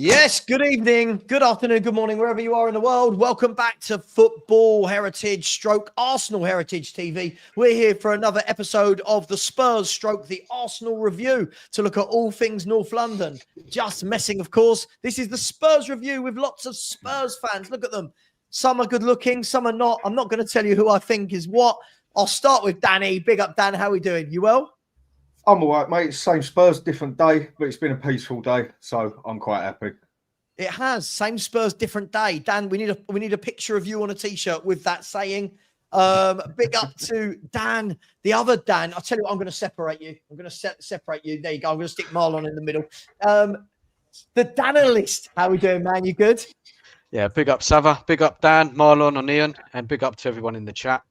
Yes, good evening, good afternoon, good morning, wherever you are in the world. Welcome back to Football Heritage stroke Arsenal Heritage TV. We're here for another episode of the Spurs stroke the Arsenal review to look at all things North London. Just messing, of course. This is the Spurs review with lots of Spurs fans. Look at them. Some are good looking, some are not. I'm not going to tell you who I think is what. I'll start with Danny. Big up, Dan. How are we doing? You well? I'm all right, mate. Same Spurs, different day, but it's been a peaceful day, so I'm quite happy. It has. Same Spurs, different day. Dan, we need a picture of you on a T-shirt with that saying. Big up to Dan, the other Dan. I'll tell you what, I'm going to separate you. I'm going to separate you. There you go. I'm going to stick Marlon in the middle. The Danalist. How we doing, man? You good? Yeah, big up Savva, big up Dan, Marlon and Ian, and big up to everyone in the chat.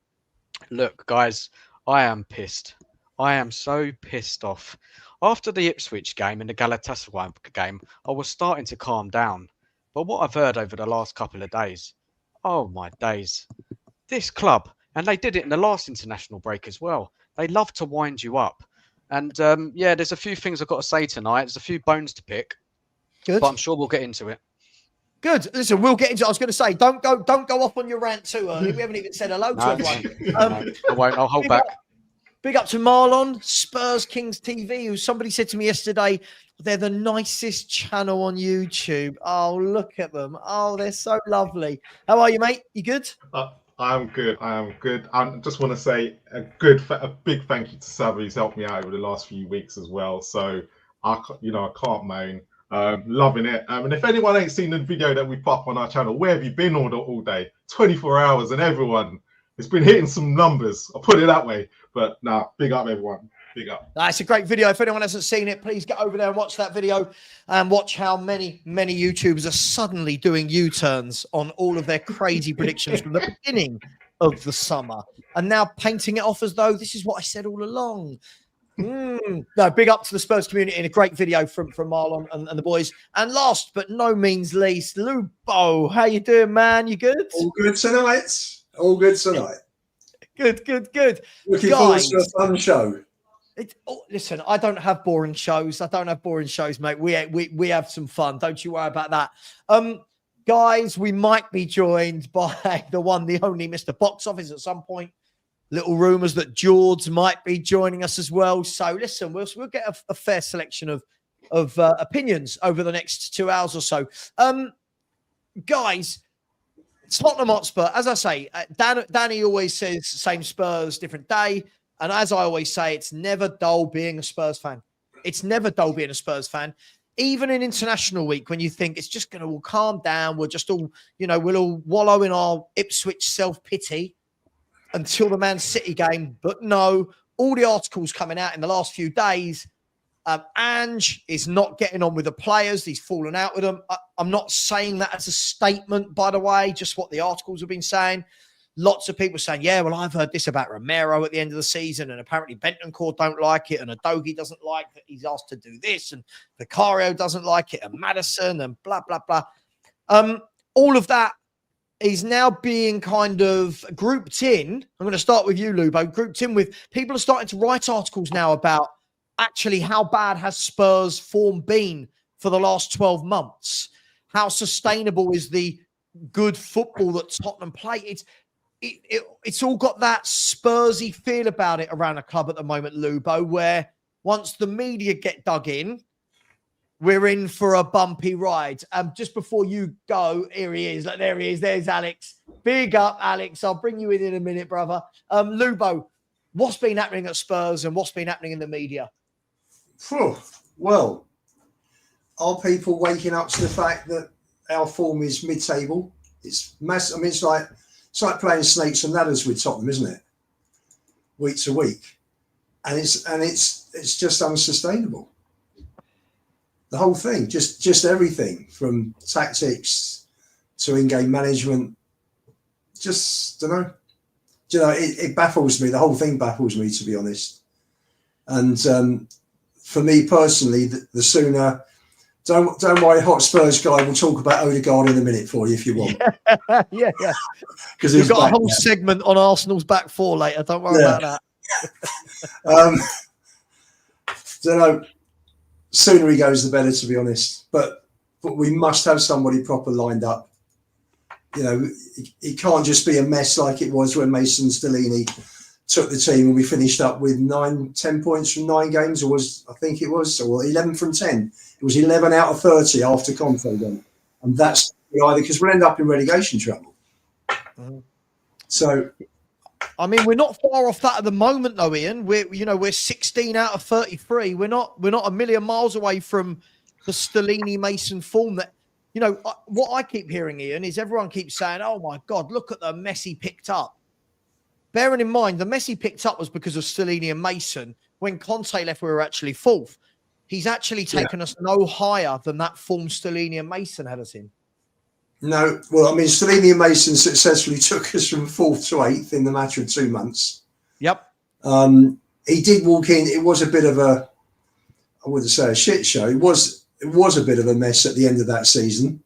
Look, guys, I am pissed. I am so pissed off. After the Ipswich game and the Galatasaray game, I was starting to calm down. But what I've heard over the last couple of days, oh my days. This club, and they did it in the last international break as well, they love to wind you up. And yeah, there's a few things I've got to say tonight. There's a few bones to pick. Good. But I'm sure we'll get into it. Good. Listen, we'll get into it. I was going to say, don't go off on your rant too early. We haven't even said hello to everyone. No, I won't. I'll hold back. Big up to Marlon, Spurs Kings TV, who somebody said to me yesterday, they're the nicest channel on YouTube. Oh, look at them. Oh, they're so lovely. How are you, mate? You good? I'm good. I just want to say a big thank you to Savva, who's helped me out over the last few weeks as well. So I can't moan. Loving it. And if anyone ain't seen the video that we put up on our channel, where have you been all day? 24 hours, and everyone, it's been hitting some numbers. I'll put it that way. But big up everyone. Big up. It's a great video. If anyone hasn't seen it, please get over there and watch that video and watch how many YouTubers are suddenly doing U-turns on all of their crazy predictions from the beginning of the summer and now painting it off as though this is what I said all along. No, big up to the Spurs community in a great video from Marlon and the boys. And last but no means least, Lubo. How you doing, man? You good? All good tonight. All good tonight. Good. Looking forward to a fun show. Listen, I don't have boring shows. Mate. We have some fun. Don't you worry about that. Guys, we might be joined by the one, the only Mr. Box Office at some point. Little rumours that George might be joining us as well. So listen, we'll get a fair selection of opinions over the next 2 hours or so. Guys, Tottenham Hotspur, as I say, Danny always says same Spurs, different day. And as I always say, it's never dull being a Spurs fan. It's never dull being a Spurs fan. Even in international week, when you think it's just going to all calm down, we'll just all, we'll all wallow in our Ipswich self-pity until the Man City game. But no, all the articles coming out in the last few days, Ange is not getting on with the players. He's fallen out with them. I'm not saying that as a statement, by the way, just what the articles have been saying. Lots of people saying, yeah, well, I've heard this about Romero at the end of the season, and apparently Bentancur don't like it, and Udogie doesn't like that he's asked to do this, and Vicario doesn't like it, and Maddison, and blah, blah, blah. All of that is now being kind of grouped in. I'm going to start with you, Lubo. Grouped in with people are starting to write articles now about actually how bad has Spurs form been for the last 12 months? How sustainable is the good football that Tottenham play? It's all got that Spursy feel about it around the club at the moment, Lubo, where once the media get dug in, we're in for a bumpy ride. Just before you go, here he is. There he is. There's Alex. Big up, Alex. I'll bring you in a minute, brother. Lubo, what's been happening at Spurs and what's been happening in the media? Well, are people waking up to the fact that our form is mid-table? It's massive. I mean, it's like playing snakes and ladders with Tottenham, isn't it? Week to week, and it's just unsustainable. The whole thing, just everything from tactics to in-game management. Just don't know. It baffles me. The whole thing baffles me, to be honest. And for me personally, the sooner. Don't worry, Hot Spurs guy. We'll talk about Odegaard in a minute for you if you want. Yeah. Because we've got a whole segment on Arsenal's back four later. Don't worry about that. Don't know. Sooner he goes, the better, to be honest. But but we must have somebody proper lined up. You know, it can't just be a mess like it was when Mason Stellini took the team and we finished up with 10 points from 9 games, or I think it was 11 from 10. It was 11 out of 30 after Conte went. And that's either because we'll end up in relegation trouble. So, I mean, we're not far off that at the moment, though, Ian. We're 16 out of 33. We're not a million miles away from the Stellini Mason form that, you know, what I keep hearing, Ian, is everyone keeps saying, oh my God, look at the mess he picked up. Bearing in mind, the mess he picked up was because of Stellini and Mason. When Conte left, we were actually 4th. He's actually taken us no higher than that form Stellini and Mason had us in. No, well, I mean, Stellini and Mason successfully took us from 4th to 8th in the matter of 2 months. Yep. He did walk in. It was a bit of a, I wouldn't say a shit show. It was a bit of a mess at the end of that season.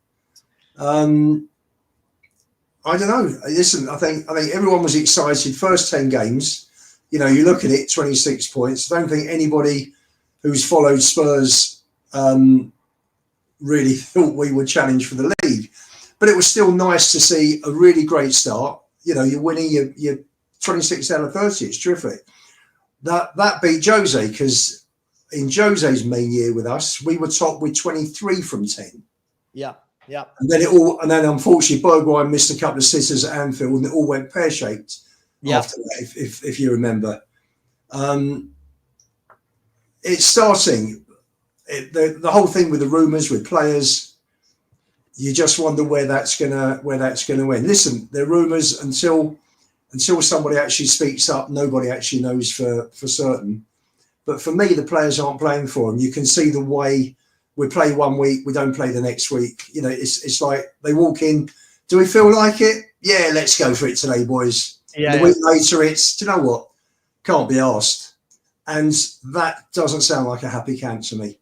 I don't know. Listen, I think everyone was excited. First 10 games, you know, you look at it, 26 points. I don't think anybody who's followed Spurs really thought we would challenge for the league. But it was still nice to see a really great start. You know, you're winning your 26 out of 30. It's terrific. That beat Jose, because in Jose's main year with us, we were top with 23 from 10. Yeah. Yeah. And then unfortunately Bergwijn missed a couple of sitters at Anfield and it all went pear-shaped after that, if you remember. It's starting. The whole thing with the rumours with players, you just wonder where that's gonna end. Listen, they're rumours until somebody actually speaks up. Nobody actually knows for certain. But for me, the players aren't playing for them. You can see the way we play one week, we don't play the next week. You know, it's like they walk in. Do we feel like it? Yeah, let's go for it today, boys. Yeah. And a week later, it's, do you know what? Can't be asked. And that doesn't sound like a happy camp to me.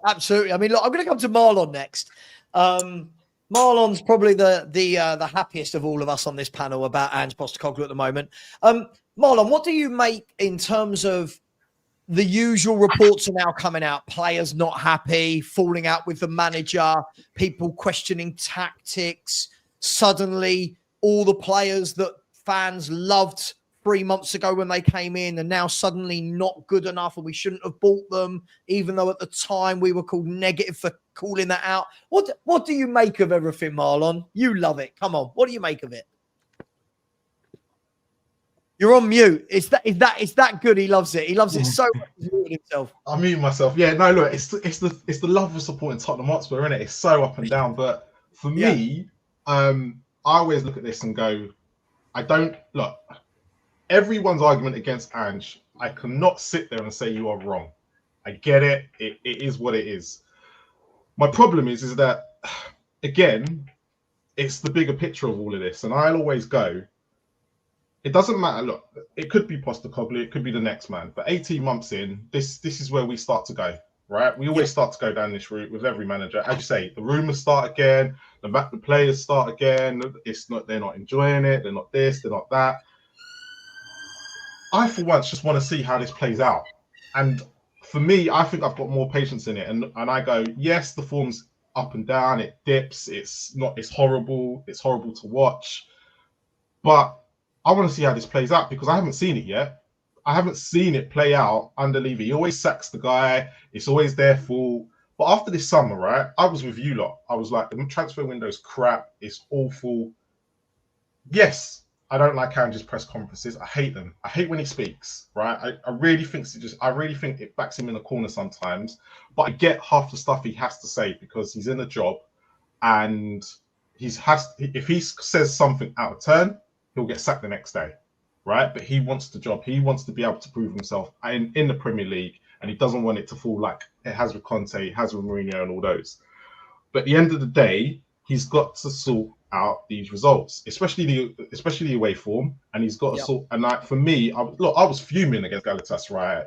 Absolutely. I mean, look, I'm going to come to Marlon next. Marlon's probably the happiest of all of us on this panel about Ange Postecoglou at the moment. Marlon, what do you make in terms of the usual reports are now coming out? Players not happy, falling out with the manager, people questioning tactics. Suddenly, all the players that fans loved 3 months ago when they came in are now suddenly not good enough and we shouldn't have bought them, even though at the time we were called negative for calling that out. What do you make of everything, Marlon? You love it. Come on. What do you make of it? You're on mute. It's that good. He loves it. He loves it so much. He's muted himself. I'm muting myself. Yeah, no, look, it's the love of supporting Tottenham Hotspur, isn't it? It's so up and down. But for me, I always look at this and go, I don't look. Everyone's argument against Ange, I cannot sit there and say you are wrong. I get it. It is what it is. My problem is that again, it's the bigger picture of all of this, and I'll always go. It doesn't matter. Look, it could be Postecoglou, it could be the next man. But 18 months in, this is where we start to go, right? We always start to go down this route with every manager. As you say, the rumours start again, the players start again. They're not enjoying it. They're not this. They're not that. I, for once, just want to see how this plays out. And for me, I think I've got more patience in it. And I go, yes, the form's up and down. It dips. It's horrible. It's horrible to watch. But I want to see how this plays out because I haven't seen it yet. I haven't seen it play out under Levy. He always sacks the guy. It's always their fault. But after this summer, right, I was with you lot. I was like, the transfer window's crap. It's awful. Yes, I don't like Ange's press conferences. I hate them. I hate when he speaks, right? I really think it backs him in a corner sometimes. But I get half the stuff he has to say because he's in a job and if he says something out of turn, he'll get sacked the next day, right? But he wants the job. He wants to be able to prove himself in the Premier League, and he doesn't want it to fall like it has with Conte, it has with Mourinho and all those. But at the end of the day, he's got to sort out these results, especially the away form, and he's got to sort. And like for me, I was fuming against Galatasaray.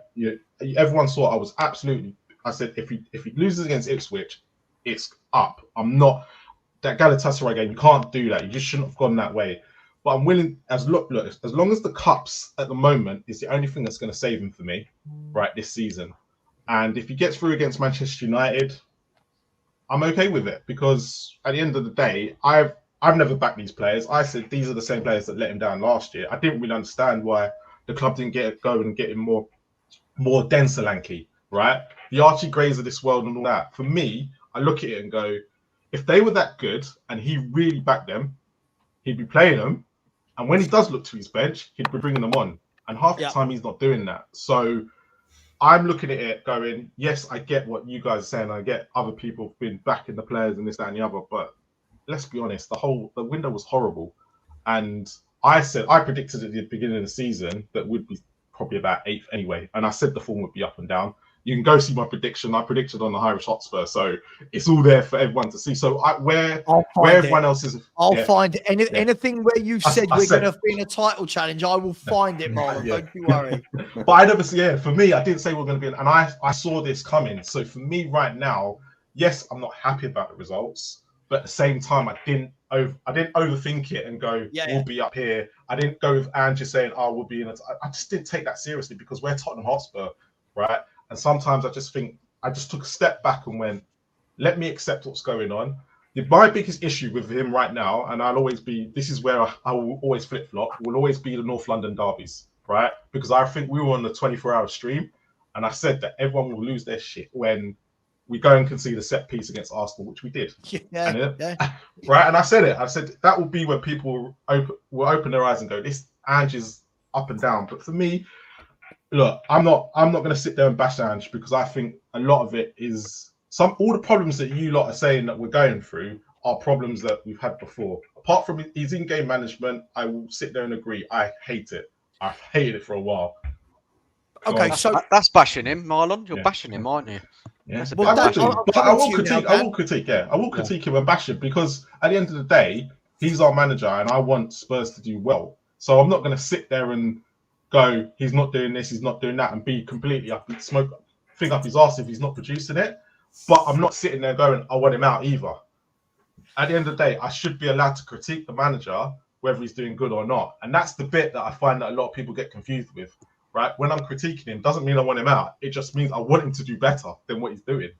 Everyone saw I was absolutely. I said if he loses against Ipswich, it's up. I'm not that Galatasaray game. You can't do that. You just shouldn't have gone that way. But I'm willing, as long as the cups at the moment is the only thing that's going to save him for me, right, this season. And if he gets through against Manchester United, I'm okay with it, because at the end of the day, I've never backed these players. I said these are the same players that let him down last year. I didn't really understand why the club didn't get it going and get him more denser lanky, right? The Archie Grays of this world and all that. For me, I look at it and go, if they were that good and he really backed them, he'd be playing them. And when he does look to his bench, he'd be bringing them on. And half the time he's not doing that. So I'm looking at it going, yes, I get what you guys are saying. I get other people have been backing the players and this, that, and the other. But let's be honest, the window was horrible. And I predicted at the beginning of the season that we'd be probably about 8th anyway. And I said the form would be up and down. You can go see my prediction. I predicted on the Irish Hotspur, so it's all there for everyone to see. So where everyone else is, I'll find it. Anything where you've said we're going to be in a title challenge, I will find it, Marlon. Don't you worry. But I never see. For me, I didn't say we're going to be in, and I saw this coming. So for me, right now, yes, I'm not happy about the results, but at the same time, I didn't overthink it and go, we'll be up here. I didn't go with Ange saying, we'll be in. I just didn't take that seriously, because we're Tottenham Hotspur, right? And sometimes I just think I just took a step back and went, let me accept what's going on. My biggest issue with him right now, and this is where I will always flip-flop, will always be the North London derbies, right? Because I think we were on the 24-hour stream, and I said that everyone will lose their shit when we go and concede a set piece against Arsenal, which we did. Right? And I said it. I said that will be when people will open their eyes and go, this Ange is up and down. But for me, look, I'm not going to sit there and bash Ange, because I think a lot of it is all the problems that you lot are saying that we're going through are problems that we've had before. Apart from his in-game management, I will sit there and agree. I hate it. I've hated it for a while. Okay, so that's bashing him, Marlon. You're bashing him, aren't you? Yeah, I will critique him and bash him, because at the end of the day, he's our manager, and I want Spurs to do well. So I'm not going to sit there and go, he's not doing this, he's not doing that, and be completely thing up his arse if he's not producing it. But I'm not sitting there going, I want him out either. At the end of the day, I should be allowed to critique the manager, whether he's doing good or not. And that's the bit that I find that a lot of people get confused with, right? When I'm critiquing him, doesn't mean I want him out. It just means I want him to do better than what he's doing.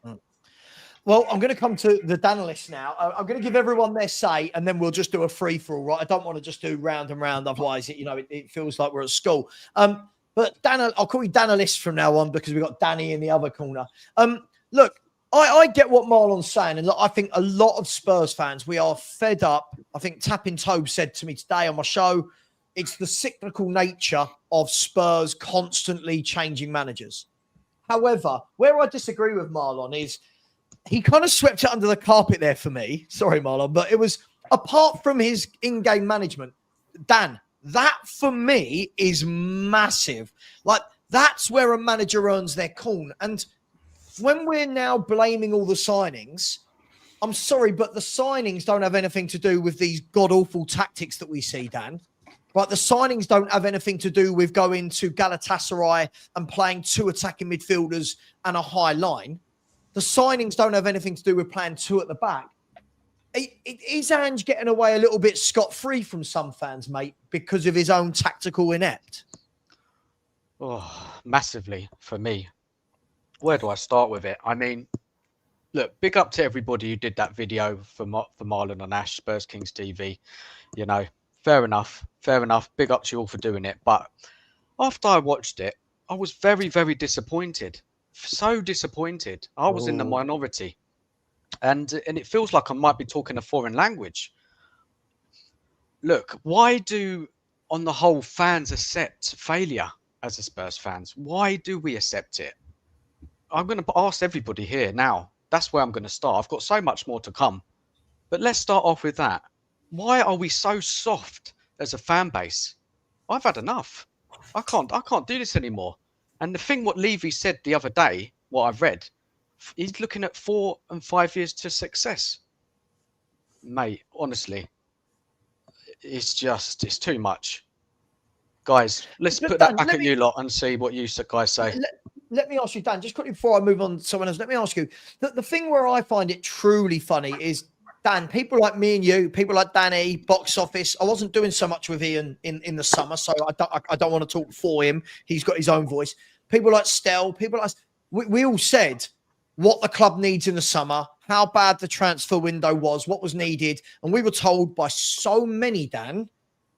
Well, I'm going to come to the Danalists now. I'm going to give everyone their say, and then we'll just do a free-for-all, right? I don't want to just do round and round. Otherwise, it feels like we're at school. But I'll call you Danalists from now on, because we've got Danny in the other corner. Look, I get what Marlon's saying. And look, I think a lot of Spurs fans, we are fed up. I think Tapping Tobe said to me today on my show, it's the cyclical nature of Spurs constantly changing managers. However, where I disagree with Marlon is, he kind of swept it under the carpet there for me. Sorry, Marlon, but it was, apart from his in-game management, Dan, that for me is massive. Like, that's where a manager earns their corn. And when we're now blaming all the signings, I'm sorry, but the signings don't have anything to do with these god-awful tactics that we see, Dan. Right, the signings don't have anything to do with going to Galatasaray and playing 2 attacking midfielders and a high line. The signings don't have anything to do with playing 2 at the back. Is Ange getting away a little bit scot-free from some fans, mate, because of his own tactical inept? Oh, massively for me. Where do I start with it? I mean, look, big up to everybody who did that video for Marlon on Ash, Spurs Kings TV. Fair enough. Big up to you all for doing it. But after I watched it, I was very, very disappointed. So disappointed. I was in the minority. And it feels like I might be talking a foreign language. Look, why do, on the whole, fans accept failure as a Spurs fans? Why do we accept it? I'm going to ask everybody here now. That's where I'm going to start. I've got so much more to come. But let's start off with that. Why are we so soft as a fan base? I've had enough. I can't do this anymore. And the thing what Levy said the other day, what I've read, he's looking at 4 and 5 years to success. Mate, honestly, it's too much. Guys, let's put that back at you lot and see what you guys say. Let me ask you, Dan, just quickly before I move on to someone else, let me ask you, the thing where I find it truly funny is, Dan, people like me and you, people like Danny, Box Office, I wasn't doing so much with Ian in the summer, so I don't want to talk for him. He's got his own voice. People like Stell, people like us, we all said what the club needs in the summer, how bad the transfer window was, what was needed. And we were told by so many, Dan,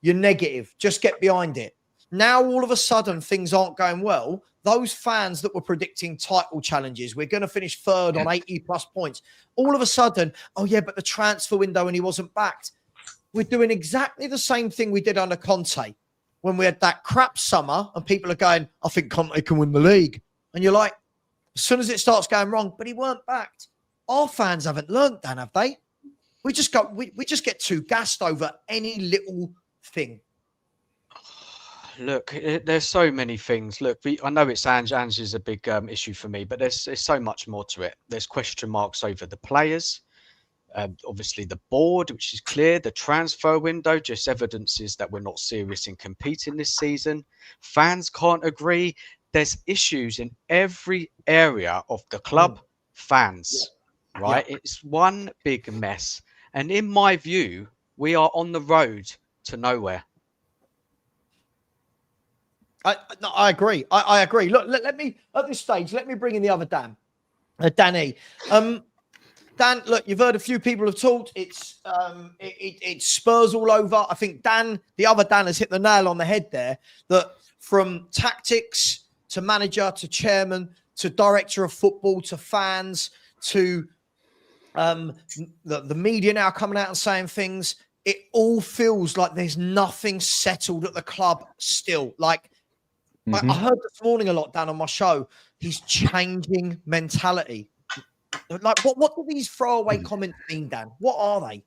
you're negative, just get behind it. Now, all of a sudden, things aren't going well. Those fans that were predicting title challenges, we're going to finish third on 80 plus points. All of a sudden, oh yeah, but the transfer window and he wasn't backed. We're doing exactly the same thing we did under Conte when we had that crap summer and people are going, I think Conte can win the league. And you're like, as soon as it starts going wrong, but he weren't backed. Our fans haven't learned, Dan, have they? We just get too gassed over any little thing. Look, there's so many things. Look, I know it's Ange. Ange is a big issue for me, but there's so much more to it. There's question marks over the players. Obviously, the board, which is clear. The transfer window just evidences that we're not serious in competing this season. Fans can't agree. There's issues in every area of the club. Fans, right? Yeah. It's one big mess. And in my view, we are on the road to nowhere. I agree. I agree. Look, let me, at this stage, let me bring in the other Dan, Danny. Dan, look, you've heard a few people have talked. It's Spurs all over. I think Dan, the other Dan, has hit the nail on the head there. That from tactics to manager to chairman to director of football to fans to the media now coming out and saying things, it all feels like there's nothing settled at the club still. Like, I heard this morning a lot, Dan, on my show. He's changing mentality. Like, what do these throwaway comments mean, Dan? What are they?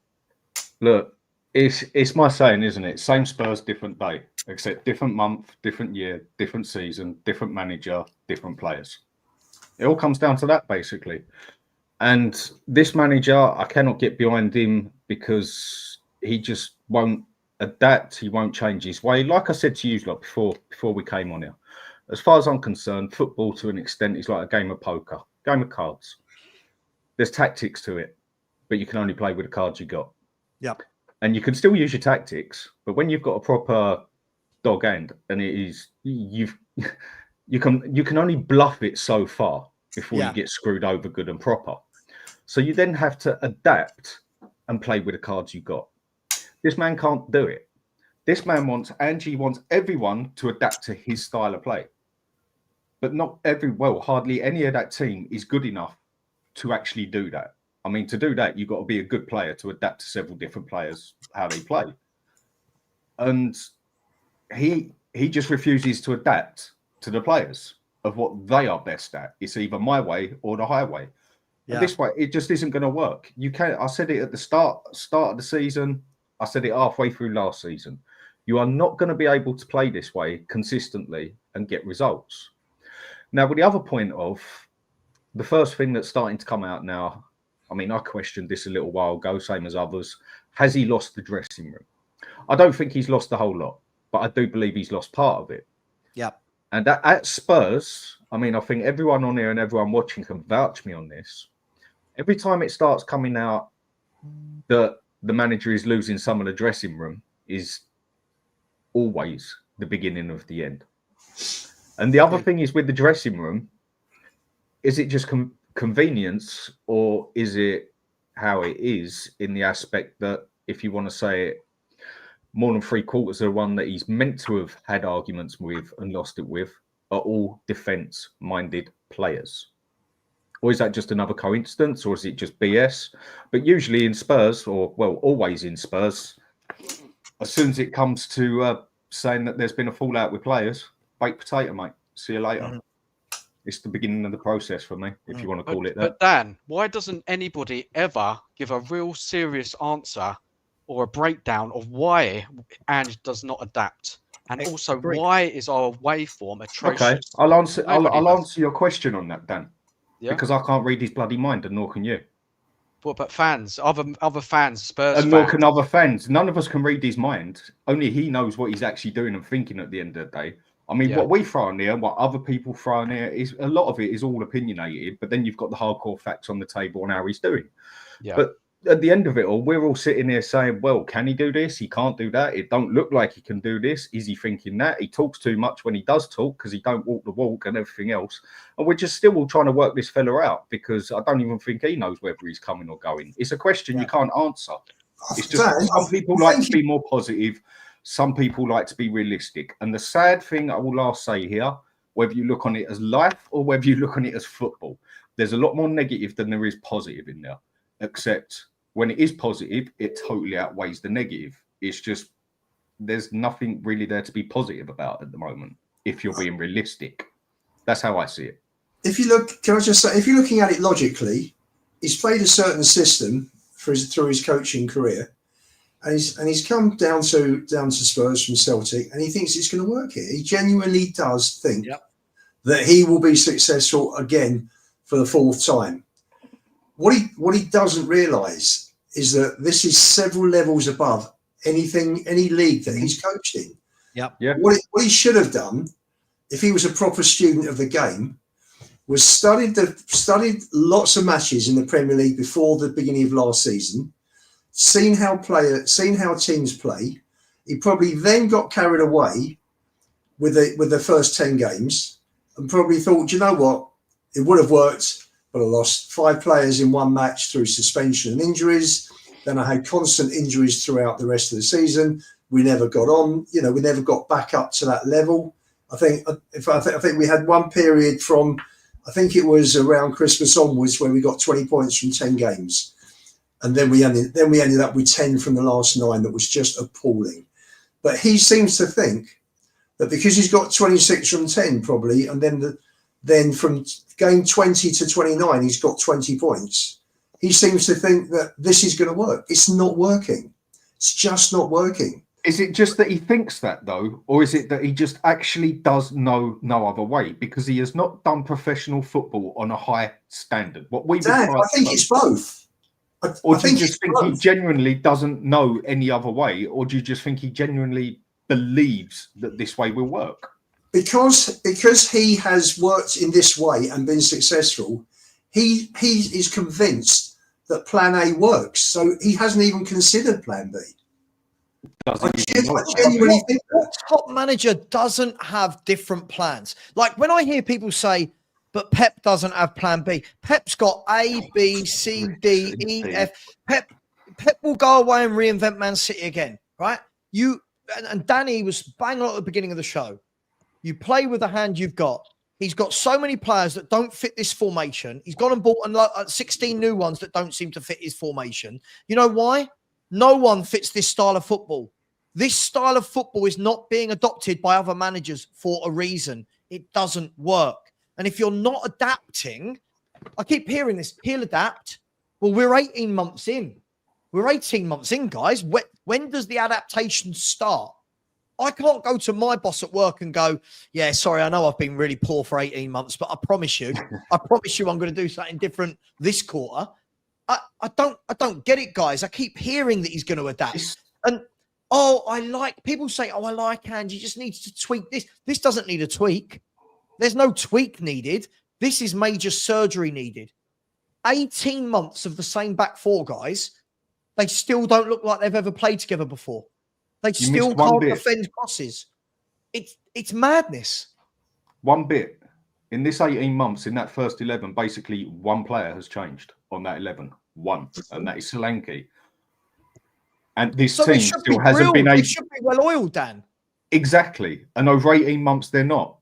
Look, it's my saying, isn't it? Same Spurs, different day, except different month, different year, different season, different manager, different players. It all comes down to that, basically. And this manager, I cannot get behind him because he just won't adapt. He won't change his way. Like I said to you lot before we came on here, as far as I'm concerned, football to an extent is like a game of poker, game of cards. There's tactics to it, but you can only play with the cards you got. Yep. And you can still use your tactics, but when you've got a proper dog end, and it is you can only bluff it so far before you get screwed over good and proper. So you then have to adapt and play with the cards you got. This man can't do it. This man wants everyone to adapt to his style of play. But hardly any of that team is good enough to actually do that. I mean, to do that, you've got to be a good player to adapt to several different players, how they play. And he just refuses to adapt to the players of what they are best at. It's either my way or the highway. Yeah. And this way, it just isn't going to work. You can't. I said it at the start of the season. I said it halfway through last season. You are not going to be able to play this way consistently and get results. Now, with the other point of the first thing that's starting to come out now, I mean, I questioned this a little while ago, same as others. Has he lost the dressing room? I don't think he's lost the whole lot, but I do believe he's lost part of it. Yeah. And at Spurs, I mean, I think everyone on here and everyone watching can vouch me on this. Every time it starts coming out that the manager is losing some of the dressing room is always the beginning of the end. And the other thing is with the dressing room, is it just convenience or is it how it is in the aspect that, if you want to say it, more than 3/4 of the one that he's meant to have had arguments with and lost it with are all defence-minded players? Or is that just another coincidence, or is it just BS? But usually in Spurs, always in Spurs, as soon as it comes to saying that there's been a fallout with players, baked potato, mate. See you later. Mm-hmm. It's the beginning of the process for me, if you want to call it that. But Dan, why doesn't anybody ever give a real serious answer or a breakdown of why Ange does not adapt? And also, why is our waveform atrocious? Okay, I'll answer your question on that, Dan. Yeah? Because I can't read his bloody mind, and nor can you. But fans, other fans, Spurs and nor can other fans. None of us can read his mind. Only he knows what he's actually doing and thinking at the end of the day. I mean, what we throw in here, what other people throw in here, is a lot of it is all opinionated, but then you've got the hardcore facts on the table on how he's doing. Yeah. But at the end of it all, we're all sitting here saying, well, can he do this? He can't do that. It don't look like he can do this. Is he thinking that? He talks too much when he does talk because he don't walk the walk and everything else. And we're just still all trying to work this fella out because I don't even think he knows whether he's coming or going. It's a question you can't answer. It's just some people like to be more positive. Some people like to be realistic. And the sad thing I will last say here, whether you look on it as life or whether you look on it as football, there's a lot more negative than there is positive in there. Except when it is positive, it totally outweighs the negative. It's just there's nothing really there to be positive about at the moment, if you're being realistic. That's how I see it. If you look, can I just say, if you're looking at it logically, he's played a certain system through his coaching career, and he's come down to Spurs from Celtic, and he thinks it's going to work here. He genuinely does think that he will be successful again for the fourth time. What he doesn't realise is that this is several levels above any league that he's coached in. What he should have done, if he was a proper student of the game, was studied lots of matches in the Premier League before the beginning of last season, seen how teams play. He probably then got carried away with the first 10 games and probably thought, do you know what, it would have worked. But I lost 5 players in one match through suspension and injuries. Then I had constant injuries throughout the rest of the season. We never got on. We never got back up to that level. I think we had one period from, I think it was around Christmas onwards, where we got 20 points from 10 games, and then we ended up with 10 from the last 9. That was just appalling. But he seems to think that because he's got 26 from 10 probably, and then from game 20 to 29, he's got 20 points. He seems to think that this is going to work. It's not working. It's just not working. Is it just that he thinks that, though? Or is it that he just actually does know no other way? Because he has not done professional football on a high standard. I think it's both. Or do you just think he genuinely doesn't know any other way? Or do you just think he genuinely believes that this way will work? Because he has worked in this way and been successful, he is convinced that Plan A works. So he hasn't even considered Plan B. I genuinely think that. Top manager doesn't have different plans. Like when I hear people say, but Pep doesn't have Plan B. Pep's got A, B, C, D, E, F. Pep will go away and reinvent Man City again, right? And Danny was bang on at the beginning of the show. You play with the hand you've got. He's got so many players that don't fit this formation. He's gone and bought 16 new ones that don't seem to fit his formation. You know why? No one fits this style of football. This style of football is not being adopted by other managers for a reason. It doesn't work. And if you're not adapting, I keep hearing this, he'll adapt. Well, we're 18 months in. We're 18 months in, guys. When does the adaptation start? I can't go to my boss at work and go, yeah, sorry, I know I've been really poor for 18 months, but I promise you I'm going to do something different this quarter. I don't get it, guys. I keep hearing that he's going to adapt. And, people say, I like Ange. He just needs to tweak this. This doesn't need a tweak. There's no tweak needed. This is major surgery needed. 18 months of the same back four, guys. They still don't look like they've ever played together before. They still can't defend crosses. It's madness. One bit. In this 18 months, in that first 11, basically one player has changed on that 11. One. And that is Solanke. And this team still hasn't been able... They should be well-oiled, Dan. Exactly. And over 18 months, they're not.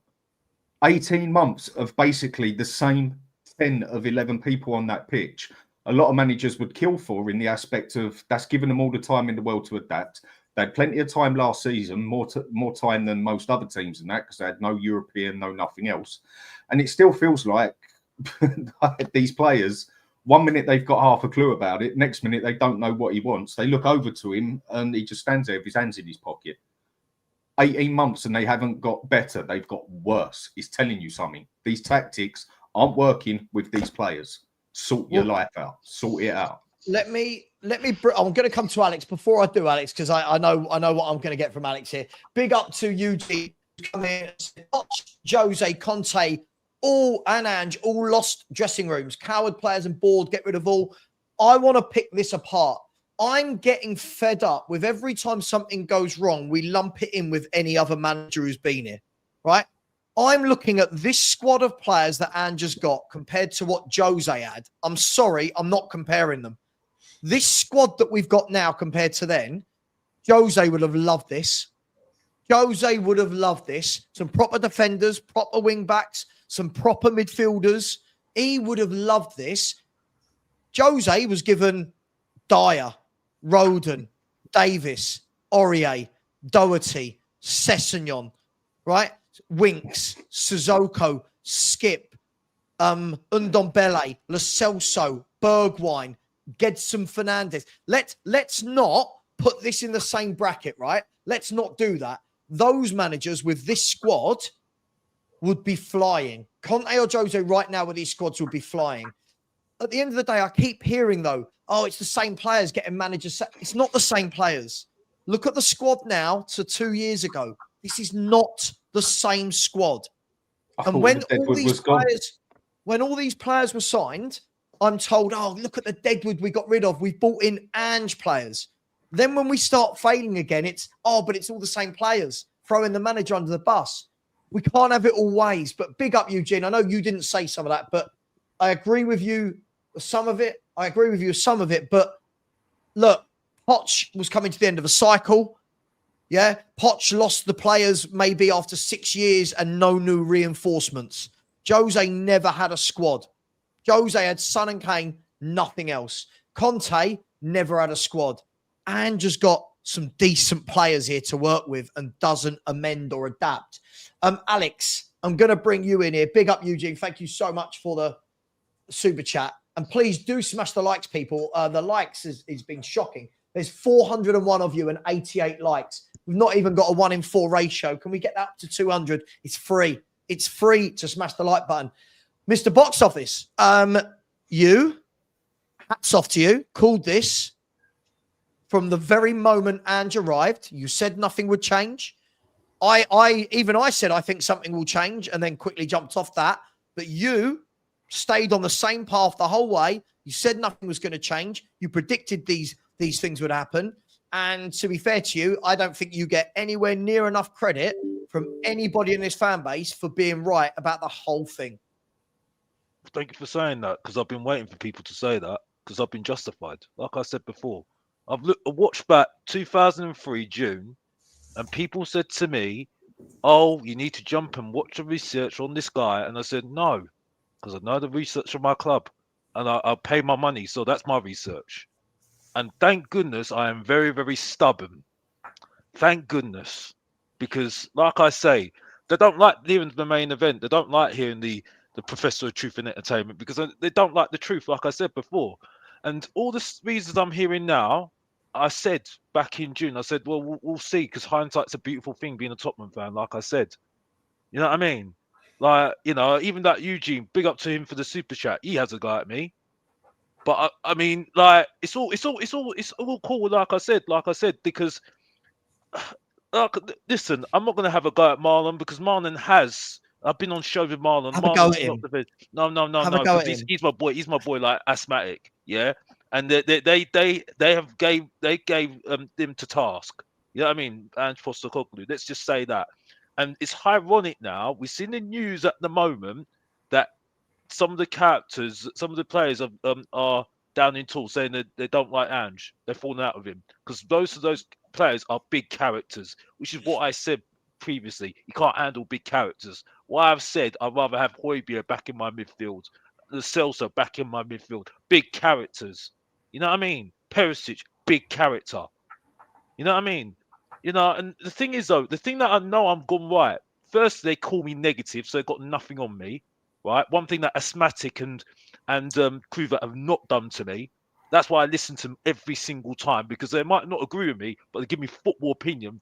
18 months of basically the same 10 of 11 people on that pitch. A lot of managers would kill for in the aspect of that's given them all the time in the world to adapt. They had plenty of time last season, more time than most other teams in that because they had no European, no nothing else. And it still feels like these players, one minute they've got half a clue about it, next minute they don't know what he wants. They look over to him and he just stands there with his hands in his pocket. 18 months and they haven't got better. They've got worse. It's telling you something. These tactics aren't working with these players. Sort your life out. Sort it out. I'm going to come to Alex before I do, Alex, because I know what I'm going to get from Alex here. Big up to Eugene, come here. Jose, Conte, and Ange all lost dressing rooms. Coward players and bored. Get rid of all. I want to pick this apart. I'm getting fed up with every time something goes wrong, we lump it in with any other manager who's been here, right? I'm looking at this squad of players that Ange has got compared to what Jose had. I'm sorry, I'm not comparing them. This squad that we've got now compared to then, Jose would have loved this. Jose would have loved this. Some proper defenders, proper wing backs, some proper midfielders. He would have loved this. Jose was given Dyer, Roden, Davis, Aurier, Doherty, Sessegnon, right? Winks, Sissoko, Skip, Ndombele, Lo Celso, Bergwijn, Gedson Fernandez. Let's not put this in the same bracket, right? Let's not do that. Those managers with this squad would be flying. Conte or Jose right now with these squads would be flying. At the end of the day, I keep hearing, though, oh, it's the same players getting managers. It's not the same players. Look at the squad now to 2 years ago. This is not the same squad. And when all these players were signed, I'm told, oh, look at the deadwood we got rid of. We brought in Ange players. Then when we start failing again, it's, oh, but it's all the same players. Throwing the manager under the bus. We can't have it all ways. But big up, Eugene. I know you didn't say some of that, but I agree with you some of it. But look, Poch was coming to the end of a cycle. Yeah, Poch lost the players maybe after 6 years and no new reinforcements. Jose never had a squad. Jose had Son and Kane, nothing else. Conte never had a squad. Ange has got some decent players here to work with and doesn't amend or adapt. Alex, I'm going to bring you in here. Big up, Eugene. Thank you so much for the super chat. And please do smash the likes, people. The likes has been shocking. There's 401 of you and 88 likes. We've not even got a 1 in 4 ratio. Can we get that up to 200? It's free. It's free to smash the like button. Mr. Box Office, you, hats off to you, called this from the very moment Ange arrived. You said nothing would change. I said I think something will change and then quickly jumped off that. But you stayed on the same path the whole way. You said nothing was going to change. You predicted these things would happen. And to be fair to you, I don't think you get anywhere near enough credit from anybody in this fan base for being right about the whole thing. Thank you for saying that, because I've been waiting for people to say that, because I've been justified. Like I said before, I watched back 2003 June, and people said to me, oh, you need to jump and watch the research on this guy. And I said, no, because I know the research of my club and I pay my money. So that's my research. And thank goodness I am very, very stubborn. Thank goodness. Because like I say, they don't like hearing the main event. They don't like hearing the professor of truth and entertainment, because they don't like the truth, like I said before. And all the reasons I'm hearing now, I said back in June, I said, well, we'll see, because hindsight's a beautiful thing being a Tottenham fan, like I said. You know what I mean? Like, you know, even that Eugene, big up to him for the super chat. He has a guy at me. But I mean, like, it's all cool, like I said, because like, listen, I'm not gonna have a go at Marlon, because Marlon has. I've been on show with Marlon. Have a go at him. No. He's my boy. He's my boy, like asthmatic, yeah. And they gave him to task. You know what I mean? Ange Postecoglou. Let's just say that. And it's ironic now. We've seen the news at the moment that some of the characters, some of the players are down in tools, saying that they don't like Ange. They're falling out with him, because those players are big characters, which is what I said previously. You can't handle big characters. What I've said, I'd rather have Højbjerg back in my midfield, the Celso back in my midfield. Big characters. You know what I mean? Perisic, big character. You know what I mean? You know, and the thing is, though, the thing that I know I'm gone right. First, they call me negative, so they've got nothing on me, right? One thing that Asthmatic and Kluivert have not done to me. That's why I listen to them every single time, because they might not agree with me, but they give me football opinion.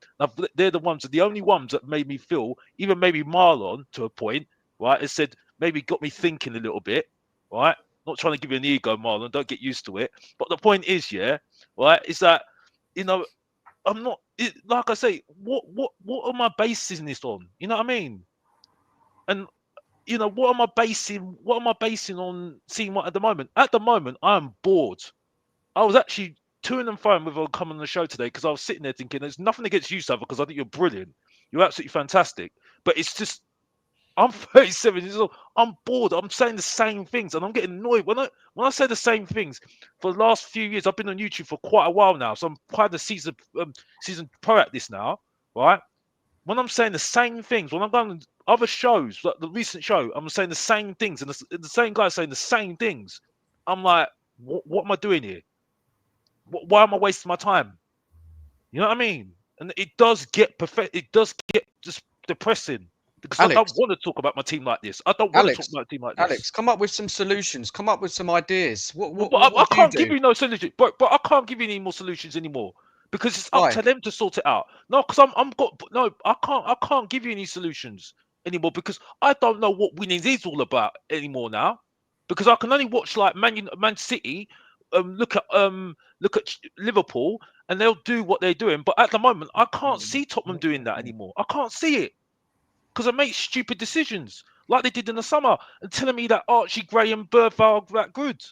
They're the only ones that made me feel, even maybe Marlon to a point, right? It said maybe got me thinking a little bit, right? Not trying to give you an ego, Marlon. Don't get used to it. But the point is, yeah, right, is that, you know, I'm not, like I say, what am I basing this on? You know what I mean? And you know, what am I basing on seeing what at the moment? At the moment, I am bored. I was actually toing and froing whether I'd come on the show today because I was sitting there thinking, there's nothing against you, Savva, because I think you're brilliant. You're absolutely fantastic. But it's just, I'm 37 years old. I'm bored. I'm saying the same things, and I'm getting annoyed when I say the same things. For the last few years, I've been on YouTube for quite a while now, so I'm quite a season pro at this now, right? When I'm saying the same things, when I'm going on other shows, like the recent show, I'm saying the same things, and the same guy saying the same things. I'm like, what am I doing here? Why am I wasting my time? You know what I mean? And it does get It does get just depressing because I don't want to talk about my team like this. I don't want to talk about my team like this. Alex, come up with some solutions. Come up with some ideas. I can't give you no solution. But I can't give you any more solutions anymore because it's up to them to sort it out. No, because I can't give you any solutions anymore because I don't know what winning is all about anymore now. Because I can only watch like Man City, look at Liverpool, and they'll do what they're doing. But at the moment, I can't see Tottenham doing that anymore. I can't see it because they make stupid decisions like they did in the summer and telling me that Archie Gray and Bertha are that good.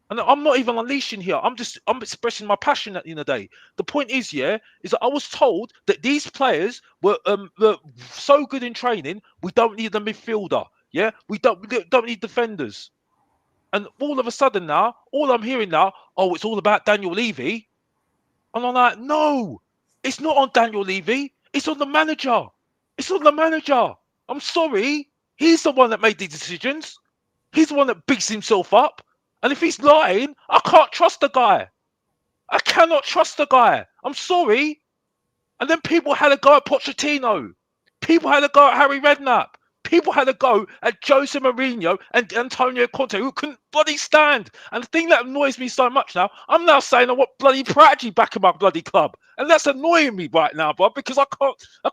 And I'm not even unleashing here. I'm expressing my passion at the end of the day. The point is, is that I was told that these players were so good in training, we don't need a midfielder. Yeah, we don't need defenders. And all of a sudden now, all I'm hearing now, it's all about Daniel Levy. And I'm like, no, it's not on Daniel Levy. It's on the manager. It's on the manager. I'm sorry. He's the one that made these decisions. He's the one that bigs himself up. And if he's lying, I can't trust the guy. I cannot trust the guy. I'm sorry. And then people had a go at Pochettino. People had a go at Harry Redknapp. People had a go at Jose Mourinho and Antonio Conte, who couldn't bloody stand. And the thing that annoys me so much now, I'm now saying I want bloody Pragmatic back in my bloody club. And that's annoying me right now, bro, because I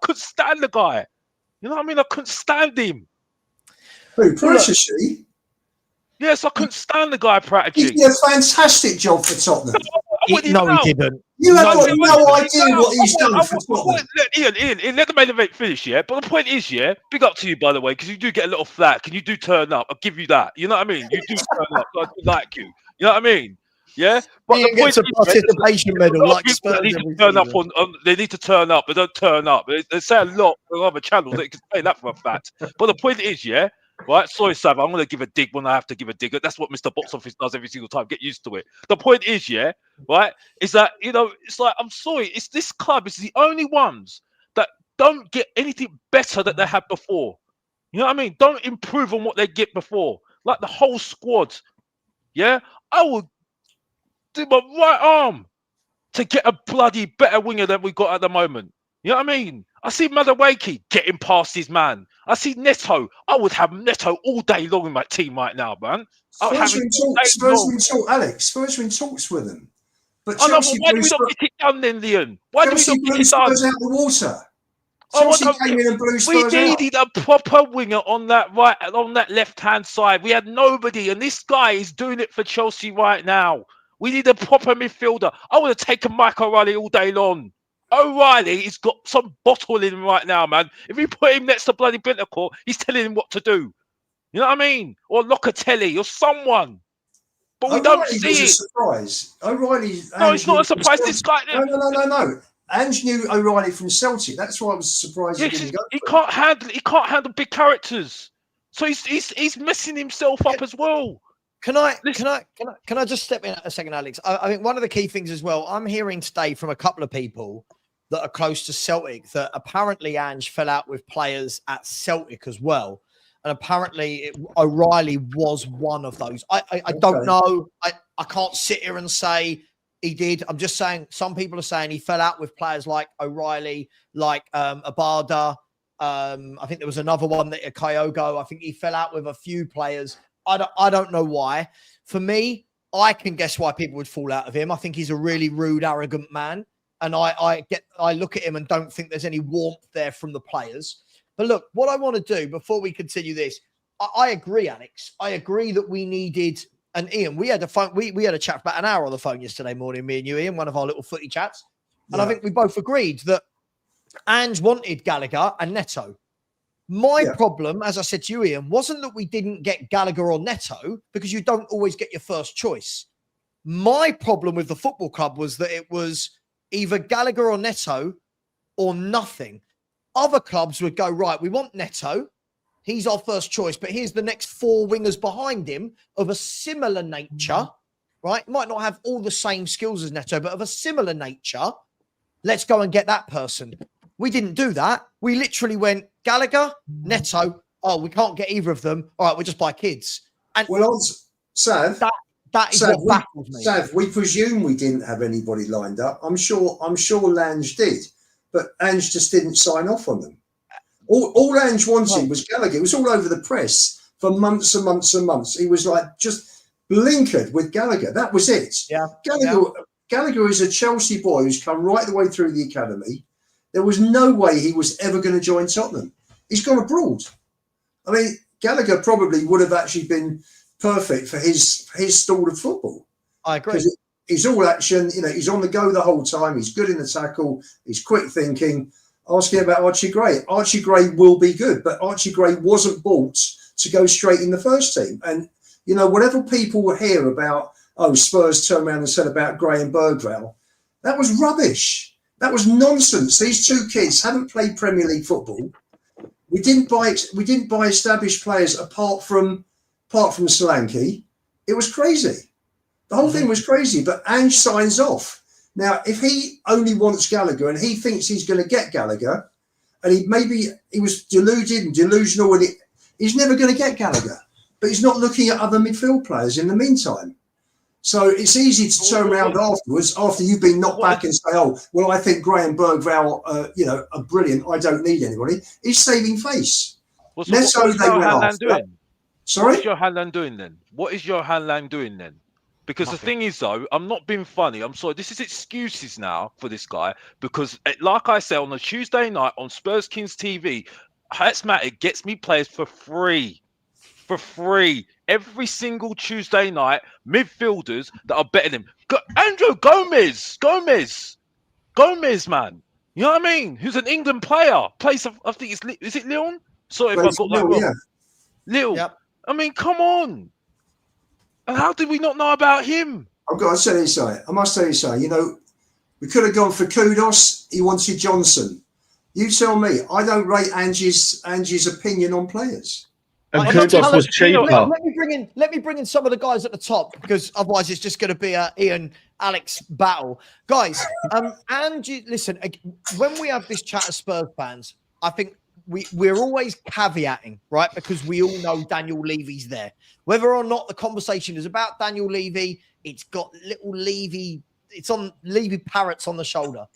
couldn't stand the guy. You know what I mean? I couldn't stand him. Who, Pragmatic? Yes, I couldn't stand the guy, Pragmatic. He did a fantastic job for Tottenham. He didn't. You have got no idea what he's done for Tottenham. Ian, let the main event finish, yeah? But the point is, big up to you, by the way, because you do get a lot of flack and you do turn up. I'll give you that. You know what I mean? You do turn up. So I do like you. You know what I mean? Yeah? But the point is, participation medal, like Spurs. They need to turn up they need to turn up. They don't turn up. They say a lot on other channels. They can say that for a fact. But the point is, right, sorry, Savva, I'm going to give a dig when I have to give a dig. That's what Mr. Box Office does every single time. Get used to it. The point is, right, is that, it's like, I'm sorry, it's this club is the only ones that don't get anything better that they had before. You know what I mean? Don't improve on what they get before. Like the whole squad, I would do my right arm to get a bloody better winger than we got at the moment. You know what I mean? I see Madueke getting past his man. I see Neto. I would have Neto all day long in my team right now, man. Spurs are in talks with them. But Chelsea why do we not get it done then, Leon? Why do we not get it done? Spurs out the water. Chelsea came in and blew Spurs We needed a proper winger on that left-hand side. We had nobody, and this guy is doing it for Chelsea right now. We need a proper midfielder. I would have taken Mike O'Reilly all day long. O'Reilly, he's got some bottle in him right now, man. If you put him next to bloody Bentancur, he's telling him what to do. You know what I mean? Or Locatelli or someone. But we don't see it. Surprise. O'Reilly. No, it's not a surprise. This guy. No. Ange knew O'Reilly from Celtic. That's why I was surprised he didn't go. He can't handle big characters. So he's messing himself up as well. Can I just step in a second, Alex? I think one of the key things as well, I'm hearing today from a couple of people that are close to Celtic that apparently Ange fell out with players at Celtic as well. And apparently O'Reilly was one of those. I don't know. I can't sit here and say he did. I'm just saying some people are saying he fell out with players like O'Reilly, like Abada. I think there was another one that Kyogo. I think he fell out with a few players. I don't know why. For me, I can guess why people would fall out of him. I think he's a really rude, arrogant man. And I look at him and don't think there's any warmth there from the players. But look, what I want to do before we continue this, I agree, Alex. I agree that we needed, and Ian, we had a chat for about an hour on the phone yesterday morning, me and you, Ian, one of our little footy chats. And I think we both agreed that Ange wanted Gallagher and Neto. My problem, as I said to you, Ian, wasn't that we didn't get Gallagher or Neto, because you don't always get your first choice. My problem with the football club was that it was either Gallagher or Neto or nothing. Other clubs would go, right, we want Neto. He's our first choice, but here's the next 4 wingers behind him of a similar nature, right? Might not have all the same skills as Neto, but of a similar nature. Let's go and get that person. We didn't do that. We literally went Gallagher, Neto. Oh, we can't get either of them. All right, we'll just buy kids. And Sav, that is Sav, what baffles me. Sav, we presume we didn't have anybody lined up. I'm sure Lange did, but Ange just didn't sign off on them. All Ange wanted was Gallagher. It was all over the press for months and months and months. He was like just blinkered with Gallagher. That was it. Yeah. Gallagher is a Chelsea boy who's come right the way through the academy. There was no way he was ever going to join Tottenham. He's gone abroad. I mean, Gallagher probably would have actually been perfect for his style of football. I agree. Because he's all action. He's on the go the whole time. He's good in the tackle. He's quick thinking. Asking about Archie Gray. Archie Gray will be good, but Archie Gray wasn't bought to go straight in the first team. And, whatever people will hear about, Spurs turned around and said about Gray and Bergvall, that was rubbish. That was nonsense. These 2 kids haven't played Premier League football. We didn't buy established players apart from Solanke. It was crazy. The whole thing was crazy, but Ange signs off. Now, if he only wants Gallagher and he thinks he's going to get Gallagher, and he was deluded and delusional, and he's never going to get Gallagher, but he's not looking at other midfield players in the meantime. So it's easy to turn around afterwards, after you've been knocked back and say, I think Gray and Bergvall, are brilliant. I don't need anybody. He's saving face. What's Hanlan doing? Sorry? What is your Hanlan doing then? What is your Hanlan doing then? Because the thing is, though, I'm not being funny. I'm sorry. This is excuses now for this guy. Because, like I said, on a Tuesday night on Spurs Kings TV, Hatsmatic gets me players for free. For free. Every single Tuesday night, midfielders that are better than him. Andrew Gomez, man. You know what I mean? Who's an England player. Plays, I think is it Lyon? Sorry if I got that wrong. Yeah. Lille. Yep. I mean, come on. And how did we not know about him? I've got to tell you something. I must tell you something. We could have gone for Kudos. He wanted Johnson. You tell me. I don't rate Ange's opinion on players. And Kudos was cheaper. Let me bring in some of the guys at the top, because otherwise it's just going to be a Ian Alex battle. Guys, Ange, listen. When we have this chat as Spurs fans, I think we're always caveating, right? Because we all know Daniel Levy's there. Whether or not the conversation is about Daniel Levy, it's got little Levy, it's on Levy parrots on the shoulder.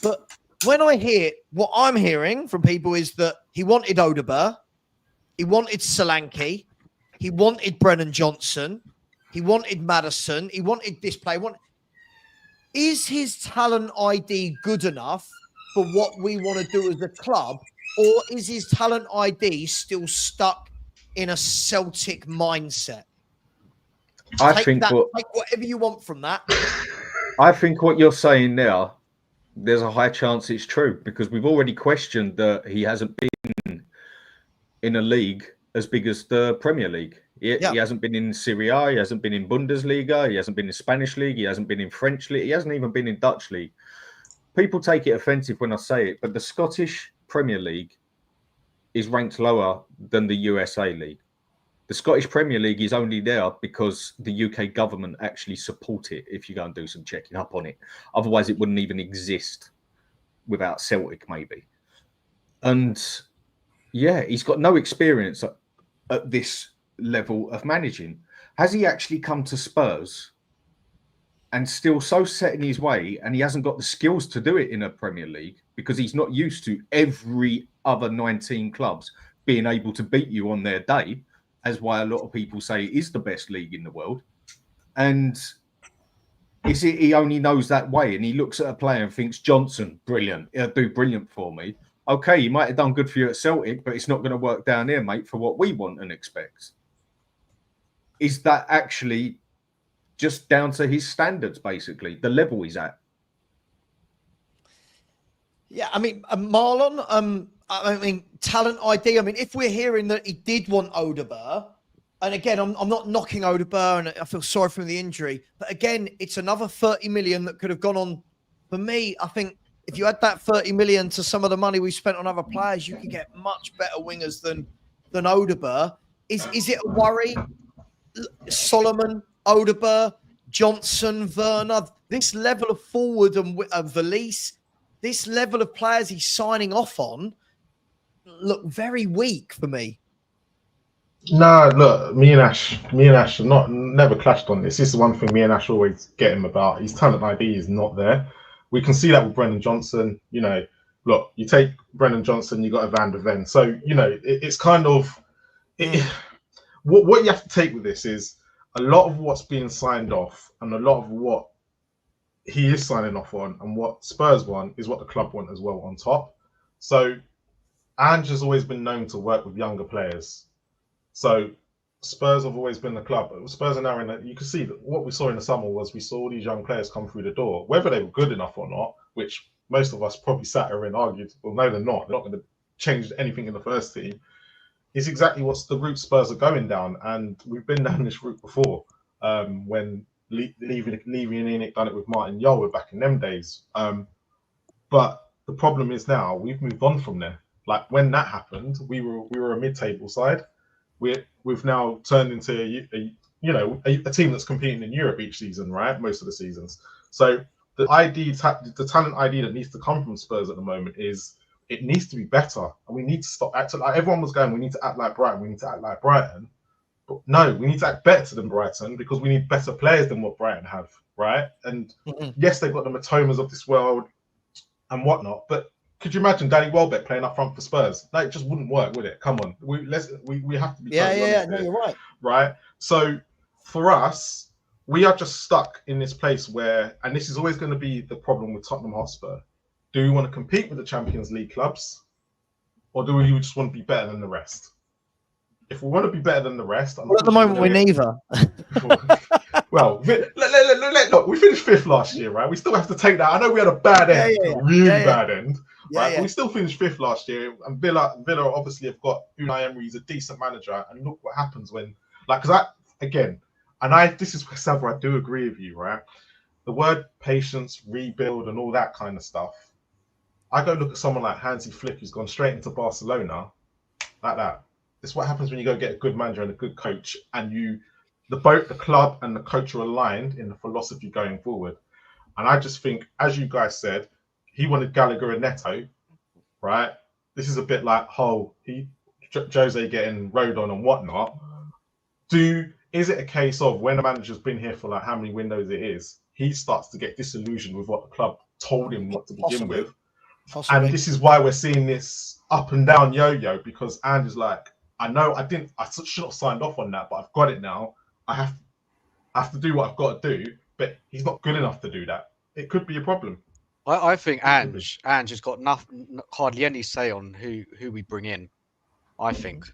But when I hear what I'm hearing from people is that he wanted Odegaard, he wanted Solanke, he wanted Brennan Johnson, he wanted Maddison, he wanted this play. Is his talent ID good enough for what we want to do as a club? Or is his talent ID still stuck in a Celtic mindset? Take whatever you want from that. I think what you're saying now, there's a high chance it's true, because we've already questioned that he hasn't been in a league as big as the Premier League. He hasn't been in Serie A, he hasn't been in Bundesliga, he hasn't been in Spanish League, he hasn't been in French League, he hasn't even been in Dutch League. People take it offensive when I say it, but the Scottish Premier League is ranked lower than the USA League. The Scottish Premier League is only there because the UK government actually support it, if you go and do some checking up on it. Otherwise, it wouldn't even exist without Celtic, maybe. And yeah, he's got no experience at this level of managing. Has he actually come to Spurs and still so set in his way, and he hasn't got the skills to do it in a Premier League because he's not used to every other 19 clubs being able to beat you on their day, as why a lot of people say it is the best league in the world. And is it he only knows that way, and he looks at a player and thinks, Johnson, brilliant, he'll do brilliant for me. Okay, he might have done good for you at Celtic, but it's not going to work down here, mate, for what we want and expect. Is that actually just down to his standards, basically, the level he's at? Yeah, I mean, Marlon, talent ID. I mean, if we're hearing that he did want Odegaard, And again, I'm not knocking Odegaard, and I feel sorry for the injury. But again, it's another 30 million that could have gone on. For me, I think if you add that 30 million to some of the money we spent on other players, you could get much better wingers than Odegaard. Is it a worry? Solomon, Odegaard, Johnson, Werner, this level of forward and Valise, this level of players he's signing off on look very weak for me. Nah, look, me and Ash have never clashed on this. This is one thing me and Ash always get him about. His talent ID is not there. We can see that with Brennan Johnson. You know, look, you take Brennan Johnson, you got a Van der Ven. So, you know, it's kind of what you have to take with this is a lot of what's being signed off and a lot of what he is signing off on and what Spurs want is what the club want as well on top. So Ange has always been known to work with younger players. So Spurs have always been the club. Spurs are now in that. You can see that what we saw in the summer was we saw all these young players come through the door, whether they were good enough or not, which most of us probably sat here and argued, well, no, they're not. They're not going to change anything in the first team. It's exactly what's the route Spurs are going down. And we've been down this route before when Levy and Enoch done it with Martin Yolwood back in them days. But the problem is now we've moved on from there. Like when that happened, we were a mid-table side. We've now turned into a team that's competing in Europe each season, right? Most of the seasons. So the talent ID that needs to come from Spurs at the moment is it needs to be better, and we need to stop acting like everyone was going. We need to act like Brighton. We need to act like Brighton. But no, we need to act better than Brighton because we need better players than what Brighton have, right? And yes, they've got the Matomas of this world and whatnot, but could you imagine Danny Welbeck playing up front for Spurs? That just wouldn't work, would it? Come on, we have to be totally honest no, here, you're right. right? So for us, we are just stuck in this place where, and this is always going to be the problem with Tottenham Hotspur. Do we want to compete with the Champions League clubs, or do we just want to be better than the rest? If we want to be better than the rest, well, at the moment we're neither. Well, look, we finished 5th last year, right? We still have to take that. I know we had a bad end, bad end, right? But we still finished 5th last year, and Villa obviously have got Unai Emery. He's a decent manager, and look what happens when, this is where Savva, I do agree with you, right? The word patience, rebuild, and all that kind of stuff. I go look at someone like Hansi Flick, who's gone straight into Barcelona, like that. It's what happens when you go get a good manager and a good coach, and both the club and the coach are aligned in the philosophy going forward. And I just think, as you guys said, he wanted Gallagher and Neto, right? This is a bit like Jose getting rode on and whatnot. Is it a case of when a manager's been here for like how many windows it is, he starts to get disillusioned with what the club told him what to begin with? Possibly. And this is why we're seeing this up and down yo-yo, because Ange is like, I should have signed off on that, but I've got it now. I have to do what I've got to do, but he's not good enough to do that. It could be a problem. I think Ange has got hardly any say on who we bring in. I think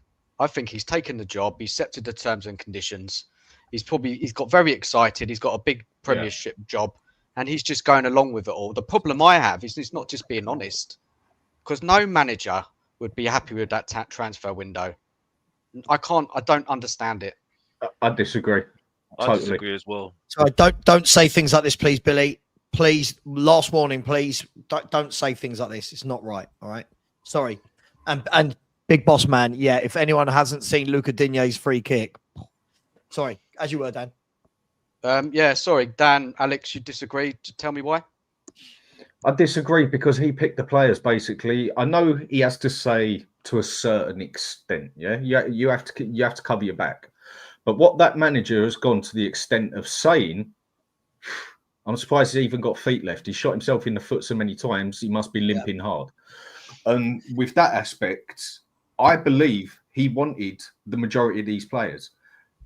he's taken the job. He's accepted the terms and conditions. He's got very excited. He's got a big Premiership job, and he's just going along with it all. The problem I have is he's not just being honest, because no manager would be happy with that transfer window. I don't understand it. I disagree. I disagree as well. So don't say things like this, please, Billy. Please, last warning, please. Don't say things like this. It's not right. All right. Sorry. And Big Boss Man, yeah. If anyone hasn't seen Luca Digne's free kick, sorry. As you were, Dan. Sorry, Dan. Alex, you disagree? Tell me why. I disagree because he picked the players. Basically, I know he has to say to a certain extent. Yeah, you have to cover your back. But what that manager has gone to the extent of saying, I'm surprised he's even got feet left. He shot himself in the foot so many times, he must be limping hard. And with that aspect, I believe he wanted the majority of these players.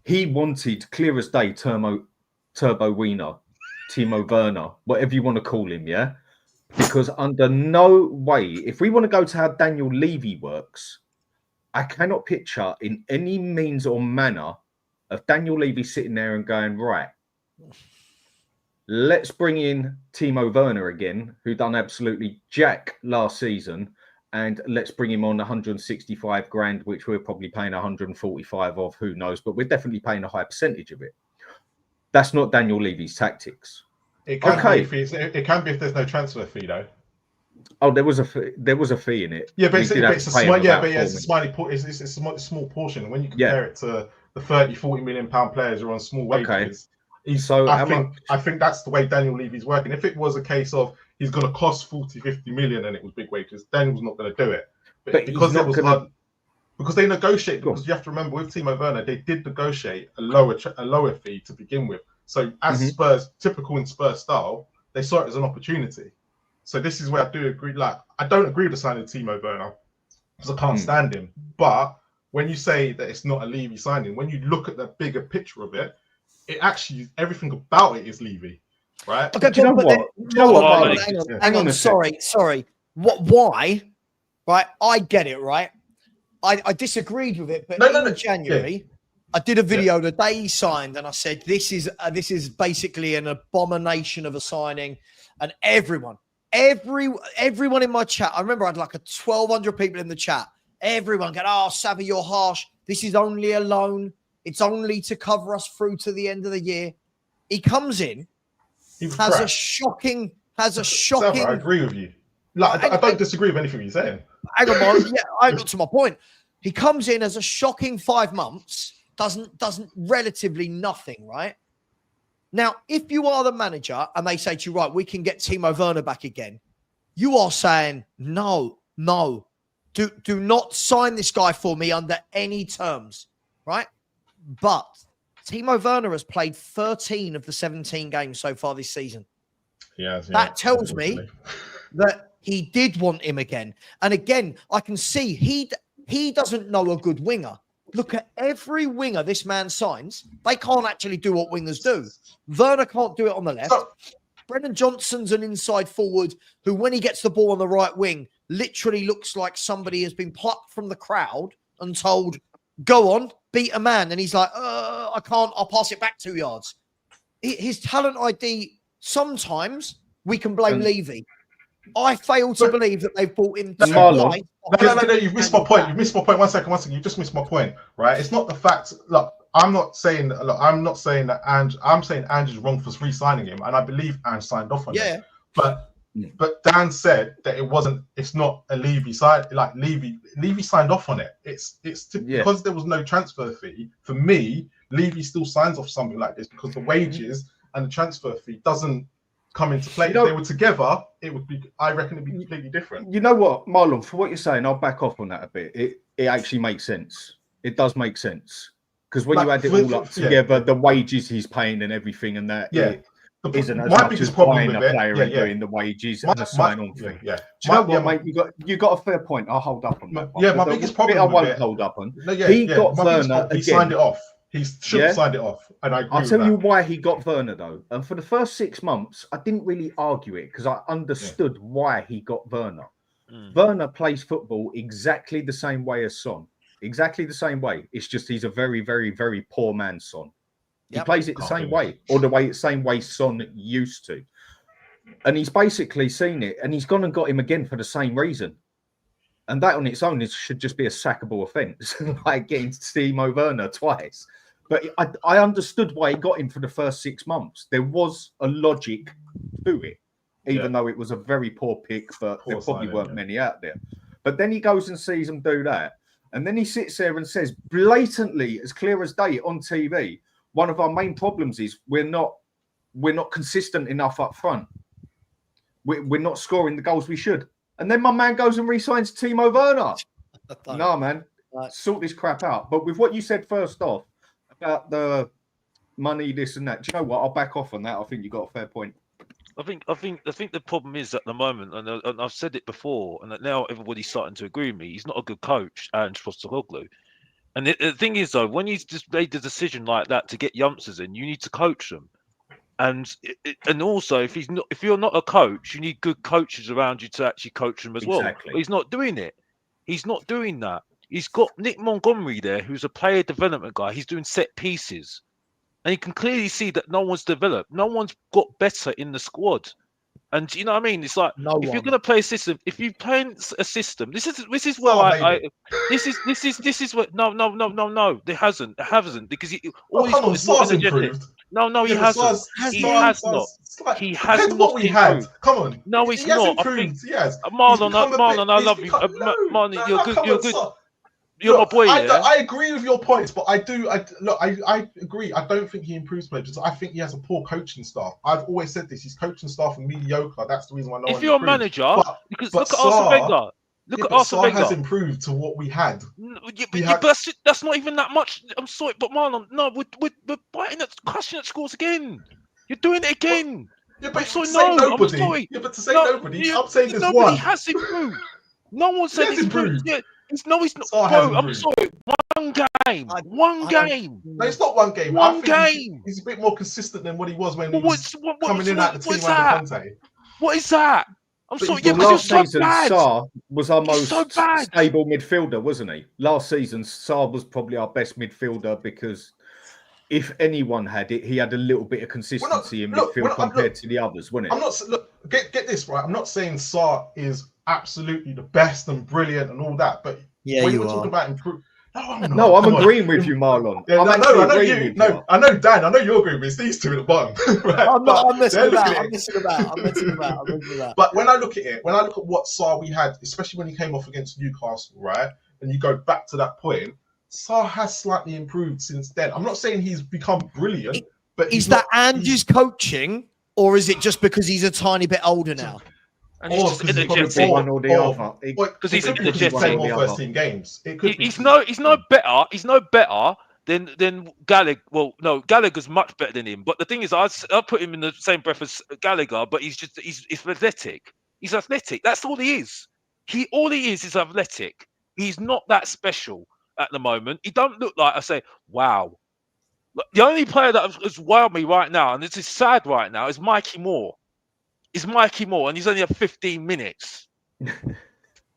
He wanted, clear as day, Turbo Wiener, Timo Werner, whatever you want to call him, yeah? Because under no way, if we want to go to how Daniel Levy works, I cannot picture in any means or manner of Daniel Levy sitting there and going, right, let's bring in Timo Werner again, who done absolutely jack last season, and let's bring him on 165 grand, which we're probably paying 145 of, who knows, but we're definitely paying a high percentage of it. That's not Daniel Levy's tactics. It can be if there's no transfer fee though. Oh, there was a fee in it. Yeah, but it's a small portion. And when you compare it to the 30-40 million pound players who are on small wages, I think that's the way Daniel Levy's working. If it was a case of he's going to cost 40-50 million and it was big wages, Daniel's not going to do it. But because it was because they negotiate. Because you have to remember, with Timo Werner, they did negotiate a lower fee to begin with. So as Spurs, typical in Spurs style, they saw it as an opportunity. So this is where I do agree. Like, I don't agree with the signing of Timo Werner because I can't stand him. But when you say that it's not a Levy signing, when you look at the bigger picture of it, it actually, everything about it is Levy, right? Okay, do you know what? Hang on. Sorry. Why? Right, I get it. Right, I disagreed with it, but in January, I did a video the day he signed, and I said this is basically an abomination of a signing, and everyone in my chat. I remember I had like 1,200 people in the chat. Everyone going, "Oh, Savva, you're harsh. This is only a loan. It's only to cover us through to the end of the year." He comes in, has a shocking. Savva, I agree with you. Like, I don't disagree with anything you're saying. Hang on, Mark. Yeah, I got to my point. He comes in as a shocking 5 months. Doesn't relatively nothing, right? Now, if you are the manager and they say to you, right, we can get Timo Werner back again, you are saying, no, do not sign this guy for me under any terms, right? But Timo Werner has played 13 of the 17 games so far this season. That tells me that he did want him again. And again, I can see he doesn't know a good winger. Look at every winger this man signs. They can't actually do what wingers do. Werner can't do it on the left. Brendan Johnson's an inside forward who, when he gets the ball on the right wing, literally looks like somebody has been plucked from the crowd and told, go on, beat a man. And he's like, I can't, I'll pass it back 2 yards. His talent ID, sometimes we can blame Levy. I fail to believe that they've bought in. No, you've missed my point. One second. You just missed my point, right? It's not the fact. Look, I'm not saying that Ange. I'm saying Ange is wrong for re-signing him, and I believe Ange signed off on it. But Dan said that it wasn't. It's not a Levy side. Like Levy signed off on it. Because there was no transfer fee. For me, Levy still signs off something like this because the wages and the transfer fee doesn't come into play. If they were together, it would be, I reckon, it'd be completely different. You know what, Marlon, for what you're saying, I'll back off on that a bit. It actually makes sense. It does make sense. Because when you add it all up together, the wages he's paying and everything and that, it isn't as much as buying a player and doing the wages and the sign-on thing. Do you know what, mate? You got a fair point. I'll hold up on that one. My biggest problem I won't hold up on. He got Werner again. He signed it off. He should have signed it off, and I agree. I'll tell you why he got Werner though. And for the first 6 months, I didn't really argue it because I understood why he got Werner. Werner plays football exactly the same way as Son, exactly the same way. It's just he's a very, very, very poor man's Son. He plays it the same way, or the same way Son used to. And he's basically seen it, and he's gone and got him again for the same reason. And that on its own should just be a sackable offence, like getting Timo Werner twice. But I understood why he got him for the first 6 months. There was a logic to it, even though it was a very poor pick, but there probably weren't many out there. But then he goes and sees them do that. And then he sits there and says, blatantly, as clear as day on TV, one of our main problems is we're not consistent enough up front. We're not scoring the goals we should. And then my man goes and re-signs Timo Werner. No, man, sort this crap out. But with what you said first off about the money, this and that, do you know what? I'll back off on that. I think you got a fair point. I think the problem is at the moment, and I've said it before, and now everybody's starting to agree with me. He's not a good coach, Ange Postecoglou. And the thing is, though, when he's just made the decision like that to get youngsters in, you need to coach them. And also, if you're not a coach, you need good coaches around you to actually coach them as well. But he's not doing it. He's not doing that. He's got Nick Montgomery there, who's a player development guy. He's doing set pieces, and you can clearly see that no one's developed. No one's got better in the squad. And you know what I mean? It's like if you're gonna play a system, if you play a system, this is where this is what no, it hasn't because all he's got is more energetic. No, he hasn't. He has not. He has not what we had. improved. Come on. No, he's not. I think Marlon, I love you. Marlon, you're good. You're good. You're my boy. I agree with your points, but I agree. I don't think he improves players. I think he has a poor coaching staff. I've always said this. His coaching staff are mediocre. That's the reason why no one. If you're a manager, because look at Arsene Wenger. Look at Arsene Wenger. Has improved to what we had. But that's not even that much. I'm sorry, but Marlon, no, we're biting at crushing at scores again. You're doing it again. Yeah, but I'm sorry. Yeah, but to say nobody, I'm saying there's nobody one. Has improved. No one said he's improved. Yeah. He's not. Bro, I'm sorry. One game. No, it's not one game. One game. He's a bit more consistent than what he was when he was coming in at the team under Conte. What is that? I'm sorry. Yeah, last season, bad. Sarr was our most stable midfielder, wasn't he? Last season, Sarr was probably our best midfielder because if anyone had it, he had a little bit of consistency in midfield compared to the others, wasn't it? I'm not. Look, get this right. I'm not saying Sarr is absolutely the best and brilliant and all that, but when you were talking about improvement, no, I'm agreeing with you, Marlon. Yeah, I know you. No, I know Dan. I know you're agreeing with. It's these two at the bottom. Right? I'm messing about. But when I look at what Sarr we had, especially when he came off against Newcastle, right, and you go back to that point, Sarr has slightly improved since then. I'm not saying he's become brilliant, but is that Ange's coaching, or is it just because he's a tiny bit older now? And he's energetic. One or the other. Because he's energetic. Playing more first team games. He's no better. He's no better than Gallagher. Well, no, Gallagher's much better than him. But the thing is, I put him in the same breath as Gallagher. But he's athletic. He's athletic. That's all he is. All he is athletic. He's not that special at the moment. He don't look like I say, wow. The only player that has wowed me right now, and this is sad right now, is Mikey Moore. And he's only had 15 minutes.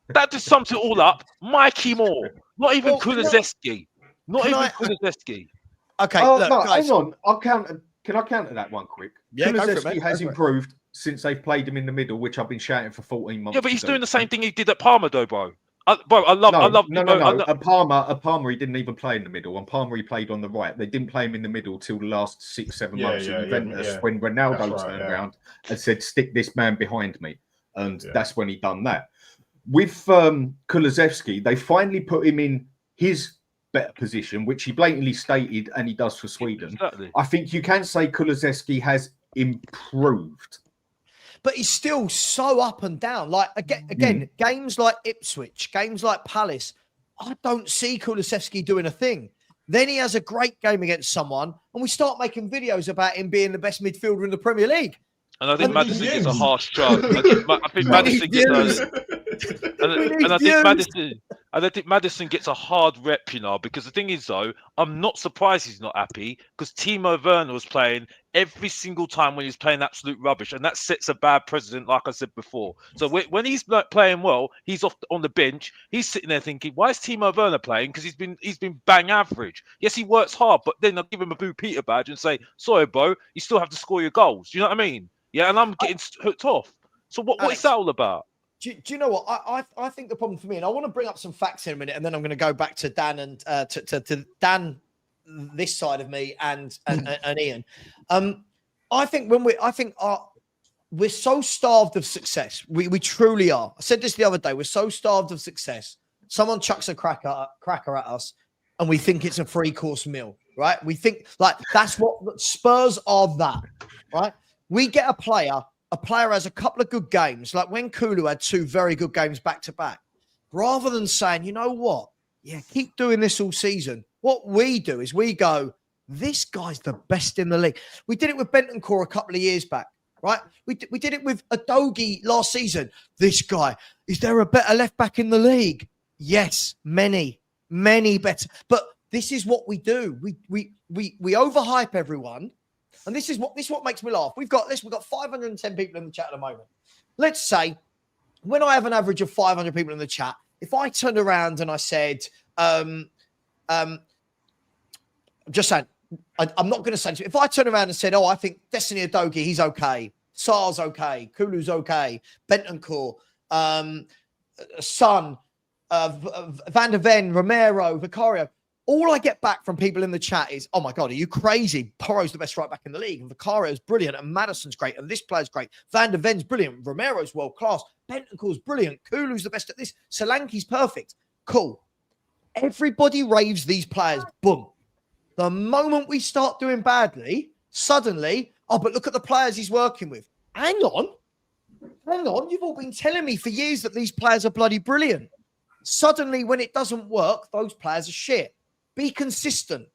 That just sums it all up. Mikey Moore, not even Kulusevski. Kulusevski. Okay, look, hang on. Can I counter that one quick? Yeah, Kulusevski has improved since they've played him in the middle, which I've been shouting for 14 months. Yeah, but he's doing the same thing he did at Parma, though, bro. I love. No. At Parma, he didn't even play in the middle. On Parma, he played on the right. They didn't play him in the middle till the last 6-7 months at Juventus when Ronaldo turned around and said, "Stick this man behind me," and that's when he done that. With Kulusevski, they finally put him in his better position, which he blatantly stated, and he does for Sweden. Exactly. I think you can say Kulusevski has improved. But he's still so up and down. Like, again, games like Ipswich, games like Palace, I don't see Kulusevski doing a thing. Then he has a great game against someone, and we start making videos about him being the best midfielder in the Premier League. And I think Maddison gets a harsh charge. I think Maddison gets I think Maddison gets a hard rep, because the thing is, though, I'm not surprised he's not happy because Timo Werner was playing every single time when he's playing absolute rubbish, and that sets a bad precedent, like I said before. So when he's playing well, he's off on the bench. He's sitting there thinking, why is Timo Werner playing? Because he's been bang average. Yes, he works hard, but then I'll give him a Boo Peter badge and say, sorry, bro, you still have to score your goals. You know what I mean? Yeah, and I'm getting hooked off. So what is that all about? Do you know what? I think the problem for me, and I want to bring up some facts in a minute, and then I'm going to go back to Dan and to Dan, this side of me, and Ian. I think we're so starved of success. We truly are. I said this the other day. We're so starved of success. Someone chucks a cracker at us, and we think it's a 3-course meal, right? We think like that's what Spurs are. That right? We get a player has a couple of good games, like when Kulu had 2 very good games back to back. Rather than saying, you know what? Yeah, keep doing this all season. What we do is we go, this guy's the best in the league. We did it with Bentancur a couple of years back, right? We did it with Adogi last season. This guy, is there a better left back in the league? Yes, many better. But this is what we do. We overhype everyone. And this is what makes me laugh. We've got 510 people in the chat at the moment. Let's say when I have an average of 500 people in the chat, if I turned around and I said, I'm just saying, I'm not going to say this. If I turn around and said, I think Destiny Udogie, he's okay. Sar's okay. Kulu's okay. Bentancur, Son, Van der Ven, Romero, Vicario. All I get back from people in the chat is, oh my God, are you crazy? Porro's the best right back in the league. And Vicario's brilliant. And Maddison's great. And this player's great. Van der Ven's brilliant. Romero's world class. Bentancur's brilliant. Kulu's the best at this. Solanke's perfect. Cool. Everybody raves these players. Boom. The moment we start doing badly, suddenly, oh, but look at the players he's working with. Hang on. You've all been telling me for years that these players are bloody brilliant. Suddenly, when it doesn't work, those players are shit. Be consistent.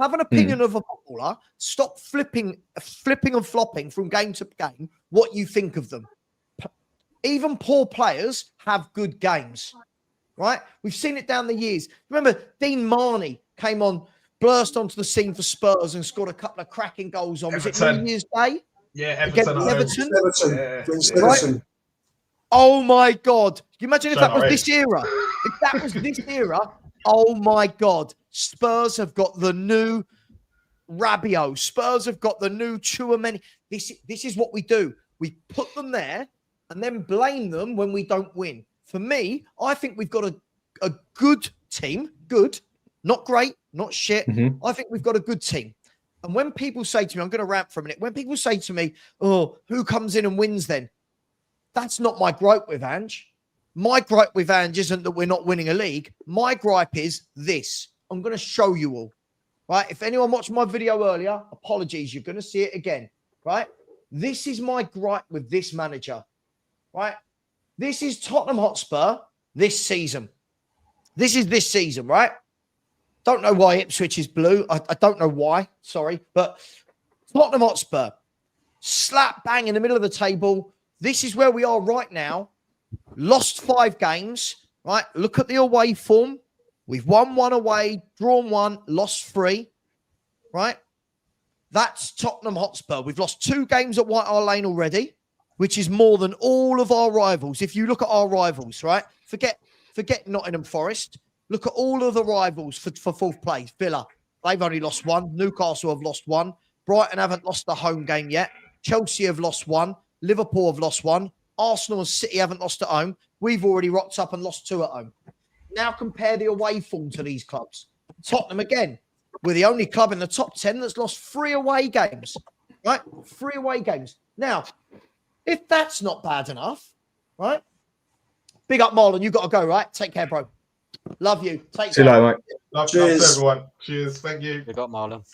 Have an opinion of a footballer. Stop flipping and flopping from game to game what you think of them. Even poor players have good games, right? We've seen it down the years. Remember, Dean Marnie came on, burst onto the scene for Spurs and scored a couple of cracking goals on. Everton. Was it New Year's Day? Yeah, Everton. Everton. Yeah. Oh my God. Can you imagine if that was this era? If that was this era, oh my God. Spurs have got the new Rabiot. Spurs have got the new Chouameni. This is what we do. We put them there and then blame them when we don't win. For me, I think we've got a good team. Good. Not great. Not shit. I think we've got a good team. And when people say to me, I'm going to rant for a minute. When people say to me, oh, who comes in and wins then? That's not my gripe with Ange. My gripe with Ange isn't that we're not winning a league. My gripe is this. I'm going to show you all, right? If anyone watched my video earlier, apologies. You're going to see it again, right? This is my gripe with this manager, right? This is Tottenham Hotspur this season. This is this season, right? Don't know why Ipswich is blue. I don't know why. Sorry. But Tottenham Hotspur, slap bang in the middle of the table. This is where we are right now. Lost 5 games, right? Look at the away form. We've won 1 away, drawn 1, lost 3, right? That's Tottenham Hotspur. We've lost 2 games at White Hart Lane already, which is more than all of our rivals. If you look at our rivals, right? Forget Nottingham Forest. Look at all of the rivals for 4th place. Villa, they've only lost 1. Newcastle have lost 1. Brighton haven't lost the home game yet. Chelsea have lost 1. Liverpool have lost 1. Arsenal and City haven't lost at home. We've already rocked up and lost 2 at home. Now compare the away form to these clubs. Tottenham again. We're the only club in the top 10 that's lost 3 away games, right? 3 away games. Now, if that's not bad enough, right? Big up, Marlon. You got to go, right? Take care, bro. Love you. Take care. See you later, mate. Love everyone. Cheers. Thank you. Big up, Marlon.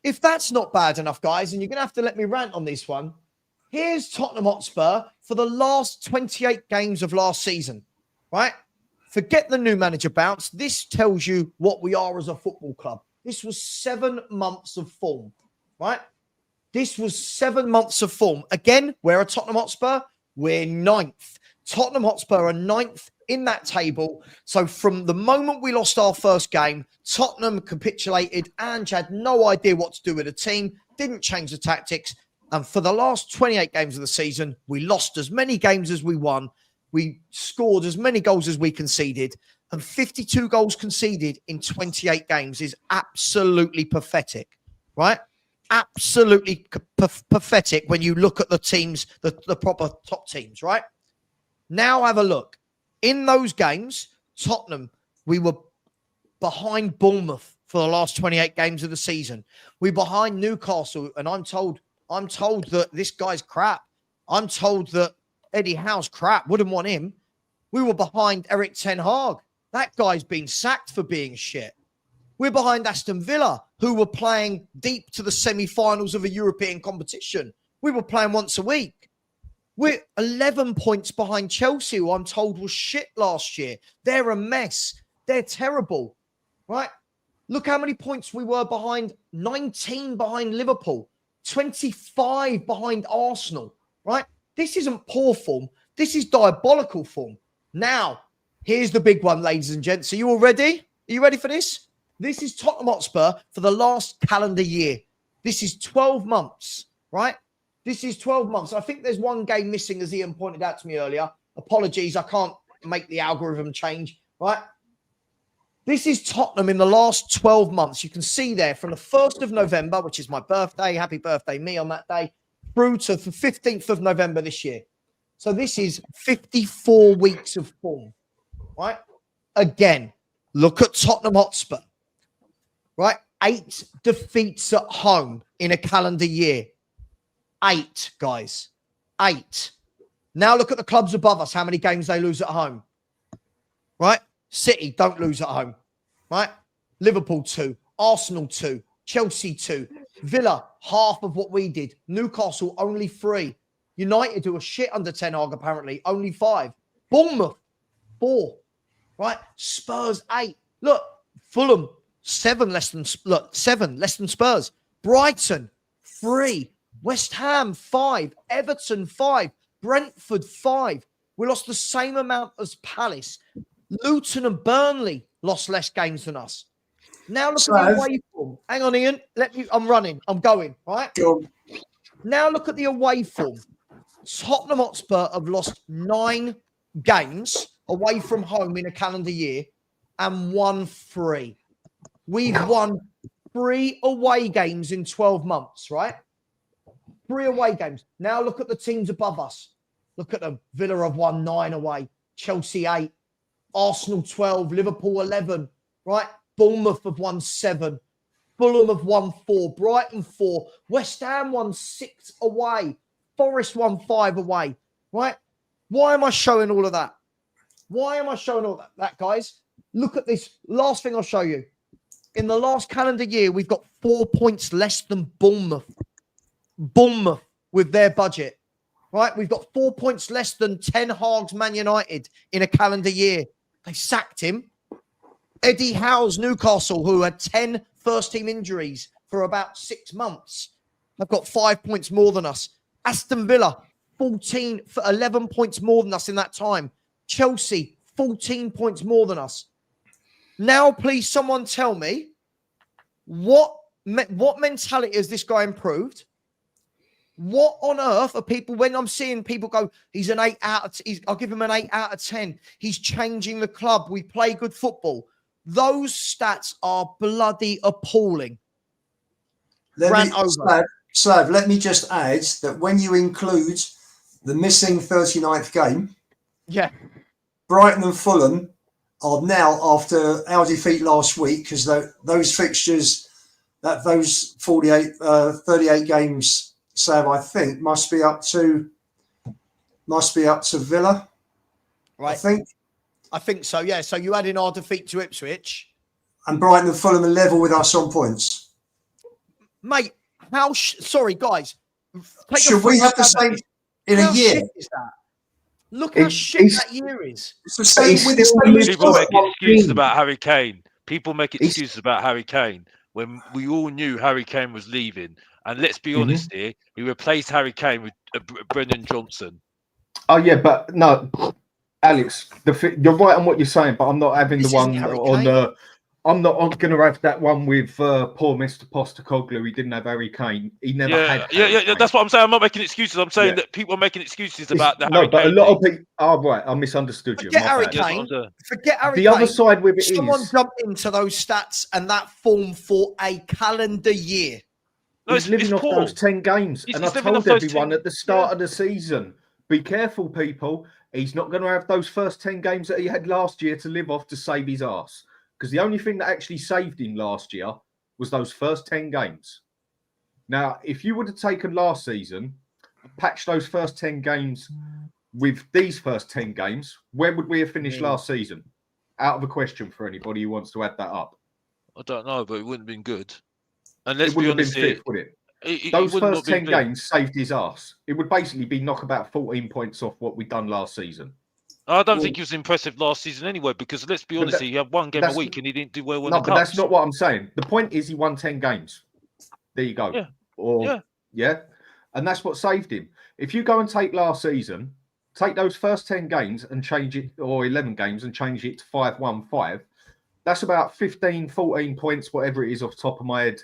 If that's not bad enough, guys, and you're going to have to let me rant on this one, here's Tottenham Hotspur for the last 28 games of last season, right? Forget the new manager bounce. This tells you what we are as a football club. This was 7 months of form, right? This was 7 months of form. Again, where are Tottenham Hotspur? We're 9th. Tottenham Hotspur are 9th in that table. So from the moment we lost our first game, Tottenham capitulated. Ange had no idea what to do with the team, didn't change the tactics. And for the last 28 games of the season, we lost as many games as we won. We scored as many goals as we conceded. And 52 goals conceded in 28 games is absolutely pathetic, right? Absolutely pathetic when you look at the teams, the proper top teams, right? Now have a look. In those games, Tottenham, we were behind Bournemouth for the last 28 games of the season. We're behind Newcastle, and I'm told that this guy's crap. I'm told that Eddie Howe's crap. Wouldn't want him. We were behind Eric Ten Hag. That guy's been sacked for being shit. We're behind Aston Villa, who were playing deep to the semi-finals of a European competition. We were playing once a week. We're 11 points behind Chelsea, who I'm told was shit last year. They're a mess. They're terrible, right? Look how many points we were behind. 19 behind Liverpool. 25 behind Arsenal, right? This isn't poor form. This is diabolical form. Now, here's the big one, ladies and gents. Are you all ready? Are you ready for this? This is Tottenham Hotspur for the last calendar year. This is 12 months, right? This is 12 months. I think there's one game missing, as Ian pointed out to me earlier. Apologies, I can't make the algorithm change, right? This is Tottenham in the last 12 months. You can see there from the 1st of November, which is my birthday. Happy birthday, me, on that day. through to the 15th of November this year. So this is 54 weeks of form, right? Again, look at Tottenham Hotspur, right? 8 defeats at home in a calendar year. 8, guys. 8. Now look at the clubs above us, how many games they lose at home, right? City don't lose at home, right? Liverpool 2, Arsenal 2, Chelsea 2, Villa half of what we did, Newcastle only 3, United, who are shit under Ten Hag apparently, only 5, Bournemouth 4, right? Spurs 8. Look, Fulham 7 less than Spurs. Brighton 3, West Ham 5, Everton 5, Brentford 5. We lost the same amount as Palace. Luton and Burnley lost less games than us. Now look at the away form. Hang on, Ian. I'm running. I'm going. Right. Go. Now look at the away form. Tottenham Hotspur have lost 9 games away from home in a calendar year and won 3. We've won 3 away games in 12 months, right? 3 away games. Now look at the teams above us. Look at them. Villa have won 9 away. Chelsea 8. Arsenal 12. Liverpool 11. Right? Bournemouth have won 7. Fulham have won 4. Brighton 4. West Ham won 6 away. Forest won 5 away. Right? Why am I showing all of that? Why am I showing all that, guys? Look at this. Last thing I'll show you. In the last calendar year, we've got 4 points less than Bournemouth. Bournemouth with their budget. Right? We've got 4 points less than Ten Hag's Man United in a calendar year. They sacked him. Eddie Howe's Newcastle, who had 10 first-team injuries for about 6 months, have got 5 points more than us. Aston Villa, 11 points more than us in that time. Chelsea, 14 points more than us. Now, please, someone tell me, what mentality has this guy improved? What on earth are people, when I'm seeing people go, he's an 8 out of 10, I'll give him an 8 out of 10. He's changing the club. We play good football. Those stats are bloody appalling. Slav, let me just add that when you include the missing 39th game, Brighton and Fulham are now, after our defeat last week, because those fixtures, those 38 games, Sav, I think must be up to Villa. Right. I think so, yeah. So you add in our defeat to Ipswich. And Brighton and Fulham are level with us on points. Mate, sorry, guys. Should we have the same in a year? Shit is that? Look how shit that year is. It's the same with people make excuses about Harry Kane. People make excuses about Harry Kane when we all knew Harry Kane was leaving. And let's be honest here, he replaced Harry Kane with Brendan Johnson. Oh, yeah, but no, Alex, you're right on what you're saying, but I'm not having the one on the... I'm not going to have that one with poor Mr. Postecoglou. He didn't have Harry Kane. He never had Harry Kane. That's what I'm saying. I'm not making excuses. I'm saying that people are making excuses about the Harry Kane. No, but a lot of people... Oh, right. I misunderstood you. Forget Harry Kane. The other side with it is... Someone jumped into those stats and that form for a calendar year. No, he's living off those 10 games. And I told everyone at the start of the season, be careful, people. He's not going to have those first 10 games that he had last year to live off to save his arse. Because the only thing that actually saved him last year was those first 10 games. Now, if you would have taken last season, patched those first 10 games with these first 10 games, where would we have finished last season? Out of a question for anybody who wants to add that up. I don't know, but it wouldn't have been good. And let's be honest, would it? Those first 10 games saved his arse. It would basically be knock about 14 points off what we'd done last season. I don't think he was impressive last season anyway, because let's be honest, he had 1 game a week and he didn't do well. No, but that's not what I'm saying. The point is he won 10 games. There you go. Yeah. And that's what saved him. If you go and take last season, take those first 10 games and change it, or 11 games and change it to 5-1-5, that's about 15, 14 points, whatever it is off the top of my head,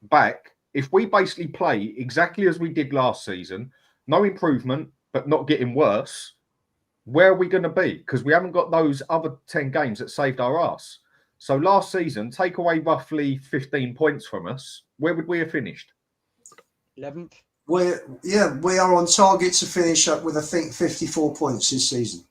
back. If we basically play exactly as we did last season, no improvement, but not getting worse, where are we going to be? Because we haven't got those other 10 games that saved our ass. So last season, take away roughly 15 points from us, where would we have finished? 11th. We are on target to finish up with, I think, 54 points this season,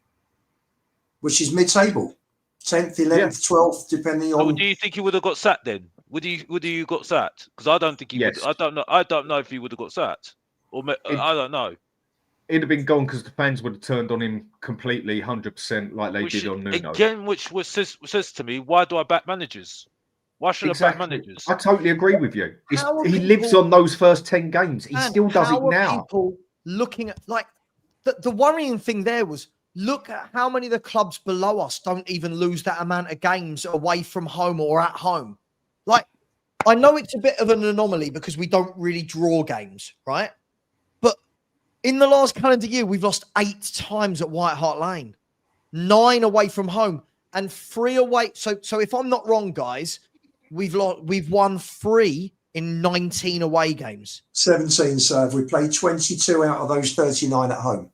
which is mid-table, 10th, 11th, 12th, depending on. So do you think he would have got sacked then? Would you got sacked? Because I don't think he would. Yes. I don't know if he would have got sacked, I don't know. It'd have been gone because the fans would have turned on him completely, 100%, like they did on Nuno. Again, which says to me, why do I back managers? Why should I back managers? I totally agree with you. He lives on those first 10 games. He still does it now. People looking at, like, the worrying thing there was, look at how many of the clubs below us don't even lose that amount of games away from home or at home. Like, I know it's a bit of an anomaly because we don't really draw games, right? But in the last calendar year, we've lost 8 times at White Hart Lane, 9 away from home, and 3 away. So if I'm not wrong, guys, we've won 3 in 19 away games. 17, so we played 22 out of those 39 at home.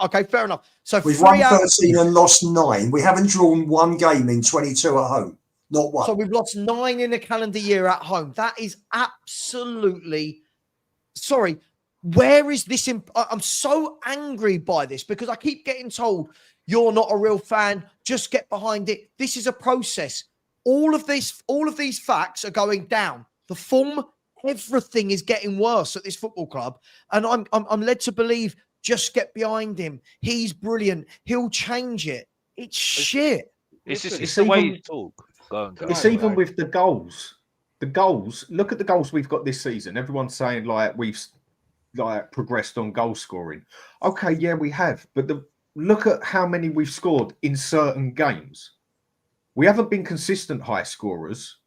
Okay, fair enough. So we've won 13 and lost 9. We haven't drawn 1 game in 22 at home. Not 1. So we've lost 9 in a calendar year at home. That is absolutely... Sorry, where is this? I'm so angry by this because I keep getting told, you're not a real fan, just get behind it. This is a process. All of these facts are going down. The form, everything is getting worse at this football club. And I'm led to believe, just get behind him. He's brilliant. He'll change it. It's shit. It's the way you talk. It's even with the goals. The goals, look at the goals we've got this season. Everyone's saying like we've progressed on goal scoring. Okay, yeah, we have. But look at how many we've scored in certain games. We haven't been consistent scorers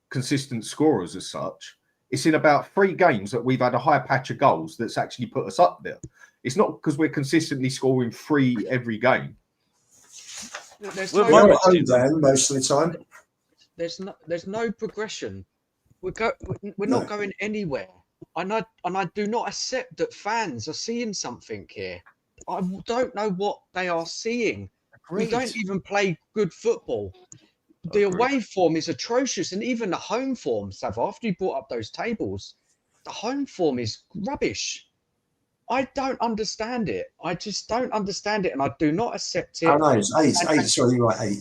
as such. It's in about 3 games that we've had a high patch of goals that's actually put us up there. It's not because we're consistently scoring 3 every game. We're at home then most of the time. There's no progression. We're not going anywhere. And I do not accept that fans are seeing something here. I don't know what they are seeing. Agreed. We don't even play good football. The away form is atrocious, and even the home form, Savva, after you brought up those tables, the home form is rubbish. I don't understand it. I just don't understand it, and I do not accept it. Oh, no, it's 8. Sorry, you're right,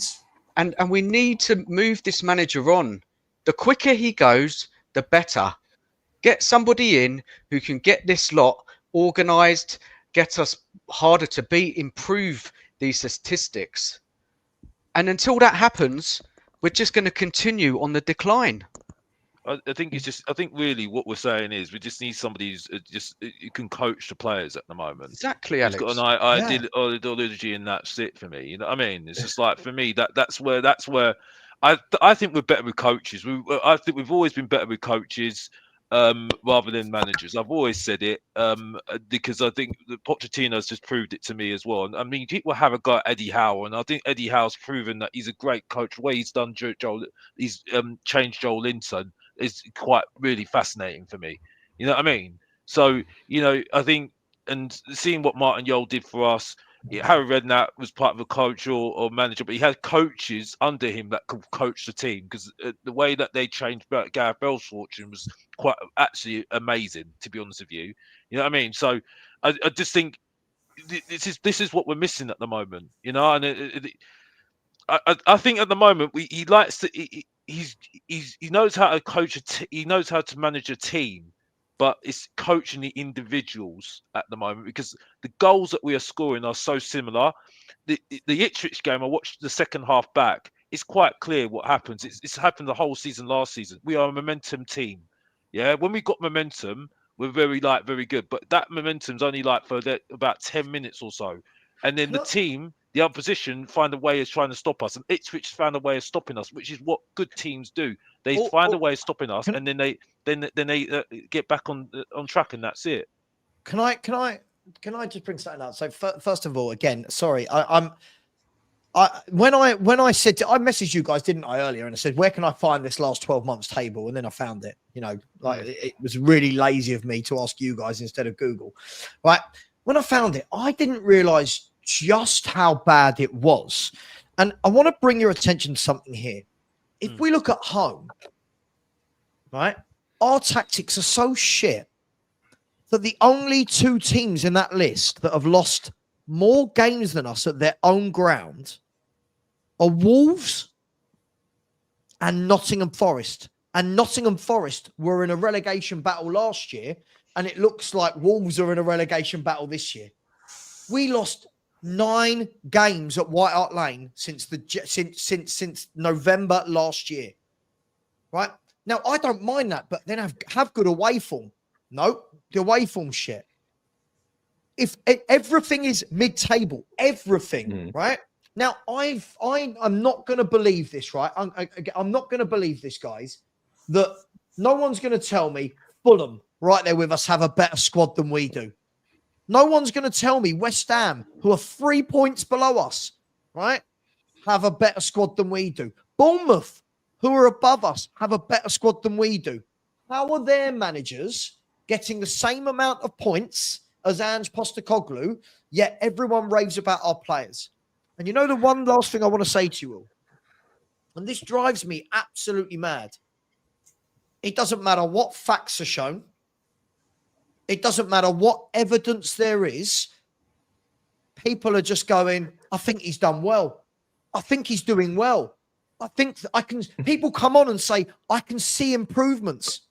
8. And we need to move this manager on. The quicker he goes, the better. Get somebody in who can get this lot organised, get us harder to beat, improve these statistics. And until that happens, we're just going to continue on the decline. I think really what we're saying is we just need somebody who's who can coach the players at the moment. Exactly, Alex. He's got an ideology, and that's it for me. You know what I mean? It's just like, for me, that's where I think we're better with coaches. I think we've always been better with coaches rather than managers. I've always said it because I think Pochettino's just proved it to me as well. And I mean, people have a guy Eddie Howe, and I think Eddie Howe's proven that he's a great coach. The way he's done he's changed Joel Linton is quite really fascinating for me. You know what I mean? So, you know, I think, and seeing what Martin Jol did for us, Harry Redknapp was part of a coach or manager, but he had coaches under him that could coach the team, because the way that they changed Gareth Bell's fortune was quite actually amazing, to be honest with you. You know what I mean? So I just think this is what we're missing at the moment, you know. And I think at the moment he likes to he knows how to coach he knows how to manage a team, but it's coaching the individuals at the moment, because the goals that we are scoring are so similar. The Ipswich game, I watched the second half back. It's quite clear what happens. It's happened the whole season last season. We are a momentum team. Yeah, when we got momentum, we're very good. But that momentum's only for about 10 minutes or so. And then the opposition find a way of trying to stop us. And Ipswich found a way of stopping us, which is what good teams do. They find a way of stopping us, and then they get back on track, and that's it. Can I just bring something out? So first of all, again, sorry, when I said I messaged you guys, didn't I, earlier, and I said, where can I find this last 12 months table? And then I found it. You know, like, it was really lazy of me to ask you guys instead of Google. Right? When I found it, I didn't realize just how bad it was. And I want to bring your attention to something here. If we look at home, right, our tactics are so shit that the only two teams in that list that have lost more games than us at their own ground are Wolves and Nottingham Forest. And Nottingham Forest were in a relegation battle last year, and it looks like Wolves are in a relegation battle this year. We lost 9 games at White Hart Lane since November last year. Right? Now, I don't mind that, but then have good away form. No, the away form shit. If everything is mid-table, everything, right? Now, I'm not going to believe this, right? I'm not going to believe this, guys, that no one's going to tell me Fulham, right there with us, have a better squad than we do. No one's going to tell me West Ham, who are 3 points below us, right, have a better squad than we do. Bournemouth, who are above us, have a better squad than we do. How are their managers getting the same amount of points as Ange Postecoglou, yet everyone raves about our players? And you know the one last thing I want to say to you all, and this drives me absolutely mad. It doesn't matter what facts are shown. It doesn't matter what evidence there is. People are just going, I think he's done well. I think he's doing well. I think I can. People come on and say, I can see improvements.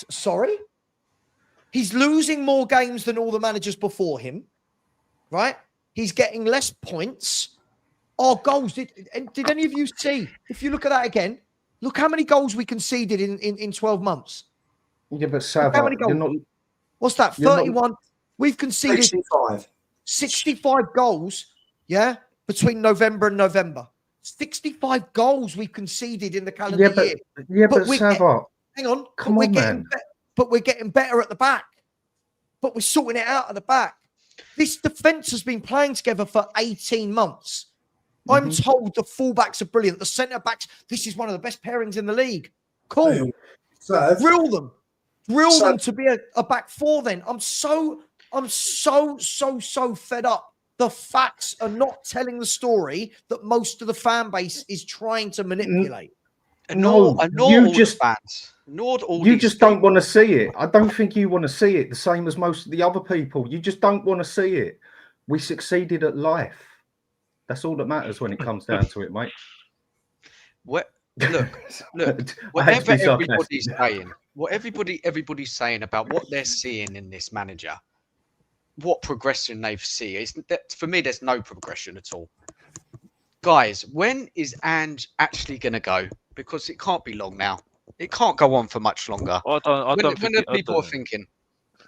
Sorry? He's losing more games than all the managers before him, right? He's getting less points. Our goals, did any of you see? If you look at that again, look how many goals we conceded in 12 months. Yeah, but Savva, how many goals? What's that? 31. We've conceded 65 goals, yeah, between November and November. 65 goals we conceded in the calendar year. Yeah, but Savva, hang on. Come on, man. But we're getting better at the back. But we're sorting it out at the back. This defence has been playing together for 18 months. I'm told the fullbacks are brilliant. The centre-backs, this is one of the best pairings in the league. Cool. Drill them. Drill them to be a back four then. I'm so fed up. The facts are not telling the story that most of the fan base is trying to manipulate. You just don't want to see it. I don't think you want to see it the same as most of the other people. You just don't want to see it. We succeeded at life. That's all that matters when it comes down to it, mate. Look. Whatever everybody's saying about what they're seeing in this manager, what progression they've seen, for me, there's no progression at all. Guys, when is Ange actually going to go? Because it can't be long now. It can't go on for much longer. I don't think people are thinking.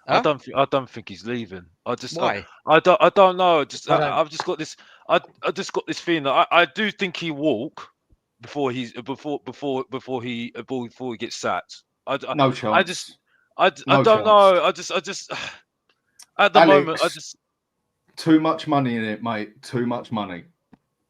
Huh? I don't think he's leaving. Why? I don't know. I've just got this. I just got this feeling that I do think he walk before he gets sacked. No chance. I don't know. I just at the moment too much money in it, mate. Too much money.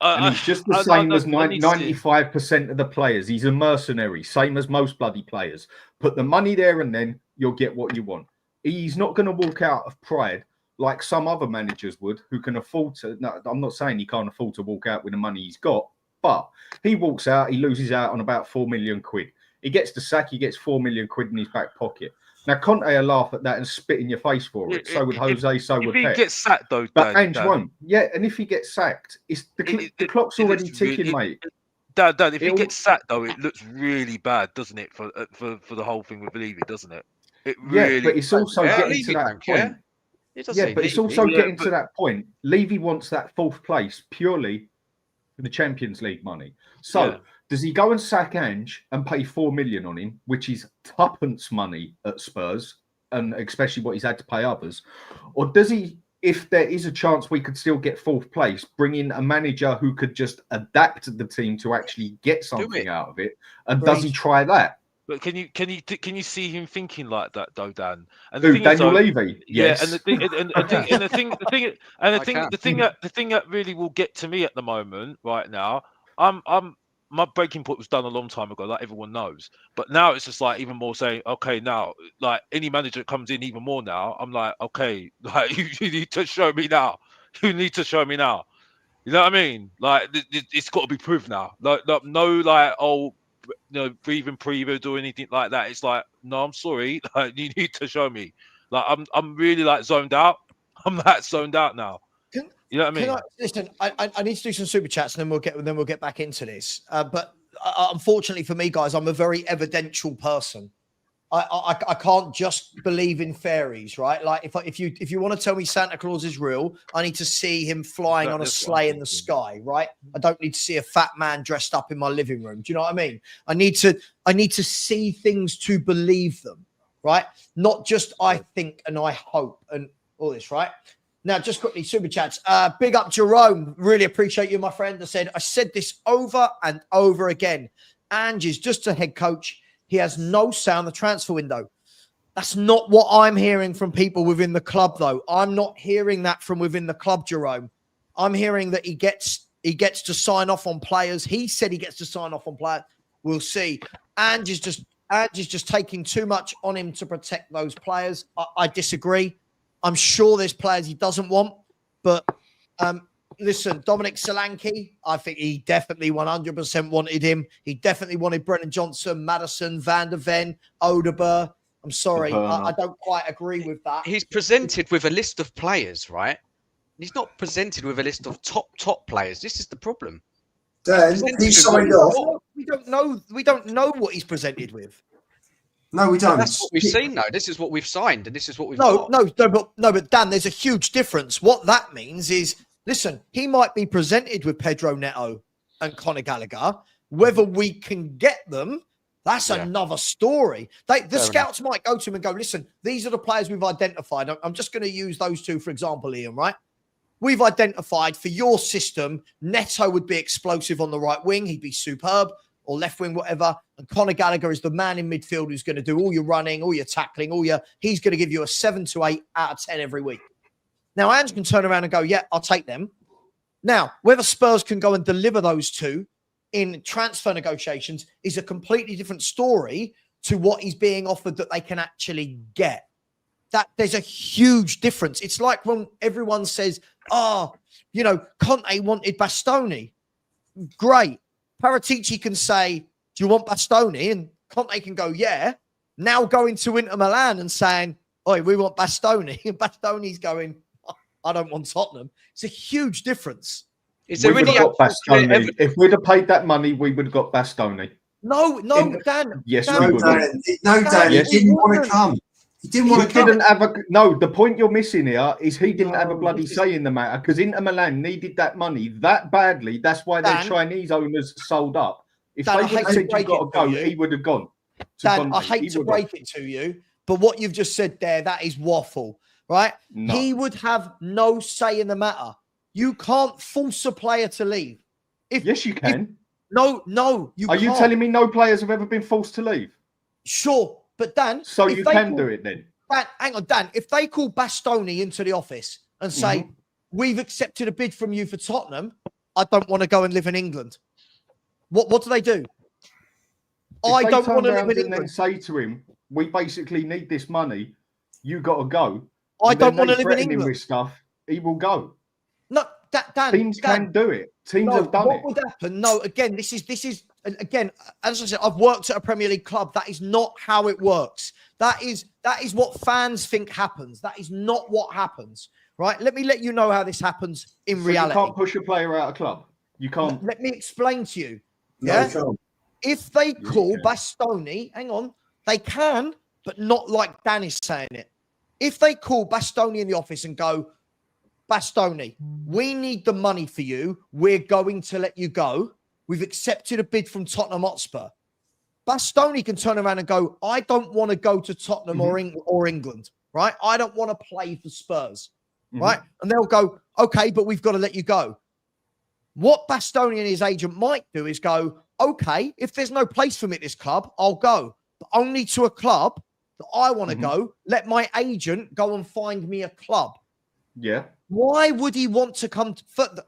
And he's just the same as 95% of the players. He's a mercenary, same as most bloody players. Put the money there and then you'll get what you want. He's not going to walk out of pride like some other managers would who can afford to. No, I'm not saying he can't afford to walk out with the money he's got, but he walks out, he loses out on about 4 million quid. He gets the sack, he gets 4 million quid in his back pocket. Now, Conte will laugh at that and spit in your face for it. So would Jose, so would Pep. If he gets sacked, though, but Ange won't. Yeah, and if he gets sacked, the clock's already ticking, mate. Dad, if he gets sacked, though, it looks really bad, doesn't it, for the whole thing with Levy, doesn't it? It really. Yeah, but it's also getting to that point. It's also getting to that point. Levy wants that fourth place purely for the Champions League money. So does he go and sack Ange and pay 4 million on him, which is tuppence money at Spurs, and especially what he's had to pay others? Or does he, if there is a chance we could still get fourth place, bring in a manager who could just adapt the team to actually get something out of it? And does he try that? But can you see him thinking like that though, Dan? And the thing Daniel Levy, yes. Yeah, and the thing that really will get to me at the moment, right now, my breaking point was done a long time ago, like everyone knows. But now it's just like even more saying, okay, now like any manager that comes in even more now, I'm like, okay, like you need to show me now. You need to show me now. You know what I mean? Like it's got to be proved now. Like no, like breathing preview or anything like that. It's like, no, I'm sorry. Like, you need to show me. Like I'm really like zoned out. I'm that zoned out now. You know what I mean? Listen, I need to do some super chats, and then we'll get back into this. But unfortunately for me, guys, I'm a very evidential person. I can't just believe in fairies, right? Like if you want to tell me Santa Claus is real, I need to see him flying on a sleigh in the sky, right? I don't need to see a fat man dressed up in my living room. Do you know what I mean? I need to see things to believe them, right? Not just I think and I hope and all this, right? Now, just quickly, super chats. Big up Jerome. Really appreciate you, my friend. I said this over and over again. Ange is just a head coach. He has no say on the transfer window. That's not what I'm hearing from people within the club, though. I'm not hearing that from within the club, Jerome. I'm hearing that he gets to sign off on players. He said he gets to sign off on players. We'll see. Ange is just taking too much on him to protect those players. I disagree. I'm sure there's players he doesn't want, but listen, Dominic Solanke, I think he definitely 100% wanted him. He definitely wanted Brennan Johnson, Maddison, Van der Ven, Odeber. I'm sorry, I don't quite agree with that. He's presented with a list of players, right? He's not presented with a list of top players. This is the problem. Dan, he's signed off. We don't know what he's presented with. No, we don't. That's what we've seen, though. This is what we've signed, and this is what we've got. No, but Dan, there's a huge difference. What that means is, listen, he might be presented with Pedro Neto and Conor Gallagher. Whether we can get them, that's another story. The scouts might go to him and go, listen, these are the players we've identified. I'm just going to use those two, for example, Ian, right? We've identified for your system, Neto would be explosive on the right wing. He'd be superb. Or left wing, whatever. And Conor Gallagher is the man in midfield who's going to do all your running, all your tackling, he's going to give you a 7 to 8 out of 10 every week. Now, Ange can turn around and go, yeah, I'll take them. Now, whether Spurs can go and deliver those two in transfer negotiations is a completely different story to what he's being offered that they can actually get. That there's a huge difference. It's like when everyone says, Conte wanted Bastoni. Great. Paratici can say, do you want Bastoni? And Conte can go, yeah. Now going to Inter Milan and saying, we want Bastoni. And Bastoni's going, I don't want Tottenham. It's a huge difference. Is there any Bastoni? If we'd have paid that money, we would have got Bastoni. No, Dan. Yes, Dan, we would. Dan, he didn't want to come. He didn't want to come. No, the point you're missing here is he didn't have a bloody say in the matter because Inter Milan needed that money that badly. That's why their Chinese owners sold up. If they would have said you got to go, he would have gone. Dan, I hate to break it to you, but what you've just said there, that is waffle, right? No. He would have no say in the matter. You can't force a player to leave. Yes, you can. No, you can't. Are you telling me no players have ever been forced to leave? Sure. But Dan, so you can do it then. Dan, hang on, Dan. If they call Bastoni into the office and say, we've accepted a bid from you for Tottenham, I don't want to go and live in England. What do they do? I don't want to live in England. And then say to him, we basically need this money. You got to go. I don't want to live in England. With stuff, he will go. No, Dan. Teams can do it. Teams have done it. What would happen? No, again, this is again, as I said, I've worked at a Premier League club. That is not how it works. That is what fans think happens. That is not what happens. Right? Let me let you know how this happens in reality. You can't push a player out of club. You can't. Let me explain to you. No, yeah. you can't. If they call Bastoni, hang on, they can, but not like Dan is saying it. If they call Bastoni in the office and go, Bastoni, we need the money for you. We're going to let you go. We've accepted a bid from Tottenham Hotspur. Bastoni can turn around and go, I don't want to go to Tottenham or England, right? I don't want to play for Spurs, right? And they'll go, okay, but we've got to let you go. What Bastoni and his agent might do is go, okay, if there's no place for me at this club, I'll go. But only to a club that I want to go. Let my agent go and find me a club. Yeah. Why would he want to come?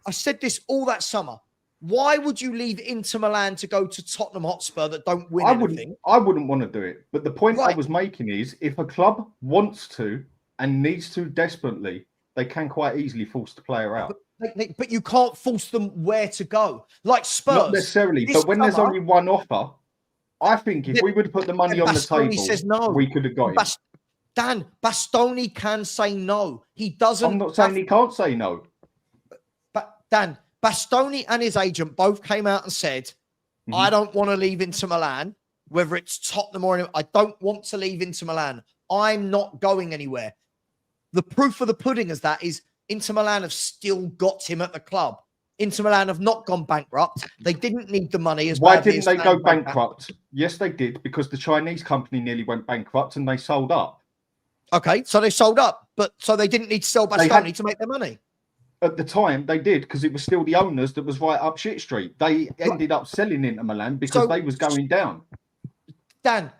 I said this all that summer. Why would you leave Inter Milan to go to Tottenham Hotspur that don't win anything? I wouldn't want to do it. But the point I was making is if a club wants to and needs to desperately, they can quite easily force the player out. But you can't force them where to go. Like Spurs. Not necessarily. But when there's only one offer, I think if we would put the money on the table, we could have got him. Dan, Bastoni can say no. He doesn't. I'm not saying he can't say no. But Dan, Bastoni and his agent both came out and said, I don't want to leave Inter Milan, whether it's Tottenham or I don't want to leave Inter Milan. I'm not going anywhere. The proof of the pudding is that is Inter Milan have still got him at the club. Inter Milan have not gone bankrupt. They didn't need the money as Why badly didn't as they go Fan bankrupt? Yes, they did, because the Chinese company nearly went bankrupt and they sold up. Okay, so they sold up, but so they didn't need to sell Bastoni to make their money. At the time, they did, because it was still the owners that was right up shit street. They ended up selling Inter Milan because they was going down. Dan,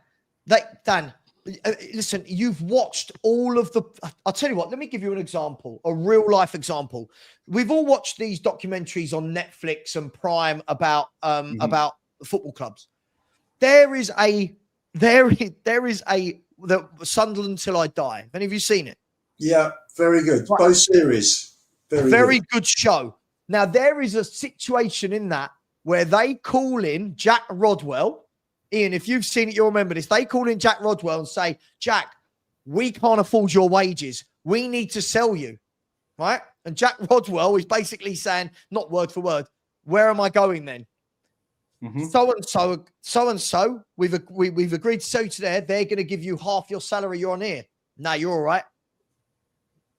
listen, you've watched all of the... I'll tell you what, let me give you an example, a real-life example. We've all watched these documentaries on Netflix and Prime about football clubs. There is the Sunderland Till I Die. Have any of you seen it? Yeah, very good. Right. Both series. Very good show. Now, there is a situation in that where they call in Jack Rodwell. Ian, if you've seen it, you'll remember this. They call in Jack Rodwell and say, Jack, we can't afford your wages. We need to sell you, right? And Jack Rodwell is basically saying, not word for word, where am I going then? So-and-so, we've agreed to sell you to there. They're going to give you half your salary you're on here. Nah, you're all right.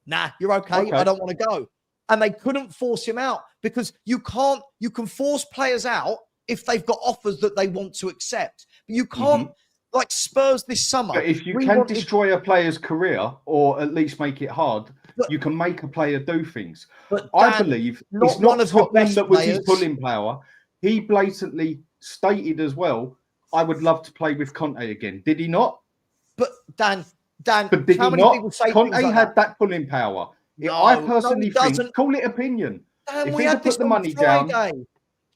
Nah, you're okay. I don't want to go. And they couldn't force him out because you can force players out if they've got offers that they want to accept. But you can't, like Spurs this summer. But if you can destroy a player's career or at least make it hard, you can make a player do things. But I believe it's not Tottenham that was his pulling power. He blatantly stated as well, I would love to play with Conte again. Did he not? But Dan, but did he not? Conte had that pulling power. No, I personally think, call it opinion. Dan, if we he'd had have put the money Friday. down,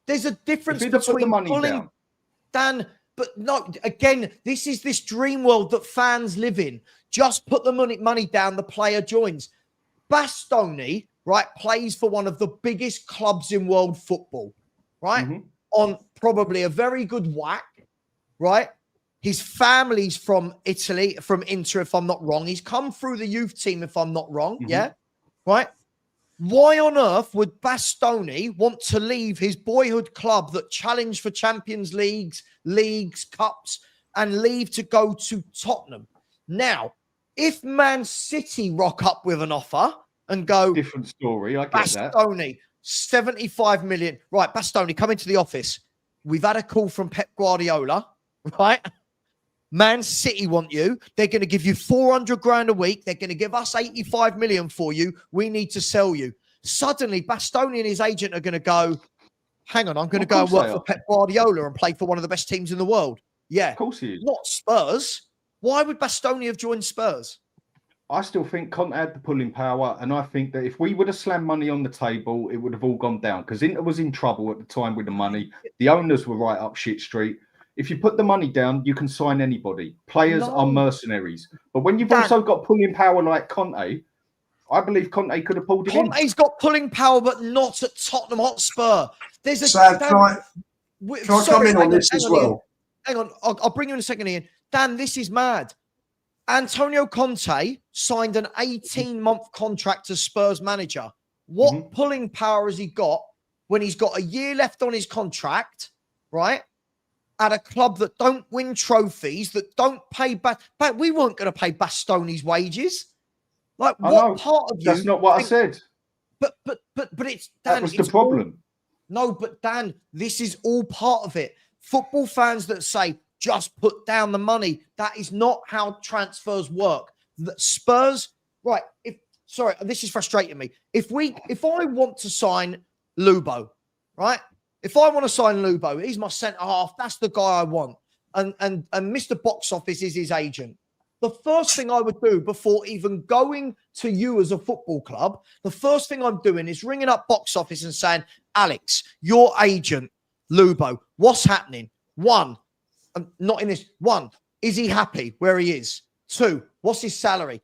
there's a difference if he'd have put the between money pulling down. Dan, but no, again, this is this dream world that fans live in. Just put the money down, the player joins. Bastoni, right, plays for one of the biggest clubs in world football, right? On probably a very good whack, right? His family's from Italy, from Inter, if I'm not wrong. He's come through the youth team, if I'm not wrong. Yeah, right? Why on earth would Bastoni want to leave his boyhood club that challenged for Champions Leagues, cups, and leave to go to Tottenham? Now, if Man City rock up with an offer and go... Different story, I get that. Bastoni, 75 million. Right, Bastoni, come into the office. We've had a call from Pep Guardiola, right? Man City want you. They're going to give you 400 grand a week. They're going to give us 85 million for you. We need to sell you. Suddenly, Bastoni and his agent are going to go, hang on, I'm going to go and work for Pep Guardiola and play for one of the best teams in the world. Yeah. Of course he is. Not Spurs. Why would Bastoni have joined Spurs? I still think Conte had the pulling power, and I think that if we would have slammed money on the table, it would have all gone down because Inter was in trouble at the time with the money. The owners were right up shit street. If you put the money down, you can sign anybody. Players are mercenaries. But when you've also got pulling power like Conte, I believe Conte could have pulled it in. Conte's got pulling power, but not at Tottenham Hotspur. There's a... Can I come in on this as well? Hang on, I'll bring you in a second, Ian. Dan, this is mad. Antonio Conte signed an 18-month contract as Spurs manager. What pulling power has he got when he's got a year left on his contract, right? At a club that don't win trophies, that don't pay back. But we weren't going to pay Bastoni's wages. Like, what part of you? That's not what I said. But it's Dan. That was the problem. No, but Dan, this is all part of it. Football fans that say just put down the money. That is not how transfers work. The Spurs, right? Sorry, this is frustrating me. If I want to sign Lubo, right? If I want to sign Lubo, he's my centre half. That's the guy I want. And Mr. Box Office is his agent. The first thing I would do before even going to you as a football club, the first thing I'm doing is ringing up Box Office and saying, Alex, your agent, Lubo, what's happening? One, not in this. One, is he happy where he is? Two, what's his salary?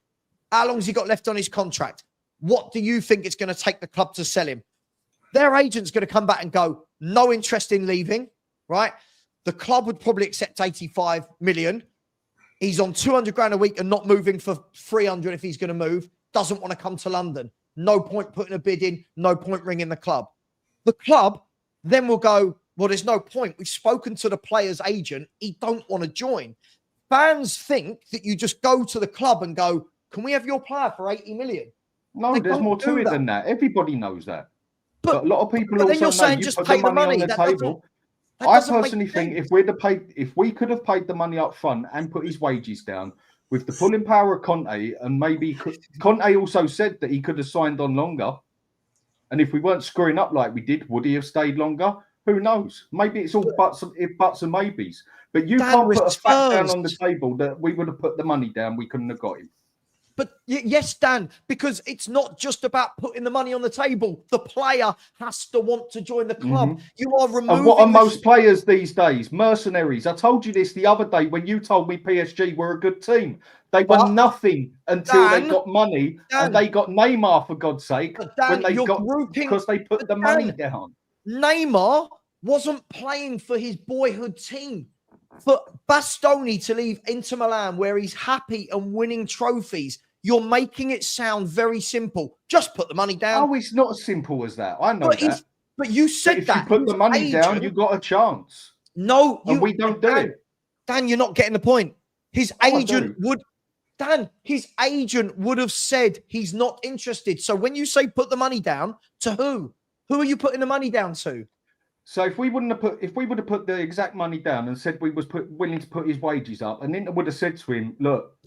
How long's he got left on his contract? What do you think it's going to take the club to sell him? Their agent's going to come back and go, no interest in leaving, right? The club would probably accept 85 million. He's on 200 grand a week and not moving for 300 if he's going to move. Doesn't want to come to London. No point putting a bid in. No point ringing the club. The club then will go, well, there's no point. We've spoken to the player's agent. He don't want to join. Fans think that you just go to the club and go, can we have your player for 80 million? No, there's more to it than that. Everybody knows that. But a lot of people then you're also saying know you just put pay the the money money. on the table. I personally think if we could have paid the money up front and put his wages down with the pulling power of Conte, and maybe Conte also said that he could have signed on longer. And if we weren't screwing up like we did, would he have stayed longer? Who knows? Maybe it's all buts and maybes. But you can't put a fact down on the table that we would have put the money down. We couldn't have got him. But yes, Dan, because it's not just about putting the money on the table. The player has to want to join the club. You are removing. And what are most players these days? Mercenaries. I told you this the other day when you told me PSG were a good team. They were nothing until they got money, and they got Neymar, for God's sake, when they got because they put the money down. Neymar wasn't playing for his boyhood team. For Bastoni to leave Inter Milan, where he's happy and winning trophies, you're making it sound very simple. Just put the money down. Oh, it's not as simple as that. I know that. But you said that. If you put the money down, you got a chance. No, and we don't do it. Dan, you're not getting the point. His agent would... Dan, his agent would have said he's not interested. So when you say put the money down, to who? Who are you putting the money down to? So if we would have put the exact money down and said we was willing to put his wages up, and Inter would have said to him, "Look,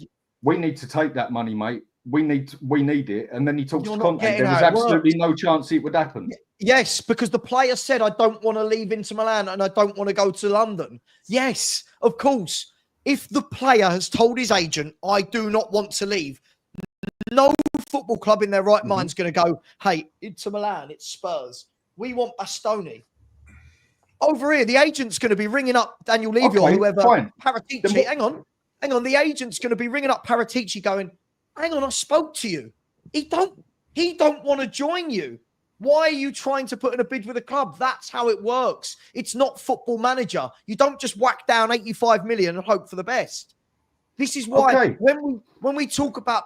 we need to take that money, mate. We need it." And then he talks to Conte. There was absolutely no chance it would happen. Yes, because the player said, "I don't want to leave Inter Milan and I don't want to go to London." Yes, of course. If the player has told his agent, "I do not want to leave," no football club in their right mind is going to go, "Hey, Inter Milan, it's Spurs. We want Bastoni." Over here, the agent's going to be ringing up Daniel Levy or whoever. Paratici. Hang on. The agent's going to be ringing up Paratici going, hang on, I spoke to you. He don't want to join you. Why are you trying to put in a bid with a club? That's how it works. It's not Football Manager. You don't just whack down 85 million and hope for the best. This is why when we talk about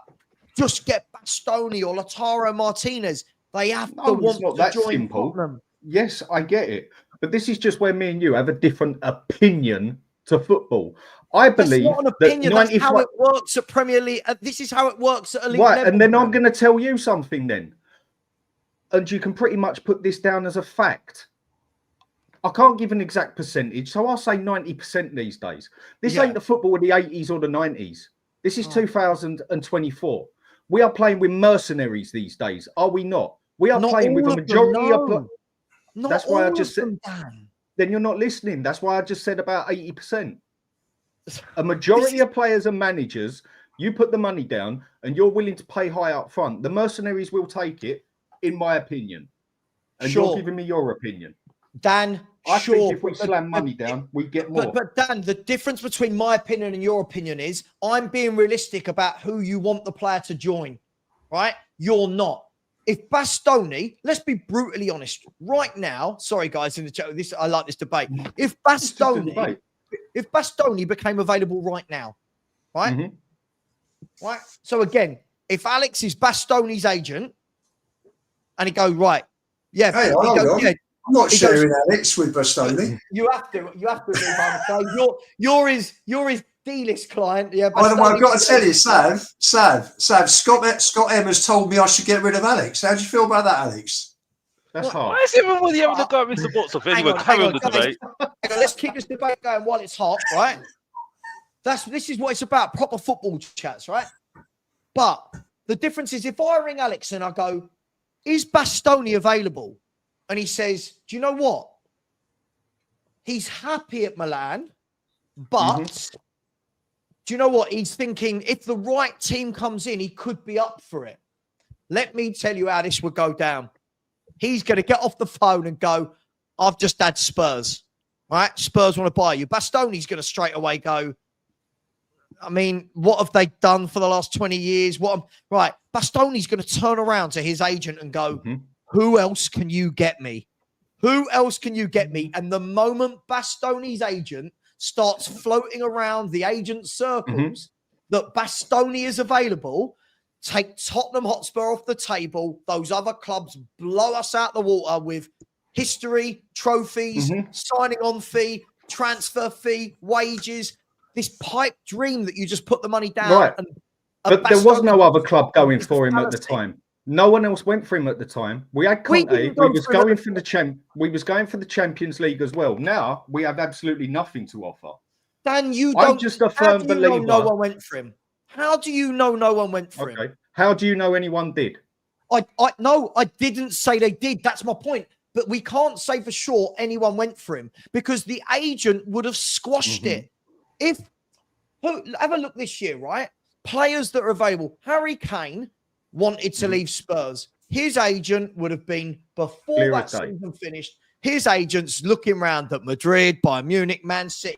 just get Bastoni or Lautaro Martinez, they have to want to join Tottenham. Yes, I get it. But this is just where me and you have a different opinion to football. I believe that's not an opinion. That's how it works at Premier League. This is how it works at elite level. And then I'm going to tell you something then. And you can pretty much put this down as a fact. I can't give an exact percentage, so I'll say 90% these days. This ain't the football of the 80s or the 90s. This is 2024. We are playing with mercenaries these days, are we not? We are playing with a majority of... That's why I just said. Then you're not listening. That's why I just said about 80%. A majority of players and managers, you put the money down and you're willing to pay high up front. The mercenaries will take it, in my opinion. And you're giving me your opinion. Dan, I think if we slam money down, we get more. But Dan, the difference between my opinion and your opinion is I'm being realistic about who you want the player to join, right? You're not. If Bastoni, let's be brutally honest, right now, sorry guys in the chat, I like this debate. If Bastoni became available right now, right? Right. So again, if Alex is Bastoni's agent and he goes, right, I'm not sharing Alex with Bastoni. You have to do you're his D-list client. Yeah, I've got to tell you, Sav, Scott M has told me I should get rid of Alex. How do you feel about that, Alex? That's hard. Why is everybody having to go into what's up anyway? Carry on the debate. Let's keep this debate going while it's hot, right? This is what it's about, proper football chats, right? But the difference is if I ring Alex and I go, is Bastoni available? And he says, do you know what? He's happy at Milan, but... Do you know what? He's thinking if the right team comes in, he could be up for it. Let me tell you how this would go down. He's going to get off the phone and go, I've just had Spurs. All right? Spurs want to buy you. Bastoni's going to straight away go, I mean, what have they done for the last 20 years? Right. Bastoni's going to turn around to his agent and go, who else can you get me? Who else can you get me? And the moment Bastoni's agent starts floating around the agent circles that Bastoni is available, take Tottenham Hotspur off the table, those other clubs blow us out the water with history, trophies, signing on fee, transfer fee, wages, this pipe dream that you just put the money down. Right. But there was no other club going is for him at the time. No one else went for him at the time. We had Conte. We was going for the Champions League as well. Now we have absolutely nothing to offer. Dan, I'm just a firm believer. No one went for him. How do you know no one went for him? How do you know anyone did? I didn't say they did. That's my point. But we can't say for sure anyone went for him because the agent would have squashed it. Have a look this year, right? Players that are available. Harry Kane wanted to leave Spurs. His agent would have been, before that season finished, his agent's looking around at Madrid, Bayern Munich, Man City.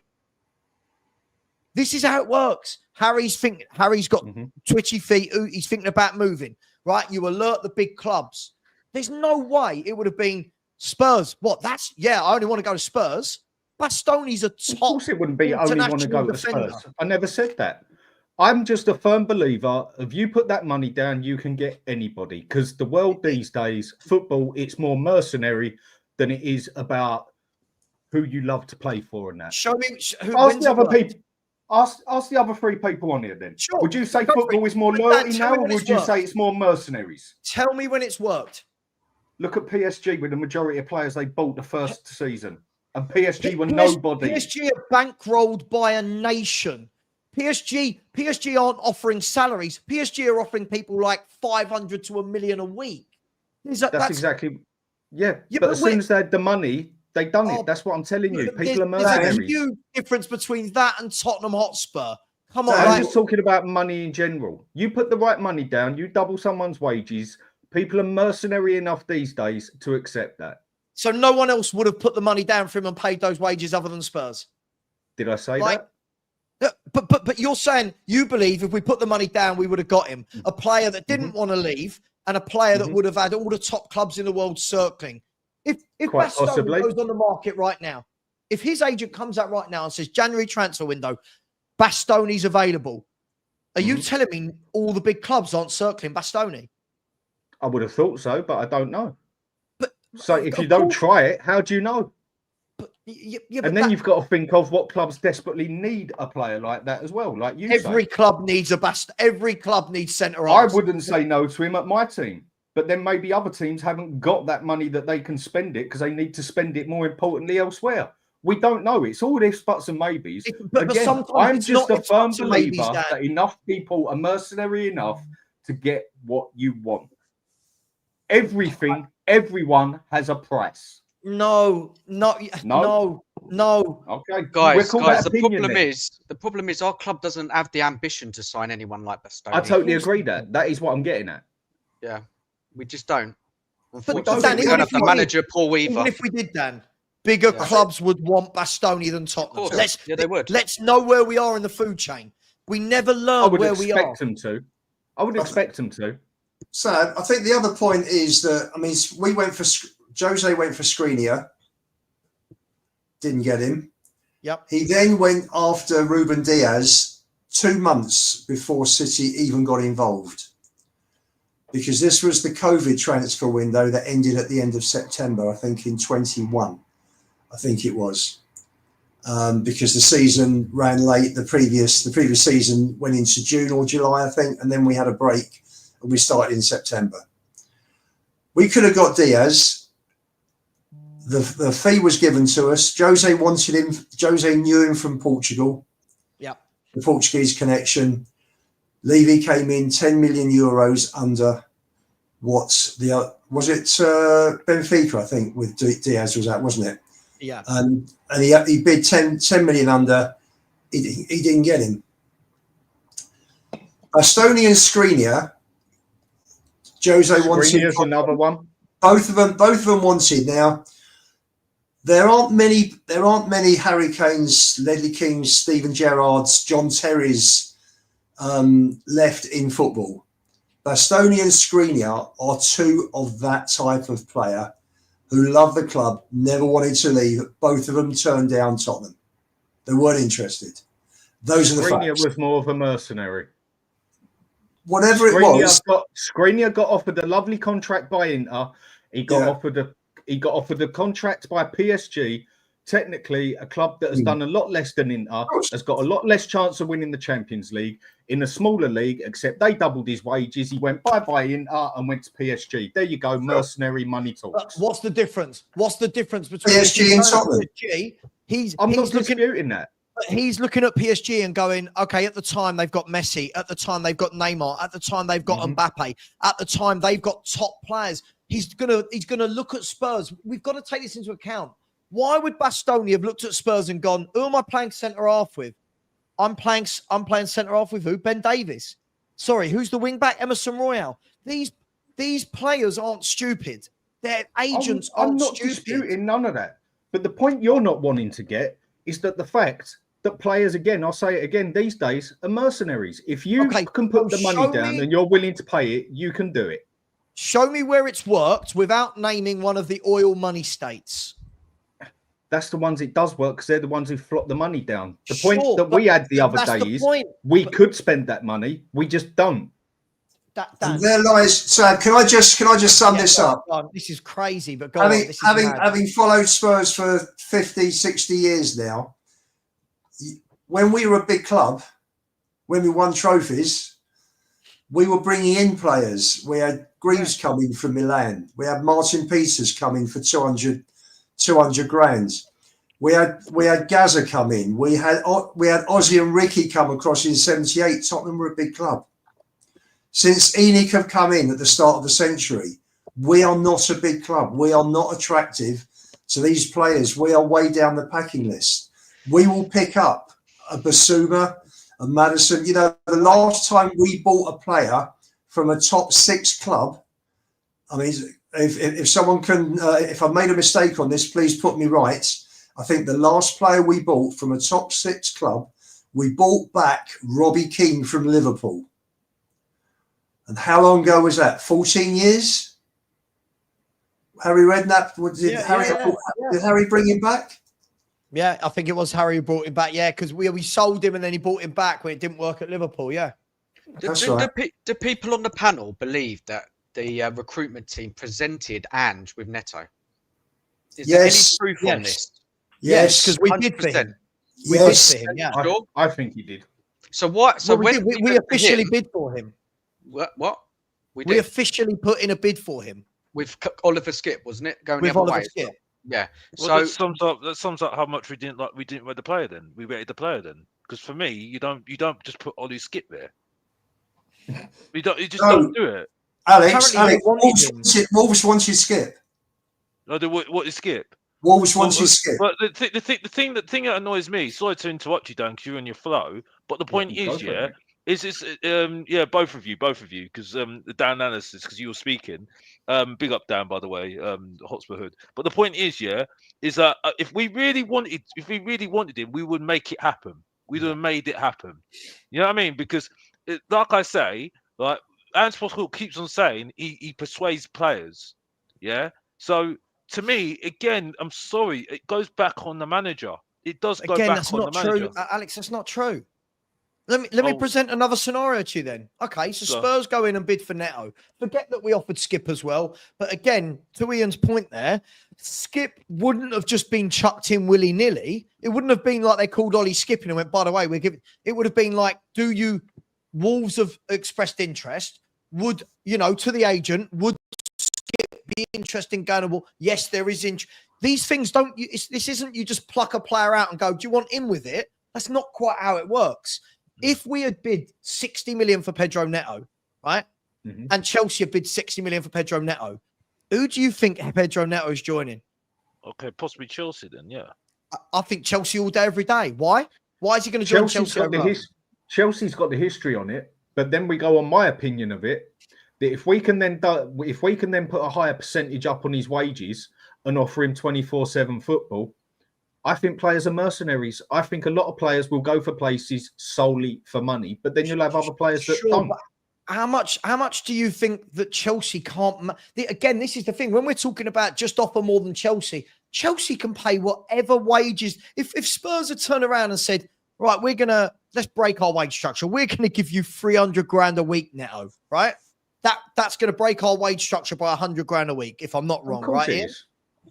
This is how it works. Harry's got twitchy feet. He's thinking about moving, right? You alert the big clubs. There's no way it would have been Spurs. What? I only want to go to Spurs. Bastoni's a top. Of course, it wouldn't be only want to go to Spurs. I never said that. I'm just a firm believer. If you put that money down, you can get anybody. Because the world these days, football, it's more mercenary than it is about who you love to play for and that. Show me who ask the other people. Ask the other three people on here then. Sure. Would you say football is more loyalty now, or would you say it's more mercenaries? Tell me when it's worked. Look at PSG with the majority of players they bought the first season. And PSG were nobody. PSG are bankrolled by a nation. PSG aren't offering salaries. PSG are offering people like 500 to $1 million a week. That's exactly. Yeah, but as soon as they had the money, they done it. That's what I'm telling you. People are mercenaries. There's a huge difference between that and Tottenham Hotspur. Come on, I'm just talking about money in general. You put the right money down, you double someone's wages. People are mercenary enough these days to accept that. So no one else would have put the money down for him and paid those wages other than Spurs. Did I say that? But you're saying you believe if we put the money down, we would have got him a player that didn't want to leave and a player that would have had all the top clubs in the world circling. If Bastoni goes on the market right now, if his agent comes out right now and says January transfer window, Bastoni's available, are you telling me all the big clubs aren't circling Bastoni? I would have thought so, but I don't know. So if you don't try it, how do you know? Then you've got to think of what clubs desperately need a player like that as well. Like you, every club needs every club needs centre. I wouldn't say no to him at my team, but then maybe other teams haven't got that money that they can spend it because they need to spend it more importantly elsewhere. We don't know. It's all ifs, buts, and maybes. But again, I'm just a firm believer that enough people are mercenary enough to get what you want. Everyone has a price. No. Okay, guys. The problem is our club doesn't have the ambition to sign anyone like Bastoni. I totally agree. That is what I'm getting at. Yeah, we just don't. Unfortunately, Dan, we don't have the manager, Paul Weaver. Even if we did, Dan, bigger clubs would want Bastoni than Tottenham. They would. Let's know where we are in the food chain. We never learn where we are. I would expect them to. So I think the other point is that, Jose went for Skriniar, didn't get him. Yep. He then went after Ruben Diaz 2 months before City even got involved, because this was the COVID transfer window that ended at the end of September, I think in 21. I think it was, because the season ran late. The previous season went into June or July, I think, and then we had a break and we started in September. We could have got Diaz. The fee was given to us. Jose wanted him. Jose knew him from Portugal. Yeah. The Portuguese connection. Levy came in 10 million euros under was it Benfica, I think, with Diaz was that, wasn't it? Yeah. And he bid 10 million under. He didn't get him. Bastoni and Skriniar. Jose wanted. Skriniar's another one. Both of them wanted. Now, there aren't many Harry Kanes, Ledley Kings, Steven Gerrards, John Terrys left in football. Bastoni and Skriniar are two of that type of player who love the club, never wanted to leave. Both of them turned down Tottenham. They weren't interested. Those are the Skriniar facts. was more of a mercenary. Whatever it was. Skriniar got offered a lovely contract by Inter. He got offered a contract by PSG. Technically, a club that has done a lot less than Inter, has got a lot less chance of winning the Champions League in a smaller league, except they doubled his wages. He went bye-bye Inter and went to PSG. There you go, mercenary money talks. What's the difference? What's the difference between PSG and Tottenham? I'm not disputing that. He's looking at PSG and going, okay, at the time they've got Messi, at the time they've got Neymar, at the time they've got Mbappe, at the time they've got top players. He's gonna look at Spurs. We've got to take this into account. Why would Bastoni have looked at Spurs and gone, who am I playing centre half with? I'm playing centre half with who? Ben Davies. Sorry, who's the wing back? Emerson Royale. These players aren't stupid. Their agents aren't stupid. I'm not disputing none of that. But the point you're not wanting to get is that the fact that players, again, I'll say it again, these days are mercenaries. If you can put the money down and you're willing to pay it, you can do it. Show me where it's worked without naming one of the oil money states. That's the ones it does work because they're the ones who flop the money down. The point that we had the other day is we could spend that money. We just don't. There lies. So can I just sum this up? This is crazy, but having followed Spurs for 50, 60 years now, when we were a big club, when we won trophies, we were bringing in players. We had Greaves coming from Milan. We had Martin Peters coming for 200 grand. We had Gaza come in. We had Ozzy and Ricky come across in '78. Tottenham were a big club. Since ENIC have come in at the start of the century, we are not a big club. We are not attractive to these players. We are way down the packing list. We will pick up a Basuma, a Madison. You know, the last time we bought a player from a top 6 club, I mean, if someone can, if I made a mistake on this, please put me right. I think the last player we bought from a top 6 club, we bought back Robbie Keane from Liverpool. And how long ago was that? 14 years? Harry Redknapp, did Harry bring him back? Yeah, I think it was Harry who brought him back. Yeah, because we sold him and then he brought him back when it didn't work at Liverpool. Yeah. Do people on the panel believe that the recruitment team presented Ange with Neto? Is there any proof on this? Yes, because we did for him. We did for him. Yeah, I think he did. So what? So well, we officially bid for him. What? We officially put in a bid for him with Oliver Skip, wasn't it? Going with the other Oliver way. Skip. Yeah. Well, that sums up how much we didn't rate the player. Then we rated the player. Then because for me, you don't just put Ollie Skip there. You just don't do it. Alex, Wolves wanted Skip. No, what is Skip? Wolves wanted Skip. But the thing that annoys me. Sorry to interrupt you, Dan, because you're in your flow. But the point is, both of you, because Dan analysis, because you were speaking. Big up Dan, by the way, Hotspur Hood. But the point is that if we really wanted him, we would make it happen. We'd have made it happen. You know what I mean? Because, like I say, like Ange Postecoglou keeps on saying, he persuades players. Yeah. So to me, again, I'm sorry, it goes back on the manager. It does go back on the manager. True, Alex. That's not true. Let me present another scenario to you then. Okay, so Spurs go in and bid for Neto. Forget that we offered Skip as well. But again, to Ian's point there, Skip wouldn't have just been chucked in willy-nilly. It wouldn't have been like they called Ollie Skip and went, by the way, we're giving... It would have been like, Wolves have expressed interest. Would, to the agent, would Skip be interested in going, well, yes, there is interest. These things this isn't you just pluck a player out and go, do you want in with it? That's not quite how it works. If we had bid 60 million for Pedro Neto, right? Mm-hmm. And Chelsea had bid 60 million for Pedro Neto, who do you think Pedro Neto is joining? Okay, possibly Chelsea then, yeah. I think Chelsea all day, every day. Why? Why is he going to join Chelsea? Chelsea's got the history on it, but then we go on my opinion of it, that if we can then put a higher percentage up on his wages and offer him 24/7 football, I think players are mercenaries. I think a lot of players will go for places solely for money, but then you'll have other players that don't. How much do you think that Chelsea can't? Again, this is the thing. When we're talking about just offer more than Chelsea, Chelsea can pay whatever wages. If Spurs had turned around and said, right, let's break our wage structure. We're going to give you 300 grand a week now, right? That's going to break our wage structure by 100 grand a week, if I'm not wrong, right? Ian?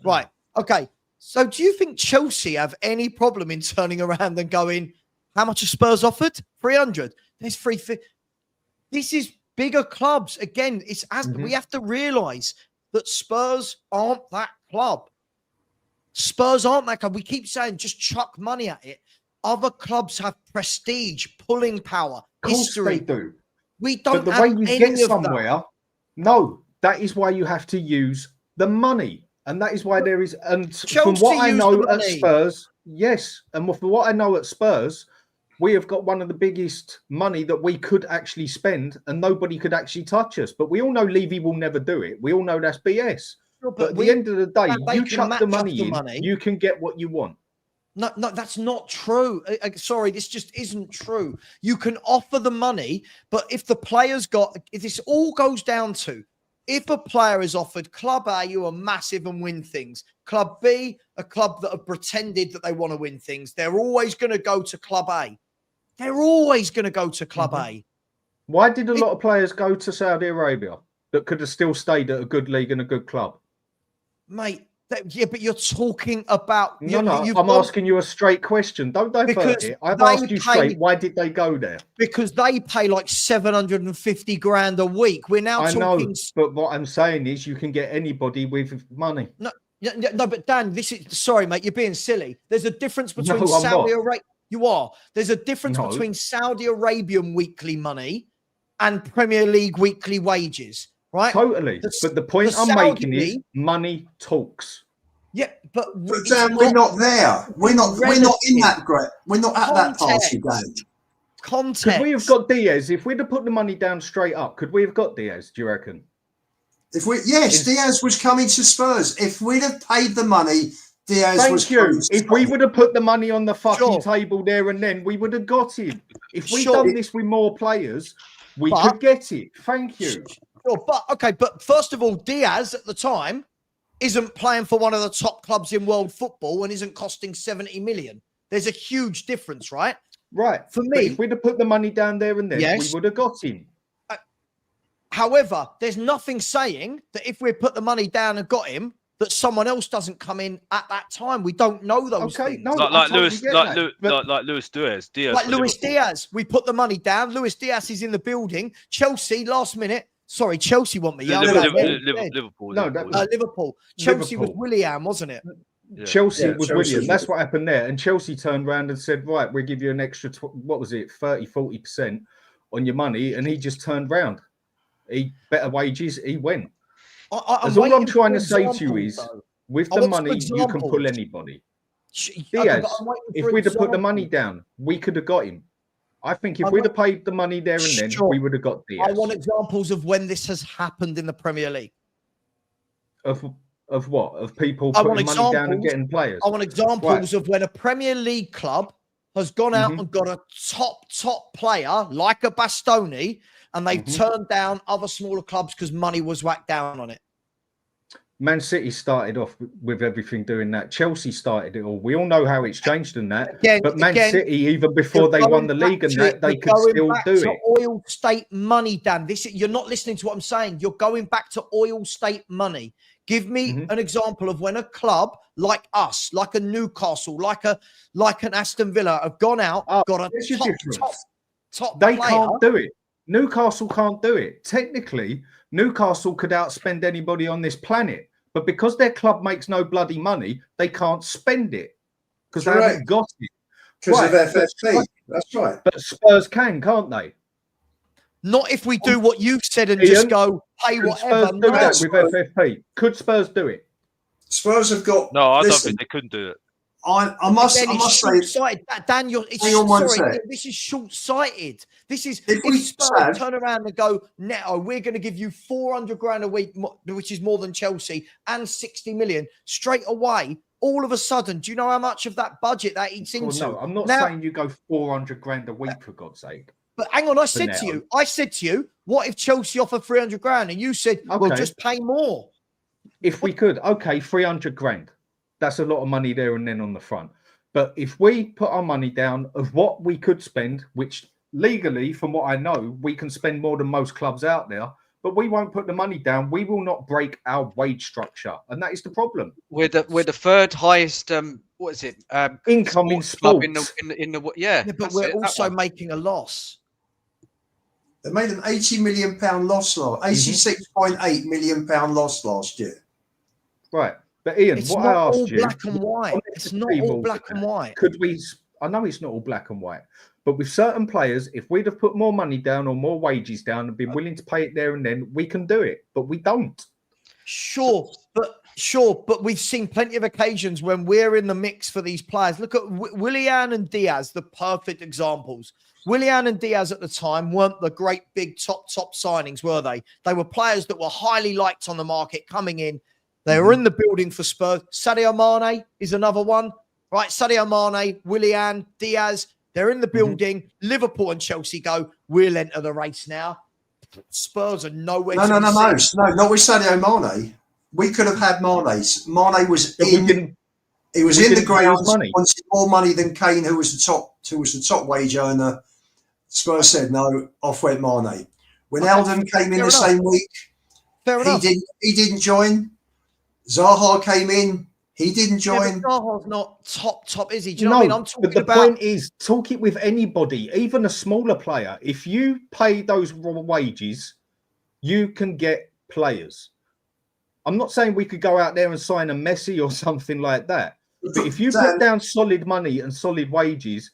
Right. Okay. So do you think Chelsea have any problem in turning around and going, how much are Spurs offered? 300. There's 350. This is bigger clubs. Again, we have to realise that Spurs aren't that club. Spurs aren't that club. We keep saying just chuck money at it. Other clubs have prestige, pulling power, history. They do. We don't. But the way you get somewhere, no, that is why you have to use the money, and that is why there is. And Chelsea from what I know at money. Spurs, yes, and from what I know at Spurs, we have got one of the biggest money that we could actually spend, and nobody could actually touch us. But we all know Levy will never do it. We all know that's BS. Sure, but at the end of the day, you chuck the money in, you can get what you want. No, that's not true. Sorry, this just isn't true. You can offer the money, but if the player's if this all goes down to, if a player is offered Club A, you are massive and win things. Club B, a club that have pretended that they want to win things. They're always going to go to Club A. They're always going to go to Club A. Why did a lot of players go to Saudi Arabia that could have still stayed at a good league and a good club? Mate, yeah, but you're talking about... I'm asking you a straight question. Don't divert it. I've asked you straight, why did they go there? Because they pay like 750 grand a week. We're now talking... I know, but what I'm saying is you can get anybody with money. No, but Dan, sorry, mate, you're being silly. There's a difference between Saudi Arabia... You are. There's a difference between Saudi Arabian weekly money and Premier League weekly wages. Right? Totally. But the point I'm making is money talks. Yeah, but Dan, we're not there. We're not in that great. We're not at that part of the game. Context. Could we have got Diaz? If we'd have put the money down straight up, could we have got Diaz, do you reckon? Diaz was coming to Spurs. If we'd have paid the money, Diaz was coming to Spurs. If we would have put the money on the fucking table there and then, we would have got him. If we'd done this with more players, we could get it. Thank you. But first of all, Diaz at the time isn't playing for one of the top clubs in world football and isn't costing 70 million. There's a huge difference, right? Right. For me, but if we'd have put the money down there and then, we would have got him. However, there's nothing saying that if we put the money down and got him, that someone else doesn't come in at that time. We don't know those things. No, like Luis Diaz. Like Luis Diaz. We put the money down. Luis Diaz is in the building. Chelsea, last minute. Sorry, Chelsea want me. Liverpool. Liverpool. Chelsea was Willian, wasn't it? Yeah. Chelsea was Willian. That's what happened there. And Chelsea turned around and said, right, we'll give you an extra, 30-40% on your money. And he just turned round. Better wages, he went. All I'm trying to say to you is, with the money, you can pull anybody. Diaz, if we'd have put the money down, we could have got him. I think if we'd have paid the money there and then, we would have got Diaz. I want examples of when this has happened in the Premier League. Of what? Of people putting money down and getting players? I want examples of when a Premier League club has gone out and got a top player like a Bastoni, and they've turned down other smaller clubs because money was whacked down on it. Man City started off with everything doing that. Chelsea started it all. We all know how it's changed in that. But Man City, even before they won the league and that, they could still do it. Oil state money, Dan. You're not listening to what I'm saying. You're going back to oil state money. Give me an example of when a club like us, like a Newcastle, like an Aston Villa have gone out, got a top They player. can't do it. Newcastle can't do it. Technically, Newcastle could outspend anybody on this planet, but because their club makes no bloody money, they can't spend it because they haven't got it. Because of FFP. That's right. But Spurs can't they? Not if we do what you've said and just go pay whatever. Spurs do that with FFP. Could Spurs do it? Spurs have got. No, I don't think they couldn't do it. I must say, Dan, this is short-sighted. This is if Spurs turn around and go, Neto, we're going to give you 400 grand a week, which is more than Chelsea, and 60 million straight away. All of a sudden, do you know how much of that budget that eats into? No, I'm not saying you go 400 grand a week for God's sake. But hang on, I said to you, what if Chelsea offer 300 grand, and you said, well, just pay more. If we could, 300 grand. That's a lot of money there and then on the front. But if we put our money down of what we could spend, which legally, from what I know, we can spend more than most clubs out there, but we won't put the money down. We will not break our wage structure, and that is the problem. We're the third highest. What is it? Income in club sports. in the yeah. But we're also making a loss. They made an £80 million loss last, £86.8 million loss last year. Right, but Ian, It's what not I asked all you, black and white. It's not all black and white. Could we? I know it's not all black and white, but with certain players, if we'd have put more money down or more wages down and been willing to pay it there and then, we can do it. But we don't. Sure, but we've seen plenty of occasions when we're in the mix for these players. Look at Willian and Diaz, the perfect examples. Willian and Diaz at the time weren't the great big top signings, were they? They were players that were highly liked on the market coming in. They were in the building for Spurs. Sadio Mane is another one, right? Sadio Mane, Willian, Diaz, they're in the building. Liverpool and Chelsea go, we'll enter the race now. Spurs are nowhere. No, not with Sadio Mane. We could have had Mane. Mane was he was in the ground, wanted more money than Kane, who was the top wage earner. Spurs said no, off went Mane. Wijnaldum came in the same week. Fair enough. He didn't join. Zaha came in. He didn't join. Yeah, Zaha's not top, is he? Do you know what I mean? I'm talking but the point is, talk it with anybody, even a smaller player. If you pay those wages, you can get players. I'm not saying we could go out there and sign a Messi or something like that. But if you put down solid money and solid wages,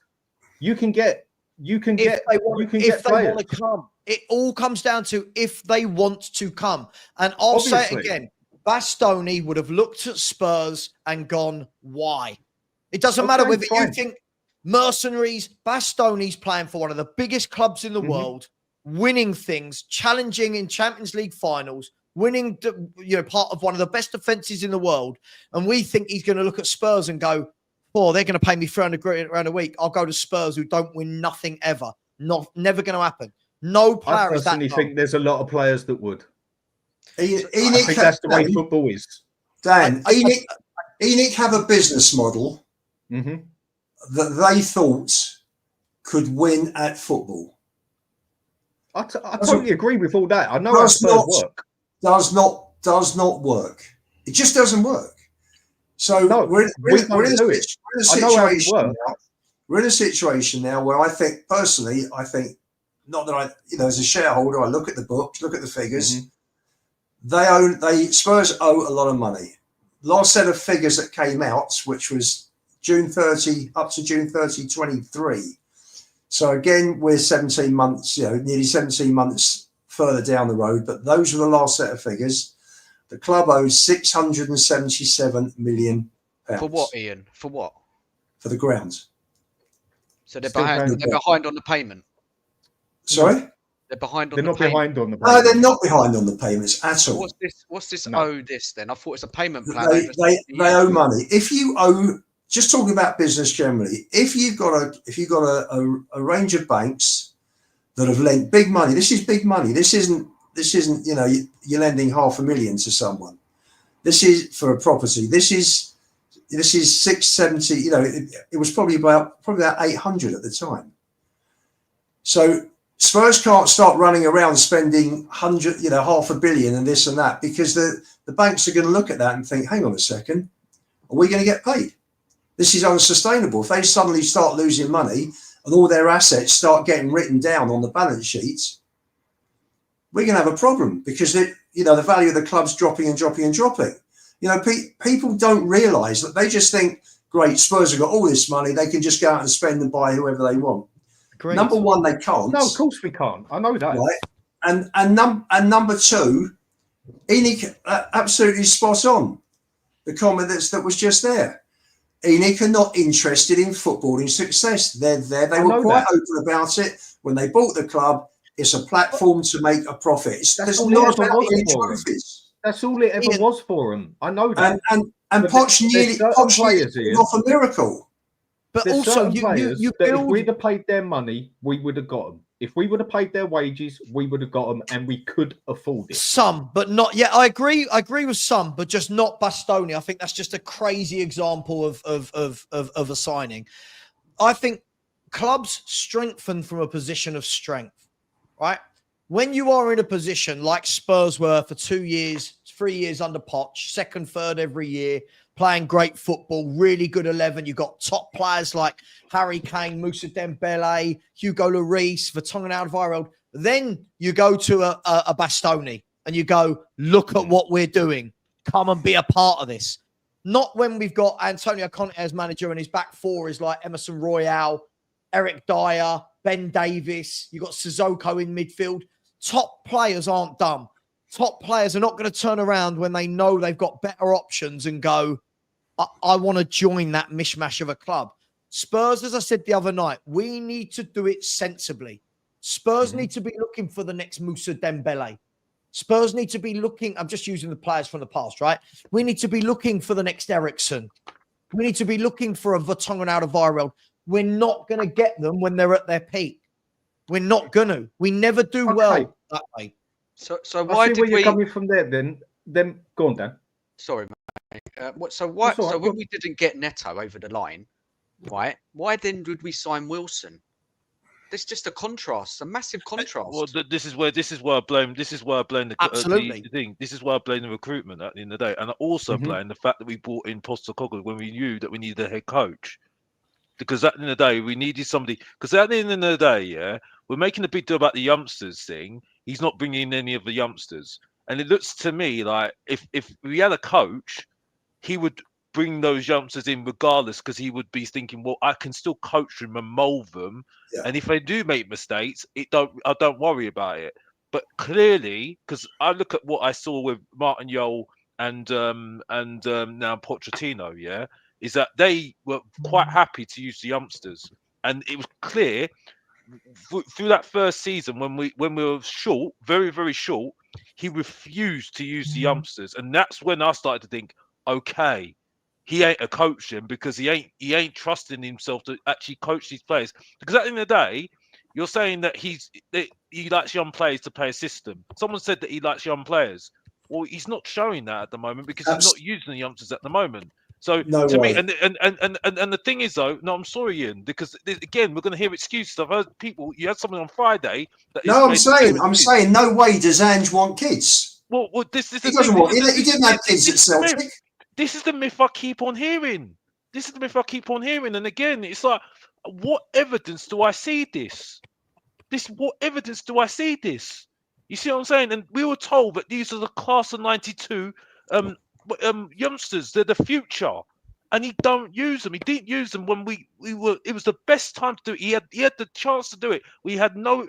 you can get players. Want to come. It all comes down to if they want to come. And I'll say it again. Bastoni would have looked at Spurs and gone, why? It doesn't matter whether you think mercenaries, Bastoni's playing for one of the biggest clubs in the world, winning things, challenging in Champions League finals, winning part of one of the best defenses in the world. And we think he's going to look at Spurs and go, oh, they're going to pay me 300 grand around a week. I'll go to Spurs who don't win nothing ever. Never going to happen. No player is that. I personally think there's a lot of players that would. I think that's the way football is. Dan, ENIC have a business model that they thought could win at football. I totally agree with all that. I know how Spurs work. Does not work. It just doesn't work. So we're in a situation now where I think personally, not that as a shareholder, I look at the books, look at the figures. Spurs owe a lot of money. Last set of figures that came out, which was June 30 up to June 30, 23. So again, we're 17 months, nearly 17 months further down the road. But those are the last set of figures. The club owes £677 million. For what, Ian? For what? For the ground. So they're behind on the payment. Sorry? They're behind on they're the not payment. behind on the payment. No, they're not behind on the payments at all. What's this owe this then? I thought it's a payment plan. They owe money. If you owe, just talking about business generally, if you've got a range of banks that have lent big money, this is big money. This isn't you're lending $500,000 to someone. This is for a property. This is 670. It was probably about 800 at the time. So Spurs can't start running around spending $500 million and this and that, because the banks are going to look at that and think, hang on a second, are we going to get paid? This is unsustainable. If they suddenly start losing money and all their assets start getting written down on the balance sheets, we're going to have a problem, because the value of the club's dropping and dropping and dropping. People don't realise that. They just think, great, Spurs have got all this money, they can just go out and spend and buy whoever they want. Great. Number one, they can't. No, of course we can't. I know that. Right? And number two, ENIC absolutely spot on. The comment that was just there. ENIC are not interested in footballing success. They're there. They were quite open about it when they bought the club. It's a platform to make a profit. That's all it ever was for them. I know that. And Poch nearly off a miracle. But also, you if we'd have paid their money, we would have got them. If we would have paid their wages, we would have got them, and we could afford it. Some, but not. Yeah, I agree. I agree with some, but just not Bastoni. I think that's just a crazy example of a signing. I think clubs strengthen from a position of strength, right? When you are in a position like Spurs were for 2 years, 3 years under Poch, second, third every year, playing great football, really good 11. You've got top players like Harry Kane, Moussa Dembele, Hugo Lloris, Vertonghen Alderweireld. Then you go to a Bastoni and you go, look at what we're doing. Come and be a part of this. Not when we've got Antonio Conte as manager and his back four is like Emerson Royale, Eric Dyer, Ben Davis. You've got Sissoko in midfield. Top players aren't dumb. Top players are not going to turn around when they know they've got better options and go, I want to join that mishmash of a club. Spurs, as I said the other night, we need to do it sensibly. Spurs need to be looking for the next Moussa Dembele. Spurs need to be looking, I'm just using the players from the past, right? We need to be looking for the next Eriksen. We need to be looking for a Vertonghen Alderweireld. We're not going to get them when they're at their peak. We're not going to. We never do well that way. So why did where you're we coming from there? Then go on, Dan. Sorry, mate. So when we didn't get Neto over the line, right? Why then did we sign Wilson? There's just a contrast, a massive contrast. Well, this is where I blame the Absolutely. the thing. This is why I blame the recruitment at the end of the day, and I also blame the fact that we brought in Postecoglou when we knew that we needed a head coach. Because at the end of the day, we needed somebody. Because at the end of the day, yeah, we're making a big deal about the youngsters thing. He's not bringing in any of the youngsters, and it looks to me like if we had a coach, he would bring those youngsters in regardless, because he would be thinking, well, I can still coach them and mold them, and if they do make mistakes, I don't worry about it. But clearly, because I look at what I saw with Martin Jol and now Pochettino, yeah, is that they were quite happy to use the youngsters, and it was clear through that first season when we were short, very, very short, he refused to use the youngsters, and that's when I started to think, okay, he ain't a coach then, because he ain't trusting himself to actually coach these players. Because at the end of the day, you're saying that he likes young players to play a system. Someone said that he likes young players. Well, he's not showing that at the moment because he's not using the youngsters at the moment. So to me, and the thing is though, no, I'm sorry, Ian, because again, we're going to hear excuses. I've heard people. You had something on Friday. I'm saying, no way does Ange want kids. Well, this is he doesn't want. He didn't have kids at Celtic. This is the myth I keep on hearing. And again, it's like, what evidence do I see this? What evidence do I see this? You see what I'm saying? And we were told that these are the class of '92 youngsters. They're the future, and he don't use them. He didn't use them when we were. It was the best time to do it. He had the chance to do it. He had no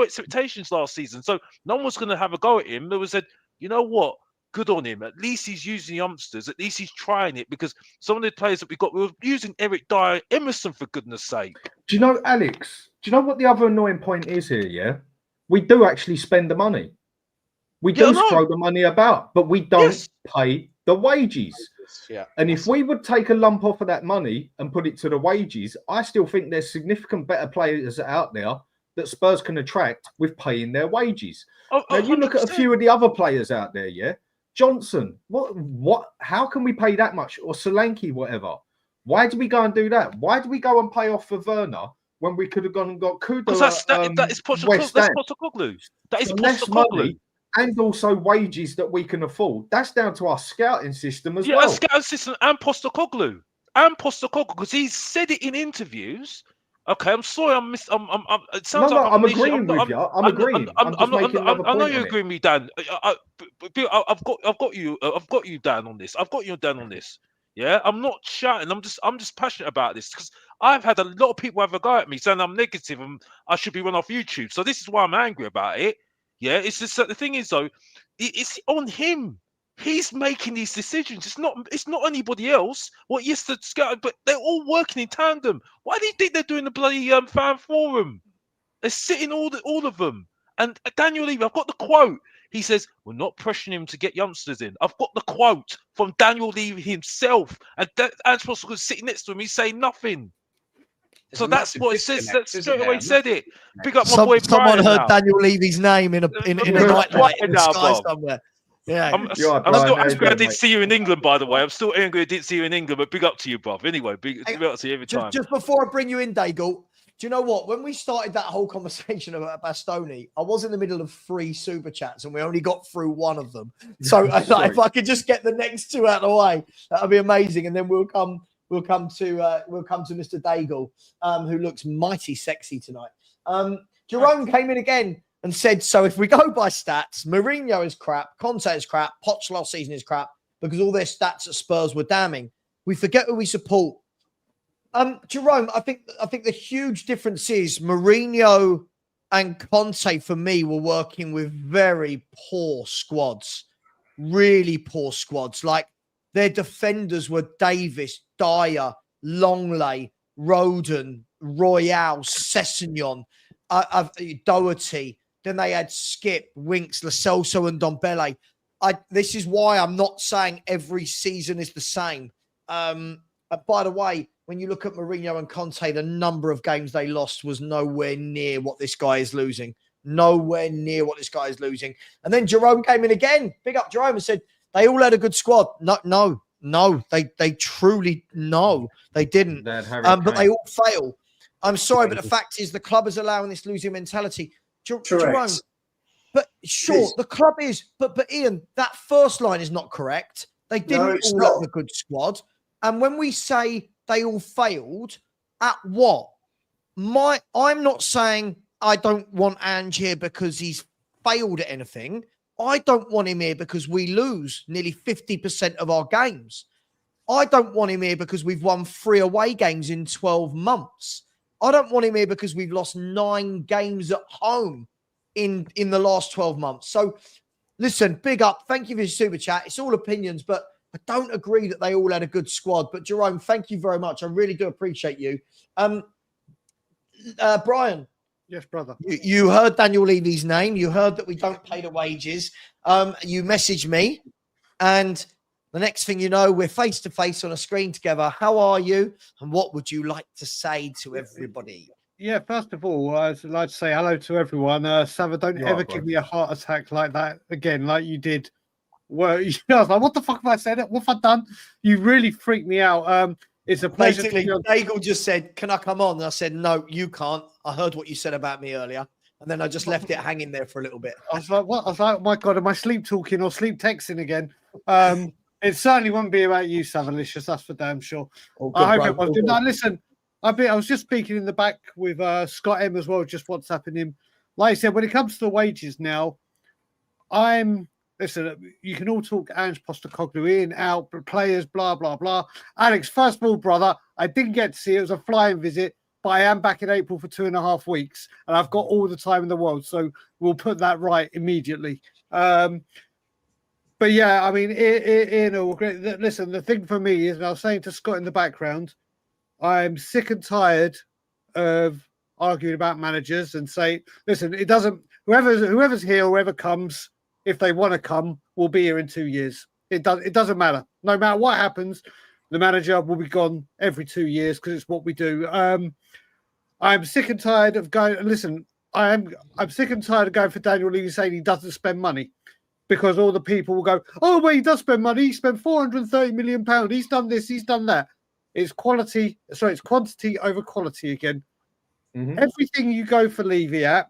expectations last season, so no one was going to have a go at him. They was said, you know what? Good on him. At least he's using youngsters. At least he's trying it, because some of the players that we were using Eric Dyer, Emerson, for goodness sake. Do you know, Alex? Do you know what the other annoying point is here? Yeah, we do actually spend the money. We do throw the money about, but we don't pay the wages. Yeah. And if we would take a lump off of that money and put it to the wages, I still think there's significant better players out there that Spurs can attract with paying their wages. Now, you look at a few of the other players out there, yeah? Johnson, what? How can we pay that much? Or Solanke, whatever. Why do we go and do that? Why do we go and pay off for Werner when we could have gone and got Kudo? Because that is Postecoglou. That is Postecoglou. And also wages that we can afford. That's down to our scouting system as well. Yeah, scouting system and Postecoglou. Because he's said it in interviews. Okay, I'm sorry. It sounds like I'm agreeing with you. I'm agreeing. I know you're agreeing with me, Dan. I've got you, Dan, on this. I've got you, Dan, on this. Yeah, I'm not shouting. I'm just passionate about this, because I've had a lot of people have a go at me saying I'm negative and I should be run off YouTube. So this is why I'm angry about it. Yeah, it's just that the thing is though, it's on him. He's making these decisions. It's not anybody else. The scout, but they're all working in tandem. Why do you think they're doing the bloody fan forum? They're sitting all of them. And Daniel Levy, I've got the quote. He says, we're not pressuring him to get youngsters in. I've got the quote from Daniel Levy himself. And Ange Postecoglou sitting next to him. He's saying nothing. So that's what it says. That straight away said it. Big up my boy Someone Brian heard now. Daniel Levy's name in a night in the sky somewhere. Yeah, I'm still angry I didn't see you in England, by the way. I'm still angry I didn't see you in England, but big up to you, bruv. Anyway, big up to you every time. Just before I bring you in, Daigle, do you know what? When we started that whole conversation about Bastoni, I was in the middle of 3 super chats and we only got through one of them. So if I could just get the next 2 out of the way, that would be amazing. And then we'll come to Mr. Daigle, who looks mighty sexy tonight. Jerome came in again and said, so if we go by stats, Mourinho is crap, Conte is crap, Poch last season is crap because all their stats at Spurs were damning. We forget who we support. Jerome, I think the huge difference is Mourinho and Conte for me were working with very poor squads, really poor squads. Like their defenders were Davis, Dyer, Longley, Roden, Royale, Sessegnon, Doherty. Then they had Skip, Winks, Lo Celso, and Ndombele. This is why I'm not saying every season is the same. By the way, when you look at Mourinho and Conte, the number of games they lost was nowhere near what this guy is losing. Nowhere near what this guy is losing. And then Jerome came in again, big up Jerome, and said they all had a good squad. No, they truly they didn't. But they all fail. I'm sorry, but the fact is the club is allowing this losing mentality. Jerome, but sure, the club is, but Ian, that first line is not correct. They didn't all have a good squad. And when we say they all failed, at what? I'm not saying I don't want Ange here because he's failed at anything. I don't want him here because we lose nearly 50% of our games. I don't want him here because we've won 3 away games in 12 months. I don't want him here because we've lost 9 games at home in the last 12 months. So listen, big up. Thank you for your super chat. It's all opinions, but I don't agree that they all had a good squad. But Jerome, thank you very much. I really do appreciate you. Brian. Yes, brother. You heard Daniel Levy's name. You heard that we don't pay the wages. You messaged me. And the next thing you know, we're face to face on a screen together. How are you? And what would you like to say to everybody? Yeah, first of all, I'd like to say hello to everyone. Savva, don't ever give me a heart attack like that again, like you did. Well, I was like, what the fuck have I said? What have I done? You really freaked me out. It's a pleasure. Basically, Daigle just said, can I come on? And I said, no, you can't. I heard what you said about me earlier. And then I just left it hanging there for a little bit. I was like, what? I was like, oh my God, am I sleep talking or sleep texting again? It certainly wouldn't be about you, Savalicious. That's for damn sure. I hope it was. Now, listen, I was just speaking in the back with Scott M as well, just WhatsApping him. Like I said, when it comes to the wages now, listen, you can all talk Ange Postecoglou in, out, players, blah, blah, blah. Alex, first of all, brother, I didn't get to see it. It was a flying visit, but I am back in April for 2.5 weeks, and I've got all the time in the world, so we'll put that right immediately. But yeah, I mean, listen, the thing for me is, and I was saying to Scott in the background, I'm sick and tired of arguing about managers and say, listen, it doesn't, whoever's here, whoever comes, if they want to come, will be here in 2 years. It doesn't matter. No matter what happens, the manager will be gone every 2 years because it's what we do. I'm sick and tired of going. Listen, I'm sick and tired of going for Daniel Levy saying he doesn't spend money, because all the people will go, oh, well, he does spend money. He spent £430 million. He's done this. He's done that. It's quantity over quality again. Mm-hmm. Everything you go for Levy at,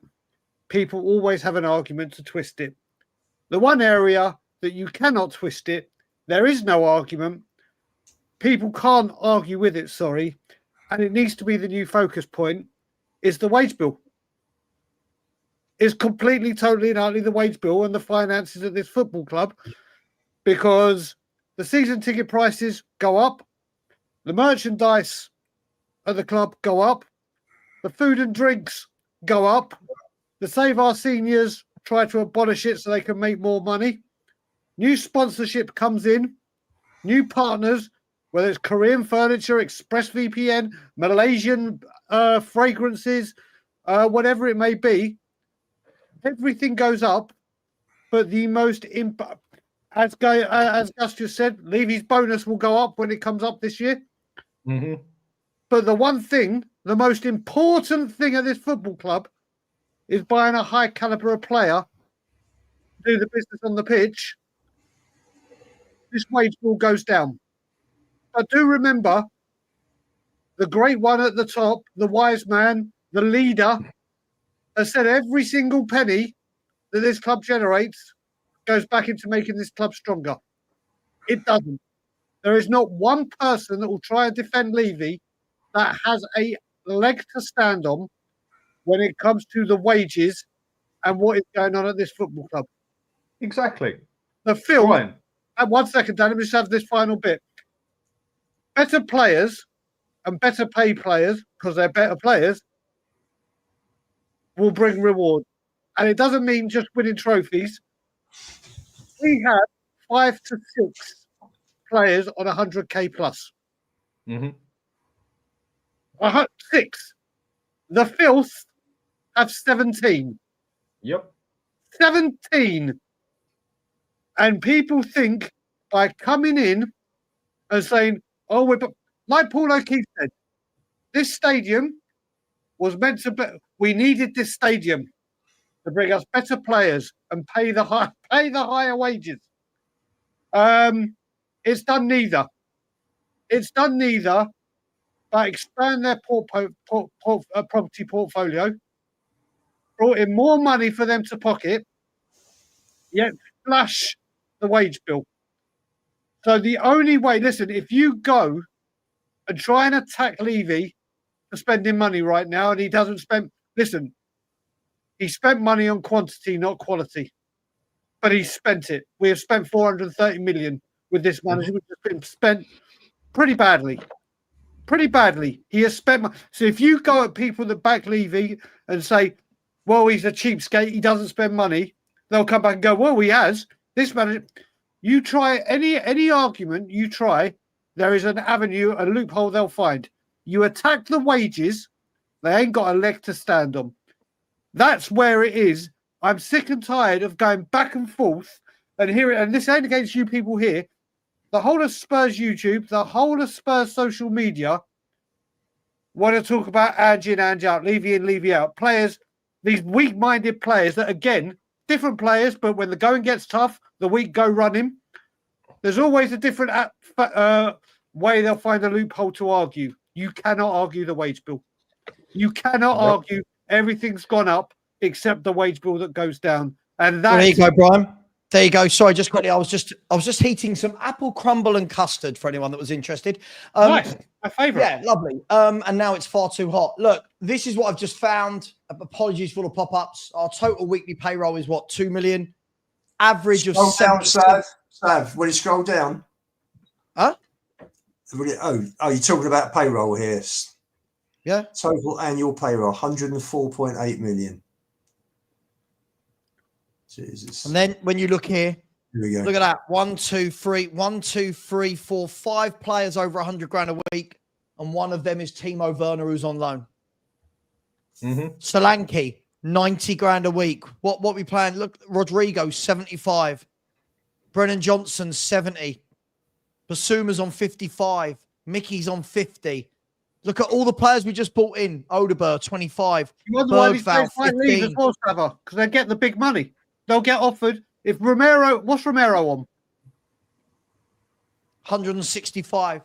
people always have an argument to twist it. The one area that you cannot twist it, there is no argument. People can't argue with it, sorry. And it needs to be the new focus point, is the wage bill. It's completely, totally, and utterly the wage bill and the finances of this football club, because the season ticket prices go up, the merchandise at the club go up, the food and drinks go up, the Save Our Seniors try to abolish it so they can make more money. New sponsorship comes in, new partners, whether it's Korean furniture, ExpressVPN, Malaysian fragrances, whatever it may be. Everything goes up, but the most impact, as Gus just said, Levy's bonus will go up when it comes up this year. Mm-hmm. But the one thing, the most important thing at this football club is buying a high caliber of player to do the business on the pitch. This wage bill goes down. I do remember the great one at the top, the wise man, the leader, has said every single penny that this club generates goes back into making this club stronger. It doesn't. There is not one person that will try and defend Levy that has a leg to stand on when it comes to the wages and what is going on at this football club. Exactly. The film. Brian. And 1 second, Dan, let me just have this final bit. Better players and better paid players, because they're better players, will bring reward. And it doesn't mean just winning trophies. We have 5 to 6 players on 100k plus. Mm-hmm. 6. The Filth have 17. Yep. 17. And people think by coming in and saying, oh, we're like Paul O'Keefe said, this stadium was meant to be, we needed this stadium to bring us better players and pay the higher wages. It's done neither. It's done neither, but expand their property portfolio, brought in more money for them to pocket, yet flush the wage bill. So the only way, listen, if you go and try and attack Levy for spending money right now, and he doesn't spend, listen, he spent money on quantity, not quality, but he spent it. We have spent 430 million with this manager, which has been spent pretty badly. Pretty badly. He has spent. So if you go at people that back Levy and say, well, he's a cheapskate, he doesn't spend money, they'll come back and go, well, he has. This manager, you try any argument you try, there is an avenue, a loophole they'll find. You attack the wages, they ain't got a leg to stand on. That's where it is. I'm sick and tired of going back and forth and hearing, and this ain't against you people here, the whole of Spurs YouTube, the whole of Spurs social media want to talk about Ange in, Ange out, Levy in, Levy out. Players, these weak-minded players that, again, different players, but when the going gets tough, the weak go running. There's always a different way they'll find a loophole to argue. You cannot argue the wage bill. You cannot argue everything's gone up except the wage bill that goes down. And that. There you go, Brian. There you go. Sorry, just quickly. I was just heating some apple crumble and custard for anyone that was interested. Nice. My favourite. Yeah, lovely. And now it's far too hot. Look, this is what I've just found. Apologies for the pop-ups. Our total weekly payroll is what, 2 million? Average of scroll down, Sav. Will you scroll down? Huh? Oh, you're talking about payroll here. Yeah. Total annual payroll, 104.8 million. Jesus. And then when you look here, we go. Look at that. 1, 2, 3, 4, 5 players over 100 grand a week. And one of them is Timo Werner, who's on loan. Mm-hmm. Solanke, 90 grand a week. What we playing? Look, Rodrigo, 75. Brennan Johnson, 70. Basuma's on 55. Mickey's on 50. Look at all the players we just bought in. Odeberg, 25. Bergvall, 15. Because they get the big money. They'll get offered. If Romero, what's Romero on? 165.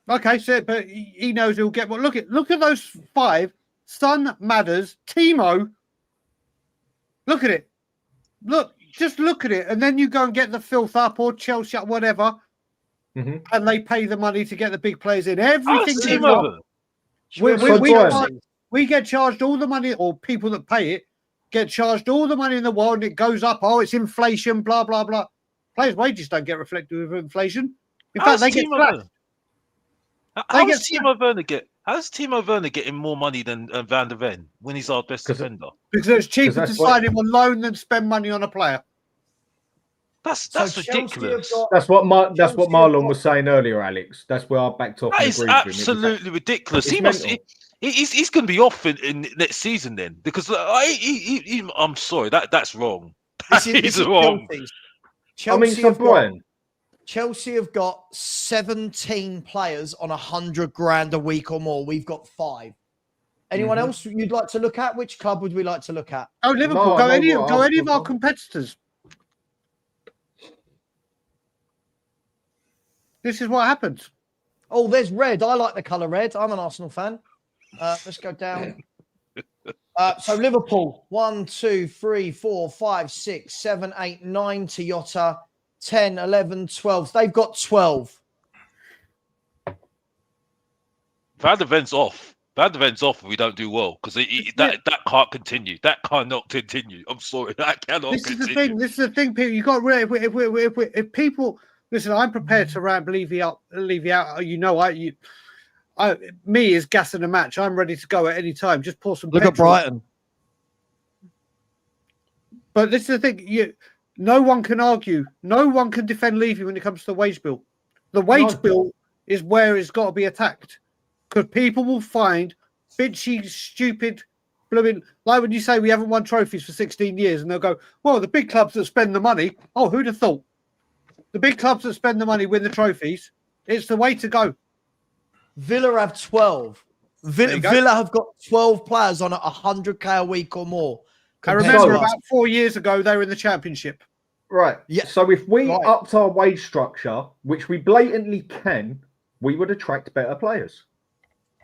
Okay, so but he knows he'll get. Well, look at those 5. Son, Madders, Timo. Look at it. Just look at it, and then you go and get the Filth up or Chelsea up, whatever, and they pay the money to get the big players in. Everything we get charged all the money, or people that pay it get charged all the money in the world, and it goes up. Oh, it's inflation, blah blah blah. Players' wages don't get reflected with inflation. In fact, they get flat. How does Timo Werner getting more money than Van der Ven when he's our best defender? Because it's cheaper to sign him on loan than spend money on a player. That's ridiculous. That's what Marlon was saying earlier, Alex. That's where I backed off. That is absolutely ridiculous. He's going to be off in next season then, because I'm sorry, that's wrong. That is wrong. I mean, so Brian, Chelsea have got 17 players on 100 grand a week or more. We've got 5. Anyone else you'd like to look at? Which club would we like to look at? Oh, Liverpool. Go any of our competitors. This is what happens. Oh, there's red. I like the colour red. I'm an Arsenal fan. Let's go down. So Liverpool, 1, 2, 3, 4, 5, 6, 7, 8, 9 Toyota, 10, 11, 12. They've got 12. Van de Ven's off. Van de Ven's off if we don't do well, because that can't continue. That cannot continue. I'm sorry, that cannot continue. This is the thing, people. You got if people listen. I'm prepared to leave you out. You know, me is gassing a match. I'm ready to go at any time. Just pour some. Look at Brighton. But this is the thing. No one can argue. No one can defend Levy when it comes to the wage bill. The wage bill is where it's got to be attacked, because people will find bitchy, stupid, blooming. Like when you say we haven't won trophies for 16 years, and they'll go, "Well, the big clubs that spend the money." Oh, who'd have thought? The big clubs that spend the money win the trophies. It's the way to go. Villa have 12. Villa have got 12 players on 100k a week or more. I remember about 4 years ago, they were in the Championship. Right. Yeah. So if we upped our wage structure, which we blatantly can, we would attract better players.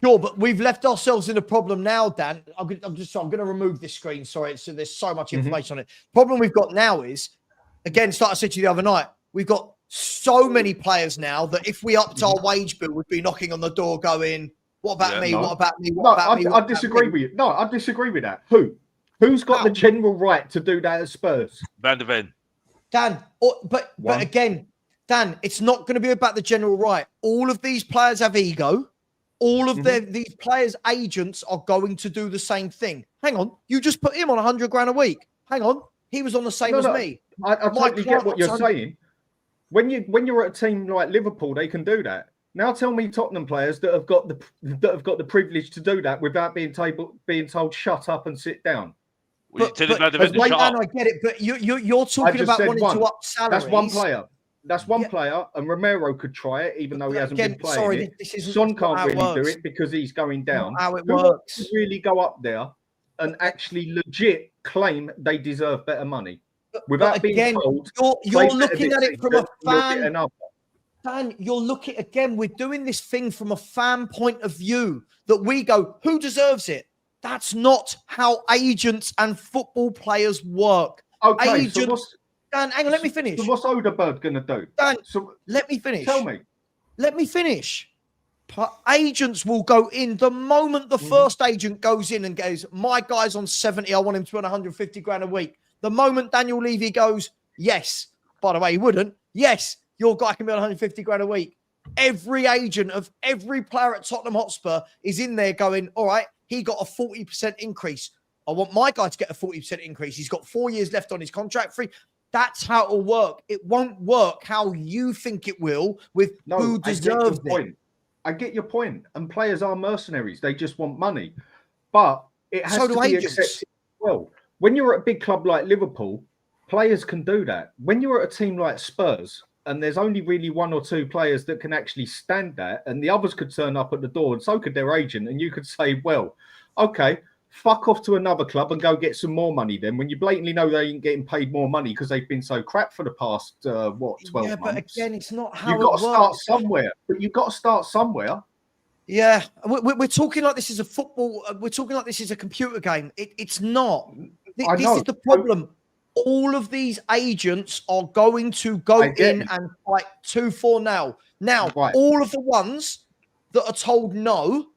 Sure, but we've left ourselves in a problem now, Dan. I'm going to remove this screen. Sorry, so there's so much information on it. Problem we've got now is, again, like I said to you the other night, we've got so many players now that if we upped our wage bill, we'd be knocking on the door going, "What about me? No. What about me? What about me?" I disagree with you. No, I disagree with that. Who's got the general right to do that at Spurs? Van de Ven. Dan, but again, Dan, it's not going to be about the general right. All of these players have ego. All of these players' agents are going to do the same thing. Hang on, you just put him on 100 grand a week. Hang on, he was on the same as me. I totally get what you're saying. When you're at a team like Liverpool, they can do that. Now tell me Tottenham players that have got the privilege to do that without being told shut up and sit down. I get it, but you're talking about wanting to up salaries. That's one player. That's one player, and Romero could try it, even though he hasn't been playing it. Son can't really do it because he's going down. How it works? Who really go up there and actually legit claim they deserve better money without being told? You're looking at it from a fan. Dan, you're looking again. We're doing this thing from a fan point of view that we go, who deserves it? That's not how agents and football players work. Okay, agents. Dan, hang on, let me finish. So what's Odegaard going to do? Dan, let me finish. Tell me. Let me finish. Agents will go in the moment the first agent goes in and goes, "My guy's on 70, I want him to earn 150 grand a week." The moment Daniel Levy goes, "Yes," by the way, he wouldn't. "Yes, your guy can be on 150 grand a week." Every agent of every player at Tottenham Hotspur is in there going, "All right, he got a 40% increase. I want my guy to get a 40% increase. He's got 4 years left on his contract free." That's how it'll work. It won't work how you think it will with who deserves it. I get your point. And players are mercenaries. They just want money. But it has to be accepted. Well, when you're at a big club like Liverpool, players can do that. When you're at a team like Spurs, and there's only really 1 or 2 players that can actually stand that, and the others could turn up at the door, and so could their agent, and you could say, well, okay, fuck off to another club and go get some more money then, when you blatantly know they ain't getting paid more money because they've been so crap for the past, 12 months. Yeah, but again, it's not how you've got to start somewhere. But you've got to start somewhere. Yeah, we're talking like this is a football. We're talking like this is a computer game. It's not. This is the problem. All of these agents are going to go in and fight 2-4 now. Now, all of the ones that are told no,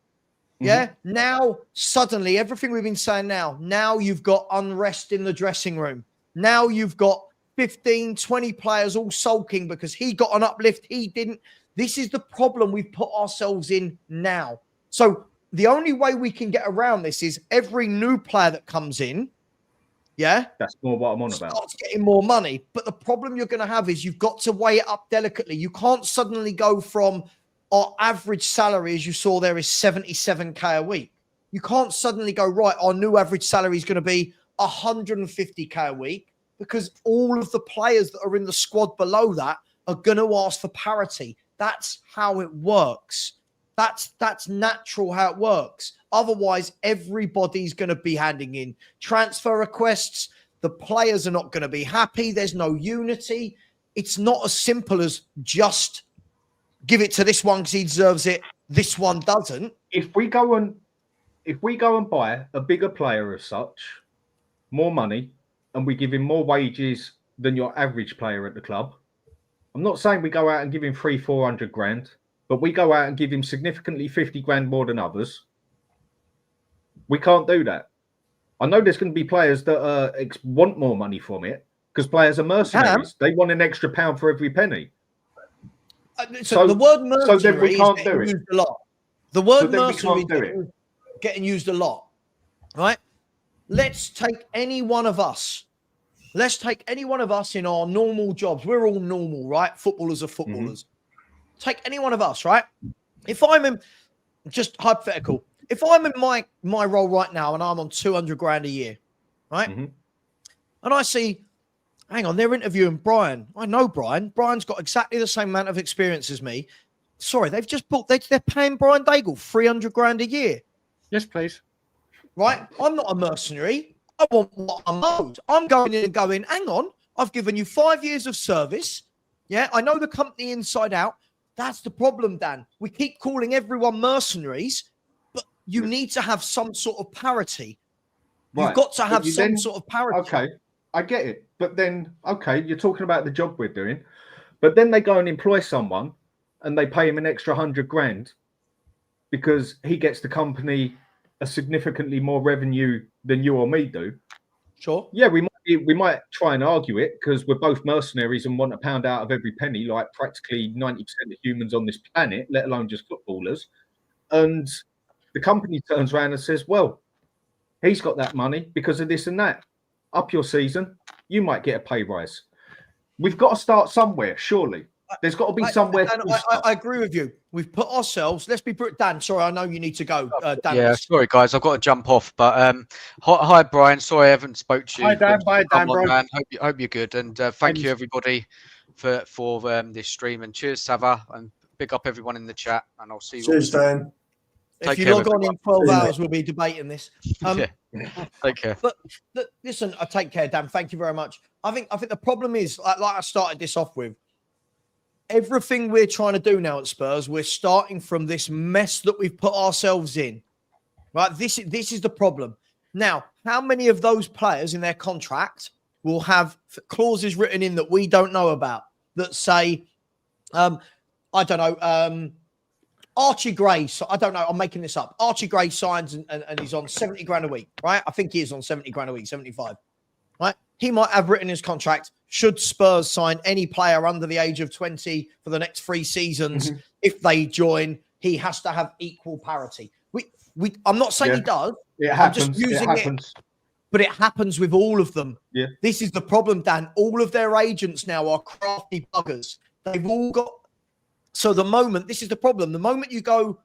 now suddenly everything we've been saying now you've got unrest in the dressing room. Now you've got 15, 20 players all sulking because he got an uplift, he didn't. This is the problem we've put ourselves in now. So the only way we can get around this is every new player that comes in, that's more what I'm on about. Starts getting more money. But the problem you're going to have is you've got to weigh it up delicately. You can't suddenly go from our average salary, as you saw there, is 77k a week. You can't suddenly go, right, our new average salary is going to be 150k a week, because all of the players that are in the squad below that are going to ask for parity. That's how it works. That's natural how it works. Otherwise, everybody's going to be handing in transfer requests. The players are not going to be happy. There's no unity. It's not as simple as just give it to this one because he deserves it. This one doesn't. If we go and buy a bigger player as such, more money, and we give him more wages than your average player at the club, I'm not saying we go out and give him 300-400 grand, but we go out and give him significantly 50 grand more than others. We can't do that. I know there's going to be players that want more money from it because players are mercenaries. They want an extra pound for every penny. So the word mercenary so then we can't is do getting it. used a lot. The word So then we mercenary can't is do it. getting used a lot, right? Let's take any one of us. Let's take any one of us in our normal jobs. We're all normal, right? Footballers are footballers. Take any one of us, right? If I'm in, just hypothetical, if I'm in my role right now and I'm on 200 grand a year, right? And I see, hang on, they're interviewing Brian. I know Brian. Brian's got exactly the same amount of experience as me. Sorry, they've just bought, they're paying Brian Daigle 300 grand a year. Yes, please. Right? I'm not a mercenary. I want what I'm owed. I'm going in and going, hang on, I've given you 5 years of service. Yeah, I know the company inside out. That's the problem, Dan. We keep calling everyone mercenaries, but you need to have some sort of parity. Right. You've got to have some sort of parity. Okay, I get it. But then, okay, you're talking about the job we're doing, but then they go and employ someone and they pay him an extra 100 grand because he gets the company a significantly more revenue than you or me do. Sure. Yeah, we might try and argue it because we're both mercenaries and want a pound out of every penny, like practically 90% of humans on this planet, let alone just footballers. And the company turns around and says, well, he's got that money because of this and that. Up your season, you might get a pay rise. We've got to start somewhere, surely. There's got to be somewhere. I agree with you. We've put ourselves. Let's be Dan. Sorry, I know you need to go. Dan, yeah, sorry guys, I've got to jump off. But hi Brian. Sorry I haven't spoke to you. Hi Dan. Bye Dan, bro. Man. Hope you're good, and thank you everybody for this stream. And cheers, Savva, and big up everyone in the chat. And I'll see you. Cheers, Dan. If you log on in 12 hours, we'll be debating this. Take care. But listen, I take care, Dan. Thank you very much. I think the problem is, like I started this off with, everything we're trying to do now at Spurs, we're starting from this mess that we've put ourselves in. Right? This is the problem. Now, how many of those players in their contract will have clauses written in that we don't know about that say, I don't know, Archie Gray, so I don't know, I'm making this up. Archie Gray signs and he's on 70 grand a week, right? I think he is on 70 grand a week, 75, right? He might have written his contract, should Spurs sign any player under the age of 20 for the next 3 seasons, if they join, he has to have equal parity. I'm not saying he does. I'm just using it. But it happens with all of them. Yeah. This is the problem, Dan. All of their agents now are crafty buggers. They've all got... So this is the problem. The moment you go,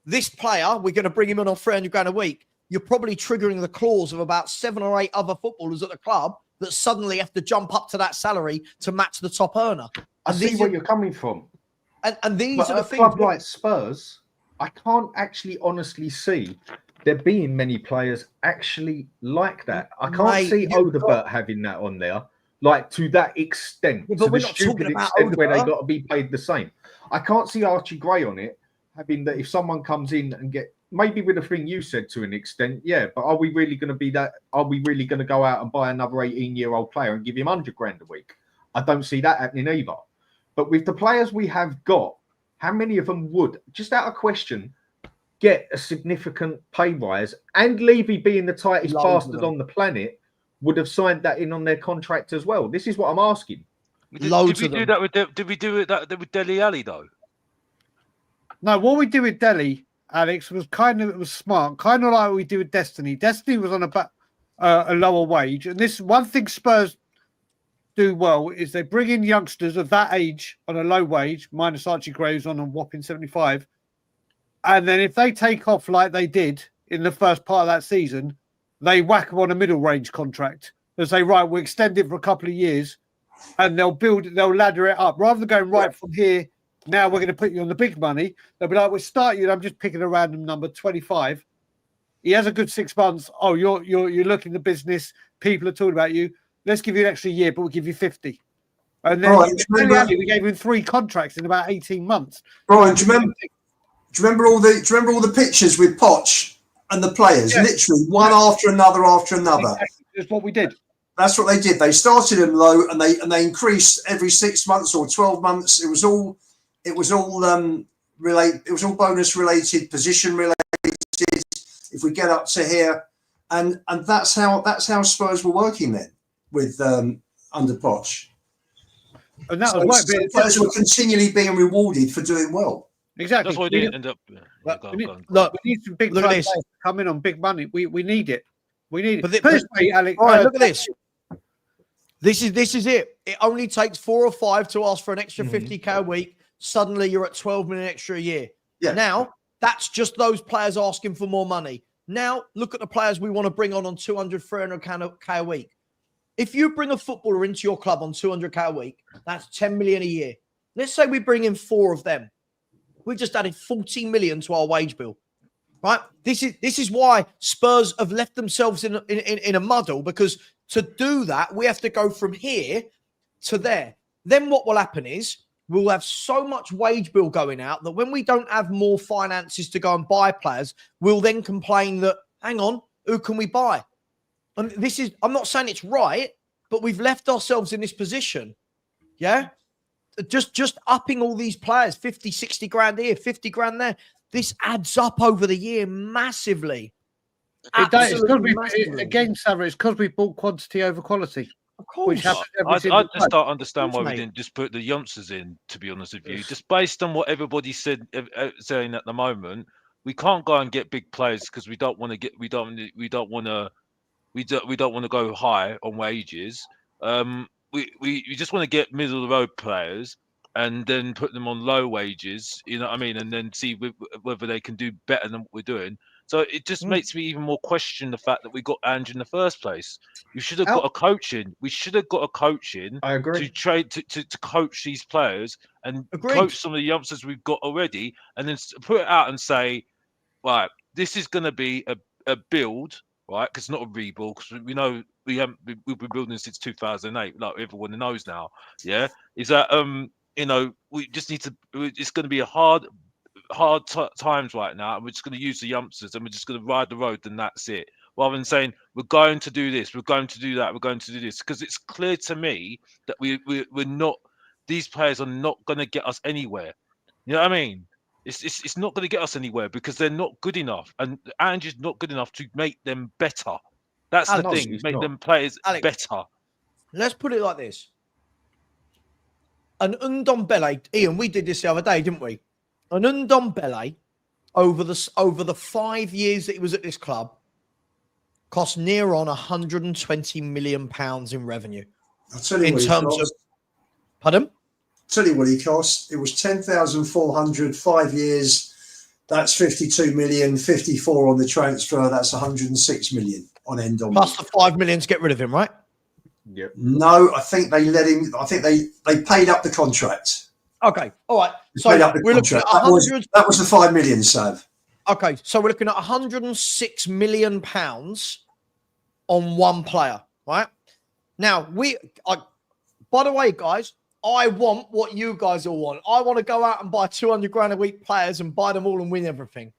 this player, we're going to bring him in on 300 grand a week, you're probably triggering the clause of about 7 or 8 other footballers at the club that suddenly have to jump up to that salary to match the top earner. I see where you're coming from. And these but are the a things. Club like Spurs, I can't actually honestly see there being many players actually like that. I can't see Odebert having that on there, like to that extent, to the stupid extent where they got to be paid the same. I can't see Archie Gray on it having that. If someone comes in and get maybe with the thing you said to an extent, yeah, but are we really going to be that? Are we really going to go out and buy another 18-year-old player and give him 100 grand a week? I don't see that happening either. But with the players we have got, how many of them would, just out of question, get a significant pay rise? And Levy, being the tightest bastard on the planet, would have signed that in on their contract as well. This is what I'm asking. Did we do that with Dele Alli though? No, what we did with Dele, Alex, was it was smart, kind of like what we did with Destiny. Destiny was on a lower wage, and this one thing Spurs do well is they bring in youngsters of that age on a low wage, minus Archie Gray, who's on a whopping 75. And then if they take off like they did in the first part of that season, they whack them on a middle range contract. They say, right, we'll extend it for a couple of years. and they'll ladder it up rather than going right from here. Now we're going to put you on the big money. They'll be like, we'll start you. I'm just picking a random number, 25. He has a good 6 months. Oh, you're looking the business. People are talking about you. Let's give you an extra year, but we'll give you 50. And then we gave him 3 contracts in about 18 months. Brian, do you remember all the pictures with Poch and the players? Yeah. Literally one after another. Exactly. That's what we did. That's what they did. They started them low and they increased every 6 months or 12 months. It was all bonus related, position related. If we get up to here, and that's how Spurs were working then with under Poch. And that was players were continually being rewarded for doing well. Exactly. That's why we didn't end up. Look, we need some big players to come in on big money. We need it. We need it. Personally, Alex, all right, look at this. This is it. It only takes 4 or 5 to ask for an extra 50k a week. Suddenly you're at 12 million extra a year. Yeah. Now that's just those players asking for more money. Now look at the players we want to bring on 200, 300k a week. If you bring a footballer into your club on 200k a week, that's 10 million a year. Let's say we bring in 4 of them. We just added 40 million to our wage bill, right? This is why Spurs have left themselves in a muddle, because to do that, we have to go from here to there. Then what will happen is we'll have so much wage bill going out that when we don't have more finances to go and buy players, we'll then complain that, hang on, who can we buy? And I'm not saying it's right, but we've left ourselves in this position. Yeah. Just upping all these players, 50, 60 grand here, 50 grand there. This adds up over the year massively. It does. Again, Savva, it's because we bought quantity over quality. Of course. I just don't understand why we didn't just put the youngsters in, to be honest with you. Just based on what everybody's saying at the moment, we can't go and get big players because we don't want to go high on wages. We just want to get middle of the road players and then put them on low wages, you know what I mean, and then see whether they can do better than what we're doing. So it just makes me even more question the fact that we got Ange in the first place. You should have got a coach in. We should have got a coach in. I agree. To coach these players and coach some of the youngsters we've got already, and then put it out and say, right, this is going to be a build, right? Because it's not a rebuild. Because we know we've been building since 2008, like everyone knows now. Yeah, is that we just need to. It's going to be a hard times right now, and we're just going to use the youngsters and we're just going to ride the road, and that's it, rather than saying we're going to do this, we're going to do that, we're going to do this, because it's clear to me that we're not, these players are not going to get us anywhere. You know what I mean? It's not going to get us anywhere because they're not good enough, and Ange is not good enough to make them better. That's the thing, make them players better. Let's put it like this. An Ndombele, Ian, we did this the other day, didn't we? An Ndombele, over the 5 years that he was at this club, cost near on £120 million in revenue. I'll tell you Pardon? I'll tell you what he cost. It was 10,400, 5 years. That's 52 million, 54 on the transfer. That's 106 million on Ndombele. Plus the 5 million to get rid of him, right? Yep. No, I think they let him. I think they paid up the contract. Okay, all right. So we're looking at that was the 5 million, Sav. Okay, so we're looking at £106 million on one player, right? Now by the way, guys, I want what you guys all want. I want to go out and buy 200 grand a week players and buy them all and win everything.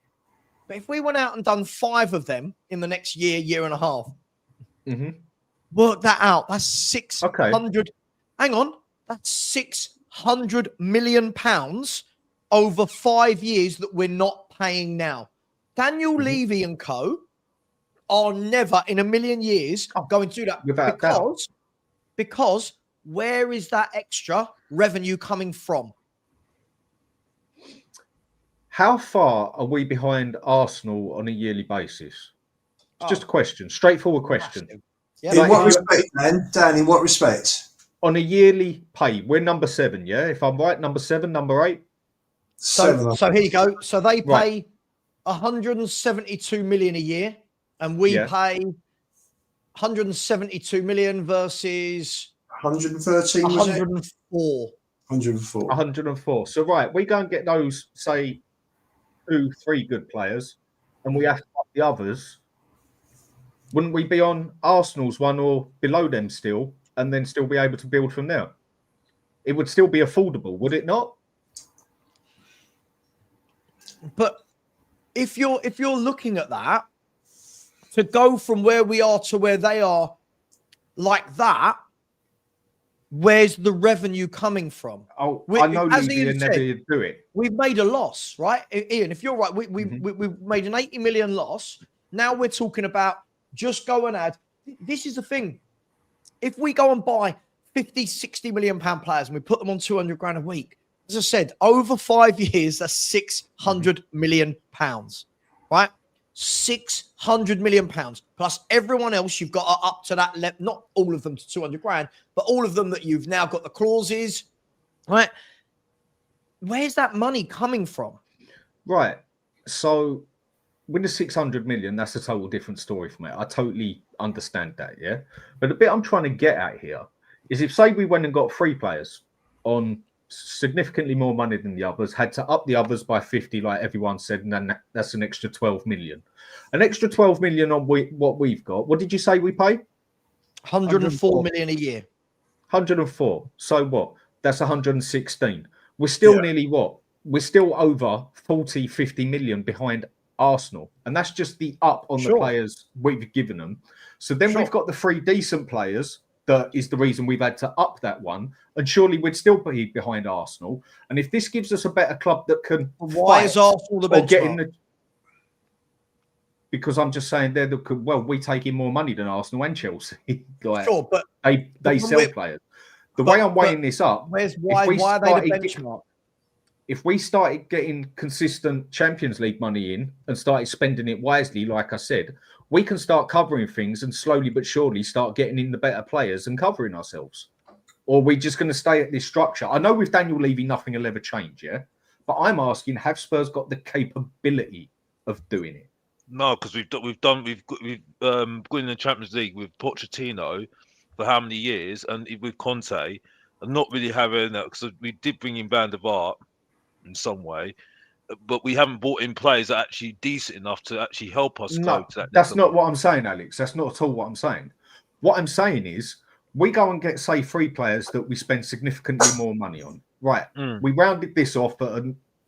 But if we went out and done 5 of them in the next year and a half, work that out. That's 600. Okay. Hang on, that's 600 million pounds over 5 years that we're not paying now. Daniel Levy and co are never in a million years going to do that because where is that extra revenue coming from? How far are we behind Arsenal on a yearly basis? It's just a question, straightforward question. Yeah. In what respect, then, Dan? In what respect? On a yearly pay, we're number 7, yeah? If I'm right, number 7, number 8? So here you go. So they pay 172 million a year, and we pay 172 million versus 113, was it? 104. 104. 104. So, right, we go and get those, say, 2-3 good players, and we have to up the others. Wouldn't we be on Arsenal's one or below them still, and then still be able to build from there? It would still be affordable, would it not? But if you're looking at that, to go from where we are to where they are like that, where's the revenue coming from? Oh, I know Levy never do it. We've made a loss, right? Ian, if you're right, we've made an 80 million loss. Now we're talking about just go and add. This is the thing. If we go and buy 50, 60 million pound players and we put them on 200 grand a week, as I said, over 5 years, that's 600 million pounds, right? 600 million pounds plus everyone else you've got up to that level, not all of them to 200 grand, but all of them that you've now got the clauses, right? Where's that money coming from? Right. So with the 600 million, that's a total different story for me. I totally understand that, yeah? But the bit I'm trying to get at here is if, say, we went and got 3 players on significantly more money than the others, had to up the others by 50, like everyone said, and then that's an extra 12 million. An extra 12 million on what we've got. What did you say we pay? 104 million a year. 104. So what? That's 116. We're still nearly what? We're still over 40, 50 million behind Arsenal. And that's just the up on the players we've given them. So then we've got the 3 decent players. That is the reason we've had to up that one. And surely we'd still be behind Arsenal. And if this gives us a better club that can... Why is Arsenal the benchmark? Because I'm just saying we take in more money than Arsenal and Chelsea. Like, sure, but... They sell players. The way I'm weighing this up... Why are they the benchmark? If we started getting consistent Champions League money in and started spending it wisely, like I said, we can start covering things and slowly but surely start getting in the better players and covering ourselves. Or are we just going to stay at this structure? I know with Daniel Levy, nothing will ever change, yeah? But I'm asking, have Spurs got the capability of doing it? No, because we've gone in the Champions League with Pochettino for how many years, and with Conte, and not really having that, because we did bring in Van der Vaart in some way, but we haven't brought in players that are actually decent enough to actually help us go to that. That's not what I'm saying, Alex. That's not at all what I'm saying. What I'm saying is we go and get, say, 3 players that we spend significantly more money on. Right. We rounded this off at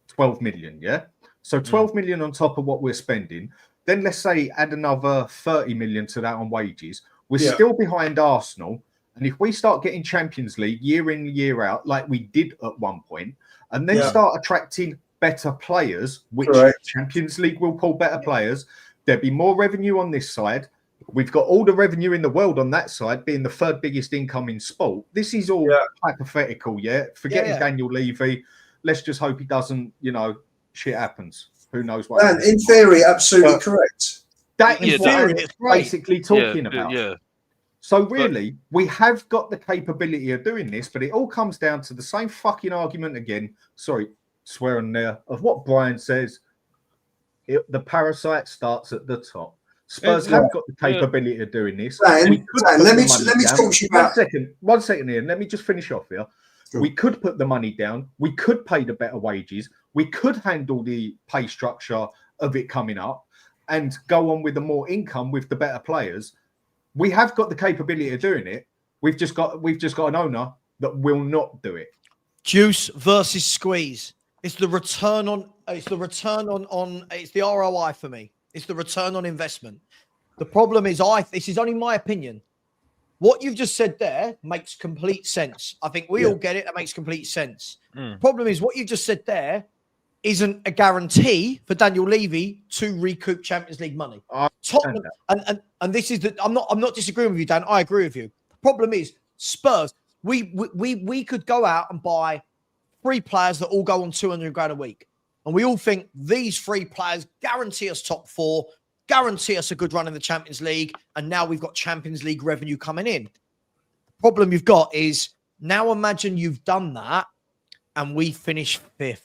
12 million, yeah? So 12 million on top of what we're spending. Then let's say add another 30 million to that on wages. We're still behind Arsenal. And if we start getting Champions League year in, year out, like we did at one point, and then start attracting better players, which Champions League will pull better players, there'll be more revenue on this side. We've got all the revenue in the world on that side, being the 3rd biggest income in sport. This is all hypothetical, Forgetting Daniel Levy. Let's just hope he doesn't, shit happens. Who knows what happens. In theory, absolutely correct. That is what I'm basically talking about. Yeah. So really, we have got the capability of doing this, but it all comes down to the same fucking argument again. Sorry, swearing there, of what Brian says. The parasite starts at the top. Spurs have got the capability of doing this. Dan, let me talk to you about... One second, Ian. Let me just finish off here. Sure. We could put the money down. We could pay the better wages. We could handle the pay structure of it coming up and go on with the more income with the better players. We have got the capability of doing it. We've just got an owner that will not do it. Juice versus squeeze. It's the return on. It's the ROI for me. It's the return on investment. The problem is, this is only my opinion. What you've just said there makes complete sense. I think we all get it. That makes complete sense. Problem is, what you just said there isn't a guarantee for Daniel Levy to recoup Champions League money. Tottenham, and this is I'm not disagreeing with you, Dan. I agree with you. The problem is Spurs. We could go out and buy 3 players that all go on 200 grand a week, and we all think these 3 players guarantee us top 4, guarantee us a good run in the Champions League, and now we've got Champions League revenue coming in. The problem you've got is now imagine you've done that, and we finish 5th.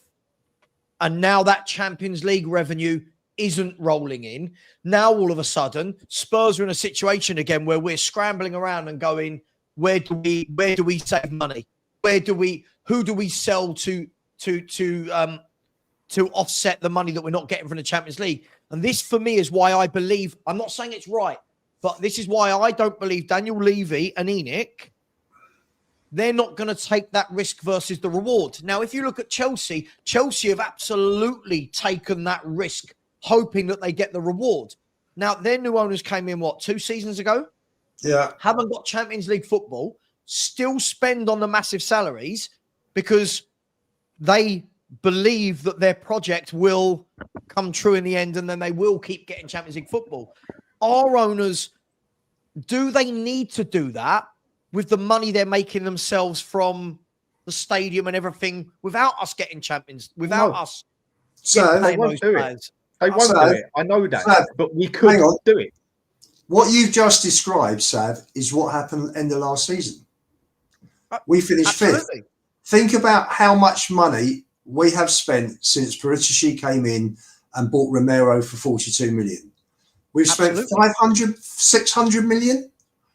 And now that Champions League revenue isn't rolling in. Now, all of a sudden, Spurs are in a situation again where we're scrambling around and going, where do we save money? Who do we sell to offset the money that we're not getting from the Champions League? And this, for me, is why I believe, I'm not saying it's right, but this is why I don't believe Daniel Levy and Enoch, they're not going to take that risk versus the reward. Now, if you look at Chelsea have absolutely taken that risk, hoping that they get the reward. Now, their new owners came in, 2 seasons ago? Yeah. Haven't got Champions League football, still spend on the massive salaries because they believe that their project will come true in the end and then they will keep getting Champions League football. Our owners, do they need to do that with the money they're making themselves from the stadium and everything without us getting champions, without us they won't do it. They won't do it. I know that, but we could do it. What you've just described, Sav, is what happened in the last season. We finished fifth. Think about how much money we have spent since Paratici came in and bought Romero for 42 million. We've spent 600 million.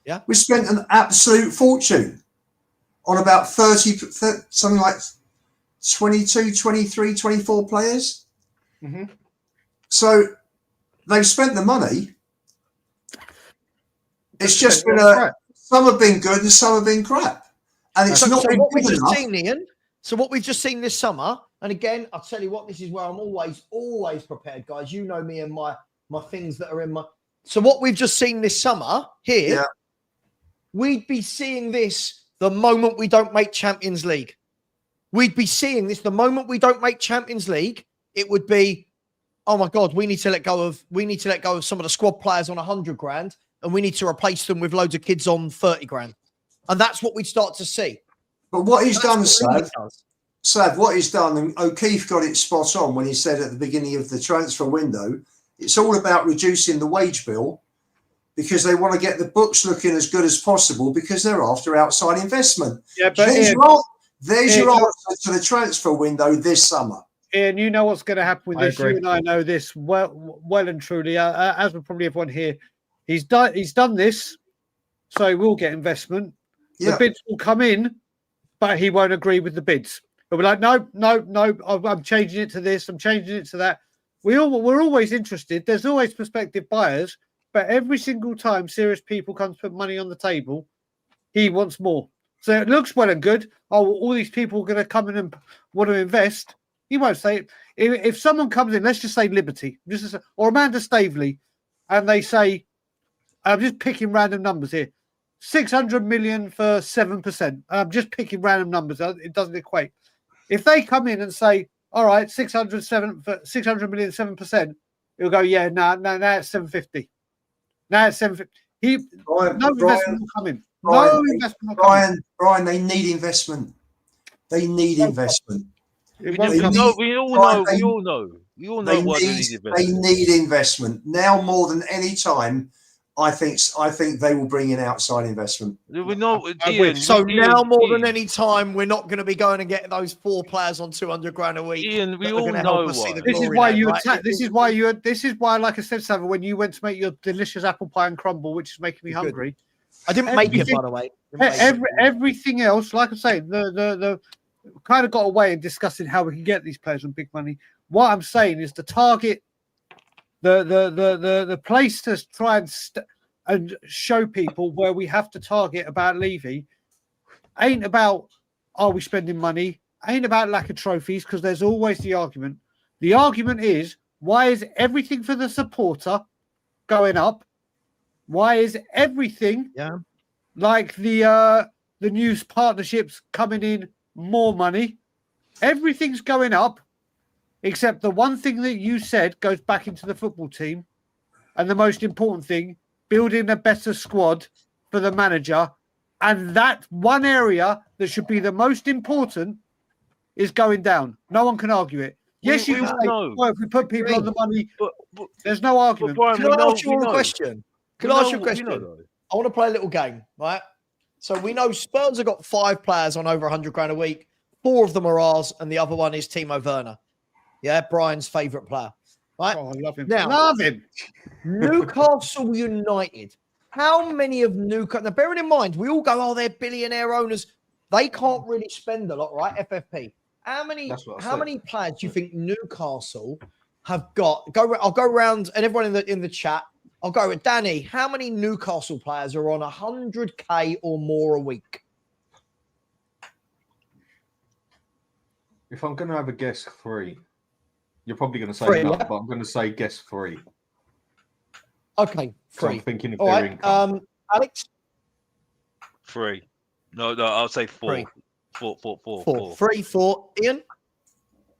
Yeah. We spent an absolute fortune on about 30, something like 22, 23, 24 players. Mm-hmm. So they've spent the money. It's just been some have been good and some have been crap. And it's not been what we've good just enough. seen, Ian. So what we've just seen this summer, and again, I'll tell you what, this is where I'm always prepared, guys. You know me and my things that are in my. So what we've just seen this summer here, we'd be seeing this the moment we don't make Champions League. We'd be seeing this the moment we don't make Champions League. It would be, oh my God, we need to let go of some of the squad players on 100 grand, and we need to replace them with loads of kids on 30 grand. And that's what we'd start to see. But what he's done, Sav, what he's done, and O'Keefe got it spot on when he said at the beginning of the transfer window, it's all about reducing the wage bill because they want to get the books looking as good as possible because they're after outside investment. Yeah, but there's your answer to the transfer window this summer. Ian, you know what's going to happen with this. You and I know this well and truly, as with probably everyone here. He's done this, so he will get investment. Yeah. The bids will come in, but he won't agree with the bids. He'll be like, no, I'm changing it to this, I'm changing it to that. We're always interested. There's always prospective buyers, but every single time serious people come to put money on the table, he wants more. So it looks well and good. Oh, all these people are going to come in and want to invest. He won't say it. If someone comes in, let's just say Liberty, or Amanda Staveley, and they say, I'm just picking random numbers here, 600 million for 7%. I'm just picking random numbers. It doesn't equate. If they come in and say, all right, 600 million, 7%, he'll go, yeah, now it's 750. Now it's 750. No investment will come in. Brian, they need investment. They need investment. We all know why they need investment. They need investment now more than any time. I think they will bring in outside investment. We know. Now more than any time, we're not going to be going and getting those 4 players on 200 grand a week. Ian, we all know why. This is why you attack. This is why, like I said, Savva, when you went to make your delicious apple pie and crumble, which is making me hungry. I didn't make it, by the way. Everything else, like I say, the kind of got away in discussing how we can get these players on big money. What I'm saying is the target, the place to try and show people where we have to target about Levy ain't about are we spending money, ain't about lack of trophies, because there's always the argument. The argument is, why is everything for the supporter going up? Why is everything like the news partnerships coming in more money? Everything's going up, except the one thing that you said goes back into the football team, and the most important thing, building a better squad for the manager. And that one area that should be the most important is going down. No one can argue it. Yes, you can say, well, if we put people on the money, but there's no argument. Can I ask you a question? Can I ask you a question? I want to play a little game, right? So we know Spurs have got 5 players on over 100 grand a week. 4 of them are ours, and the other one is Timo Werner. Yeah, Brian's favourite player. Right? Oh, I love him. Now, love him. Newcastle United How many of Newcastle? Now, bearing in mind, we all go, "Oh, they're billionaire owners." They can't really spend a lot, right? FFP. How many players do you think Newcastle have got? I'll go around, and everyone in the chat. I'll go with Danny. How many Newcastle players are on 100K or more a week? If I'm going to have a guess, 3. You're probably going to say 3, none, yeah? but I'm going to say guess 3. Okay, 3. I'm thinking of all their right, income. Alex? 3. No, I'll say 4. 3. 4. 3, 4. Ian?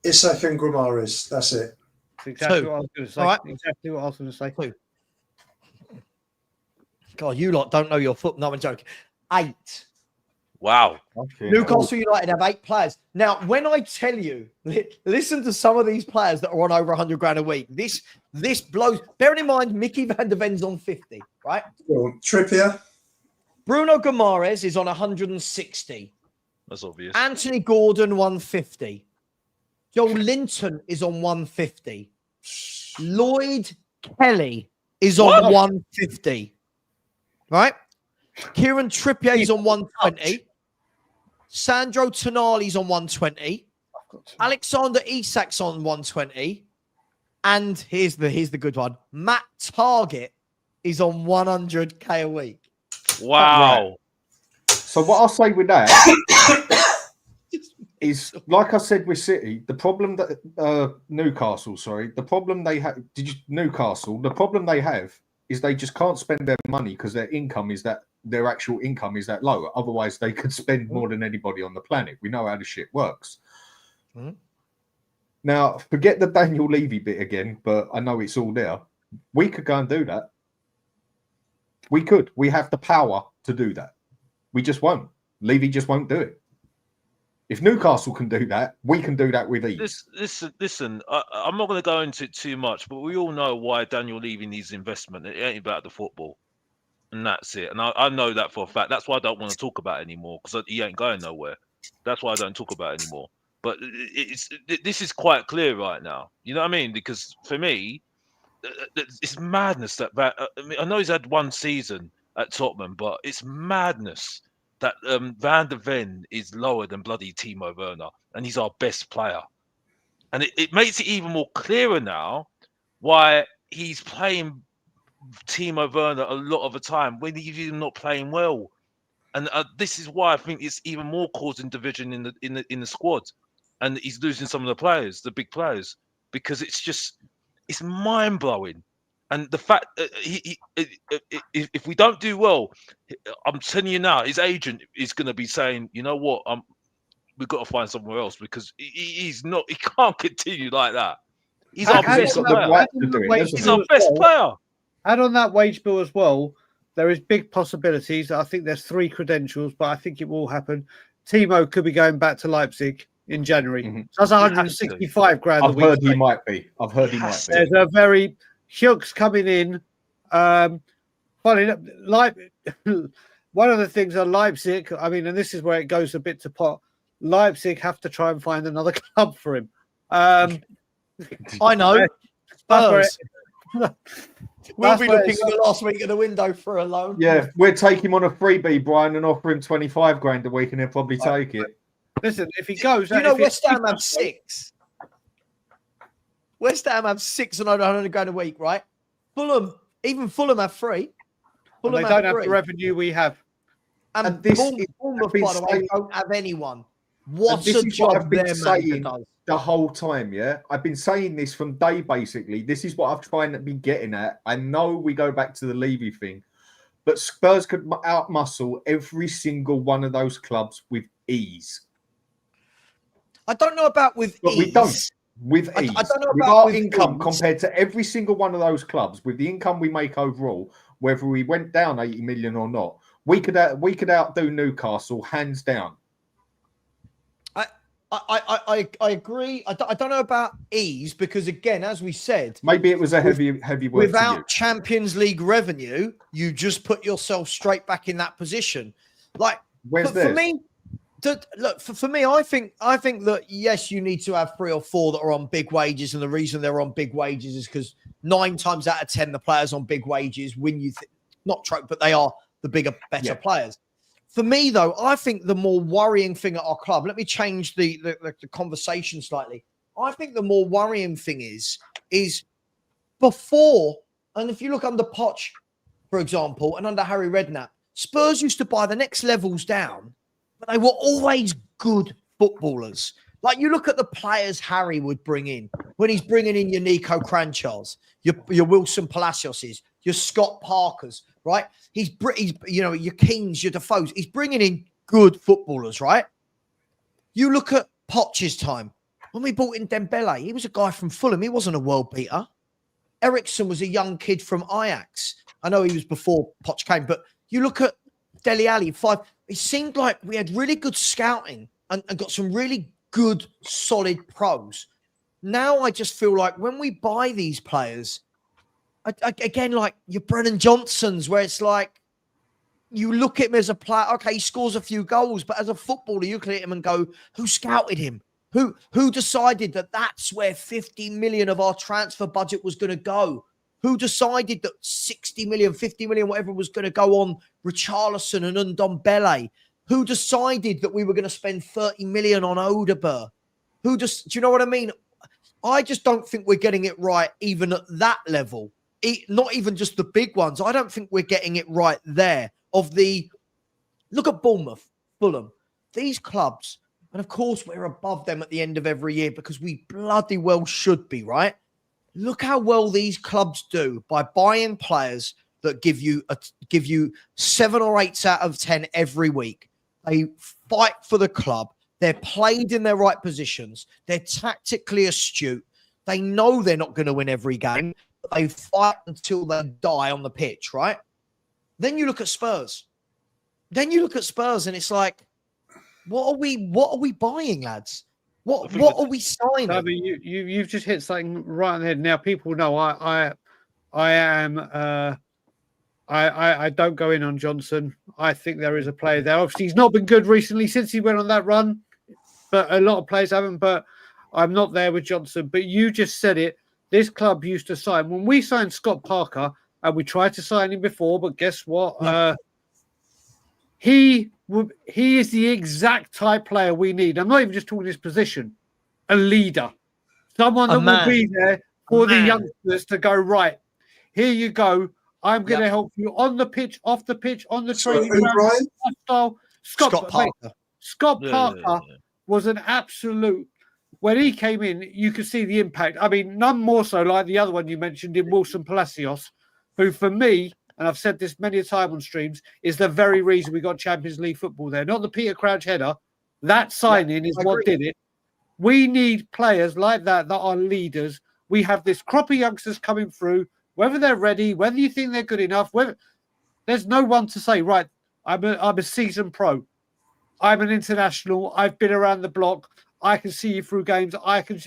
Isaac and Grimaris. That's it. That's exactly 2. what I was going to say. All right. Exactly what I was going to say. 2. God, you lot don't know your foot. No, I'm joking. 8. Wow. Okay. Newcastle United have 8 players. Now, when I tell you, listen to some of these players that are on over 100 grand a week. This blows. Bearing in mind, Mickey van der Ven's on 50, right? Trippier. Bruno Guimaraes is on 160. That's obvious. Anthony Gordon, 150. Joel Linton is on 150. Lloyd Kelly is on 150. Right? Kieran Trippier is on 120. Sandro Tonali's on 120. Alexander Isak's on 120. And here's the good one. Matt Target is on 100K a week. Wow. So what I'll say with that is, like I said with City, the problem that Newcastle, the problem they have, the problem they have is they just can't spend their money because their actual income is that low. Otherwise, they could spend more than anybody on the planet. We know how the shit works. Mm-hmm. Now, forget the Daniel Levy bit again, but I know it's all there. We could go and do that. We could. We have the power to do that. We just won't. Levy just won't do it. If Newcastle can do that, we can do that with ease. Listen, I'm not going to go into it too much, but we all know why Daniel Levy needs investment. It ain't about the football. And that's it. And I know that for a fact. That's why I don't want to talk about it anymore, because he ain't going nowhere. That's why I don't talk about it anymore. But this is quite clear right now. You know what I mean? Because for me, it's madness that I know he's had one season at Tottenham, but it's madness that Van der Ven is lower than bloody Timo Werner, and he's our best player. And it makes it even more clearer now why he's playing Timo Werner a lot of the time when he's not playing well. And this is why I think it's even more causing division in the squad, and he's losing some of the players, the big players, because it's mind blowing. And the fact if we don't do well, I'm telling you now, his agent is going to be saying, you know what, we've got to find somewhere else, because he can't continue like that. He's our best player. He's our best player. Add on that wage bill as well. There is big possibilities. I think there's 3 credentials, but I think it will happen. Timo could be going back to Leipzig in January. Mm-hmm. So that's 165 grand a week. I've heard he might be. There's a very Hughes coming in. Funny, like one of the things at Leipzig, I mean, and this is where it goes a bit to pot. Leipzig have to try and find another club for him. I know. We'll be looking at the last week of the window for a loan. Yeah, we'll take him on a freebie, Brian, and offer him 25 grand a week, and he'll probably take it. Listen, if he goes, West Ham have 6. West Ham have 6 and over 100 grand a week, right? Fulham have 3. Fulham they don't have the revenue we have. And Bournemouth, by the way, don't have anyone. What a job their manager does. The whole time, yeah? I've been saying this from day, basically. This is what I've tried to be getting at. I know we go back to the Levy thing, but Spurs could outmuscle every single one of those clubs with ease. I don't know about with but ease. We don't. With ease. I don't know with about our with income ease. Compared to every single one of those clubs, with the income we make overall, whether we went down 80 million or not, we could outdo Newcastle hands down. I agree. I don't know about ease, because again, as we said, maybe it was a heavy word. Without Champions League revenue, you just put yourself straight back in that position. Like, for me, I think that yes, you need to have 3 or 4 that are on big wages, and the reason they're on big wages is because 9 times out of 10 the players on big wages win you but they are the bigger, better players. For me, though, I think the more worrying thing at our club, let me change the conversation slightly. I think the more worrying thing is before, and if you look under Poch, for example, and under Harry Redknapp, Spurs used to buy the next levels down, but they were always good footballers. Like, you look at the players Harry would bring in when he's bringing in your Nico Cranchars, your Wilson Palacioses, your Scott Parkers, right? He's your Kings, your Defoes. He's bringing in good footballers, right? You look at Poch's time. When we brought in Dembele, he was a guy from Fulham. He wasn't a world beater. Ericsson was a young kid from Ajax. I know he was before Poch came, but you look at Dele Alli, it seemed like we had really good scouting and got some really good, solid pros. Now I just feel like when we buy these players, again, like your Brennan Johnsons, where it's like you look at him as a player, okay, he scores a few goals, but as a footballer, you look at him and go, who scouted him? Who decided that that's where 50 million of our transfer budget was going to go? Who decided that 60 million, 50 million, whatever was going to go on Richarlison and Ndombele? Who decided that we were going to spend 30 million on Odegaard? Do you know what I mean? I just don't think we're getting it right even at that level. Not even just the big ones. I don't think we're getting it right there. Look at Bournemouth, Fulham, these clubs. And of course, we're above them at the end of every year because we bloody well should be, right? Look how well these clubs do by buying players that give you 7 or 8 out of 10 every week. They fight for the club. They're played in their right positions. They're tactically astute. They know they're not going to win every game, but they fight until they die on the pitch, right? Then you look at Spurs. And it's like, what are we buying, lads? What are we signing? I mean, you've just hit something right on the head. Now people know I don't go in on Johnson. I think there is a player there. Obviously, he's not been good recently since he went on that run, but a lot of players haven't. But I'm not there with Johnson. But you just said it. This club used to sign when we signed Scott Parker, and we tried to sign him before. But guess what? No. He is the exact type player we need. I'm not even just talking his position. A leader. Someone that will be there for the youngsters to go, right, here you go. I'm going to help you on the pitch, off the pitch, on the training ground. Scott Parker. Scott Parker was an absolute... When he came in, you could see the impact. I mean, none more so like the other one you mentioned in Wilson Palacios, who for me... and I've said this many a time on streams, is the very reason we got Champions League football there. Not the Peter Crouch header. That signing is what did it. We need players like that are leaders. We have this crop of youngsters coming through, whether they're ready, whether you think they're good enough, there's no one to say, right, I'm a seasoned pro. I'm an international. I've been around the block. I can see you through games. I can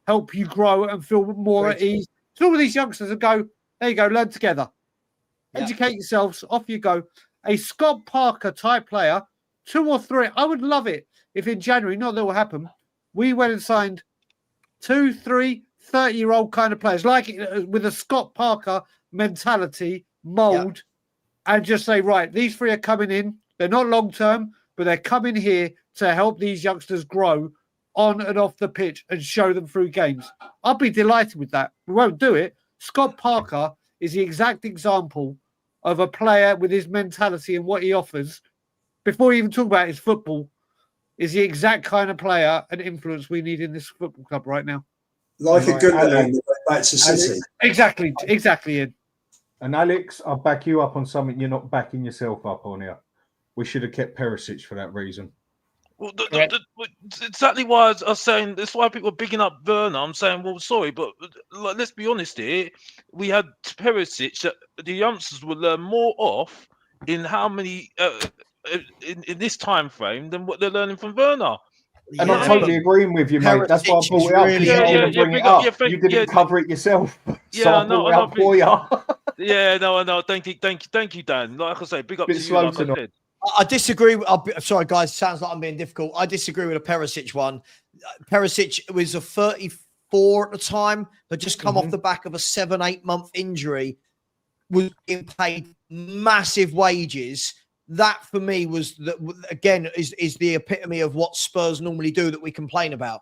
help you grow and feel more at ease. So all of these youngsters will go, there you go, learn together. Educate yourselves. Off you go. A Scott Parker type player, 2 or 3. I would love it if in January, not that will happen, we went and signed 2, 3, 30-year-old kind of players, like with a Scott Parker mentality, mold, and just say, right, these 3 are coming in. They're not long-term, but they're coming here to help these youngsters grow on and off the pitch and show them through games. I'll be delighted with that. We won't do it. Scott Parker is the exact example of a player with his mentality and what he offers, before you even talk about his football, is the exact kind of player and influence we need in this football club right now. Like a good man back to City. Exactly, Ian. And Alex, I'll back you up on something you're not backing yourself up on here. We should have kept Perisic for that reason. Well, exactly why I was saying, that's why people are bigging up Werner. I'm saying, well, sorry, but let's be honest here. We had Perisic that the youngsters will learn more off in how many in this time frame than what they're learning from Werner. And I'm totally agreeing with you, mate. That's why I brought it up. Really You didn't bring it up. You didn't cover it yourself. So I brought it up for you. Yeah, no. Thank you, Dan. Like I say, big up to you. Like I said. I disagree. Sorry, guys. Sounds like I'm being difficult. I disagree with a Perisic one. Perisic was a 34 at the time, but just come off the back of a 7-8 month injury. was being paid massive wages. That for me was again is the epitome of what Spurs normally do that we complain about.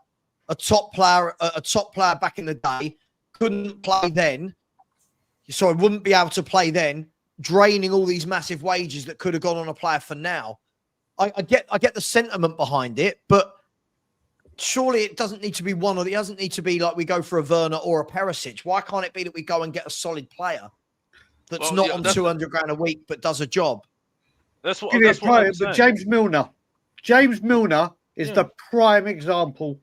A top player back in the day couldn't play then, so I wouldn't be able to play then, draining all these massive wages that could have gone on a player for now. I get the sentiment behind it, but surely it doesn't need to be one, or it doesn't need to be like we go for a Werner or a Perisic. Why can't it be that we go and get a solid player that's not on 200 grand a week but does a job? That's what. But James Milner is the prime example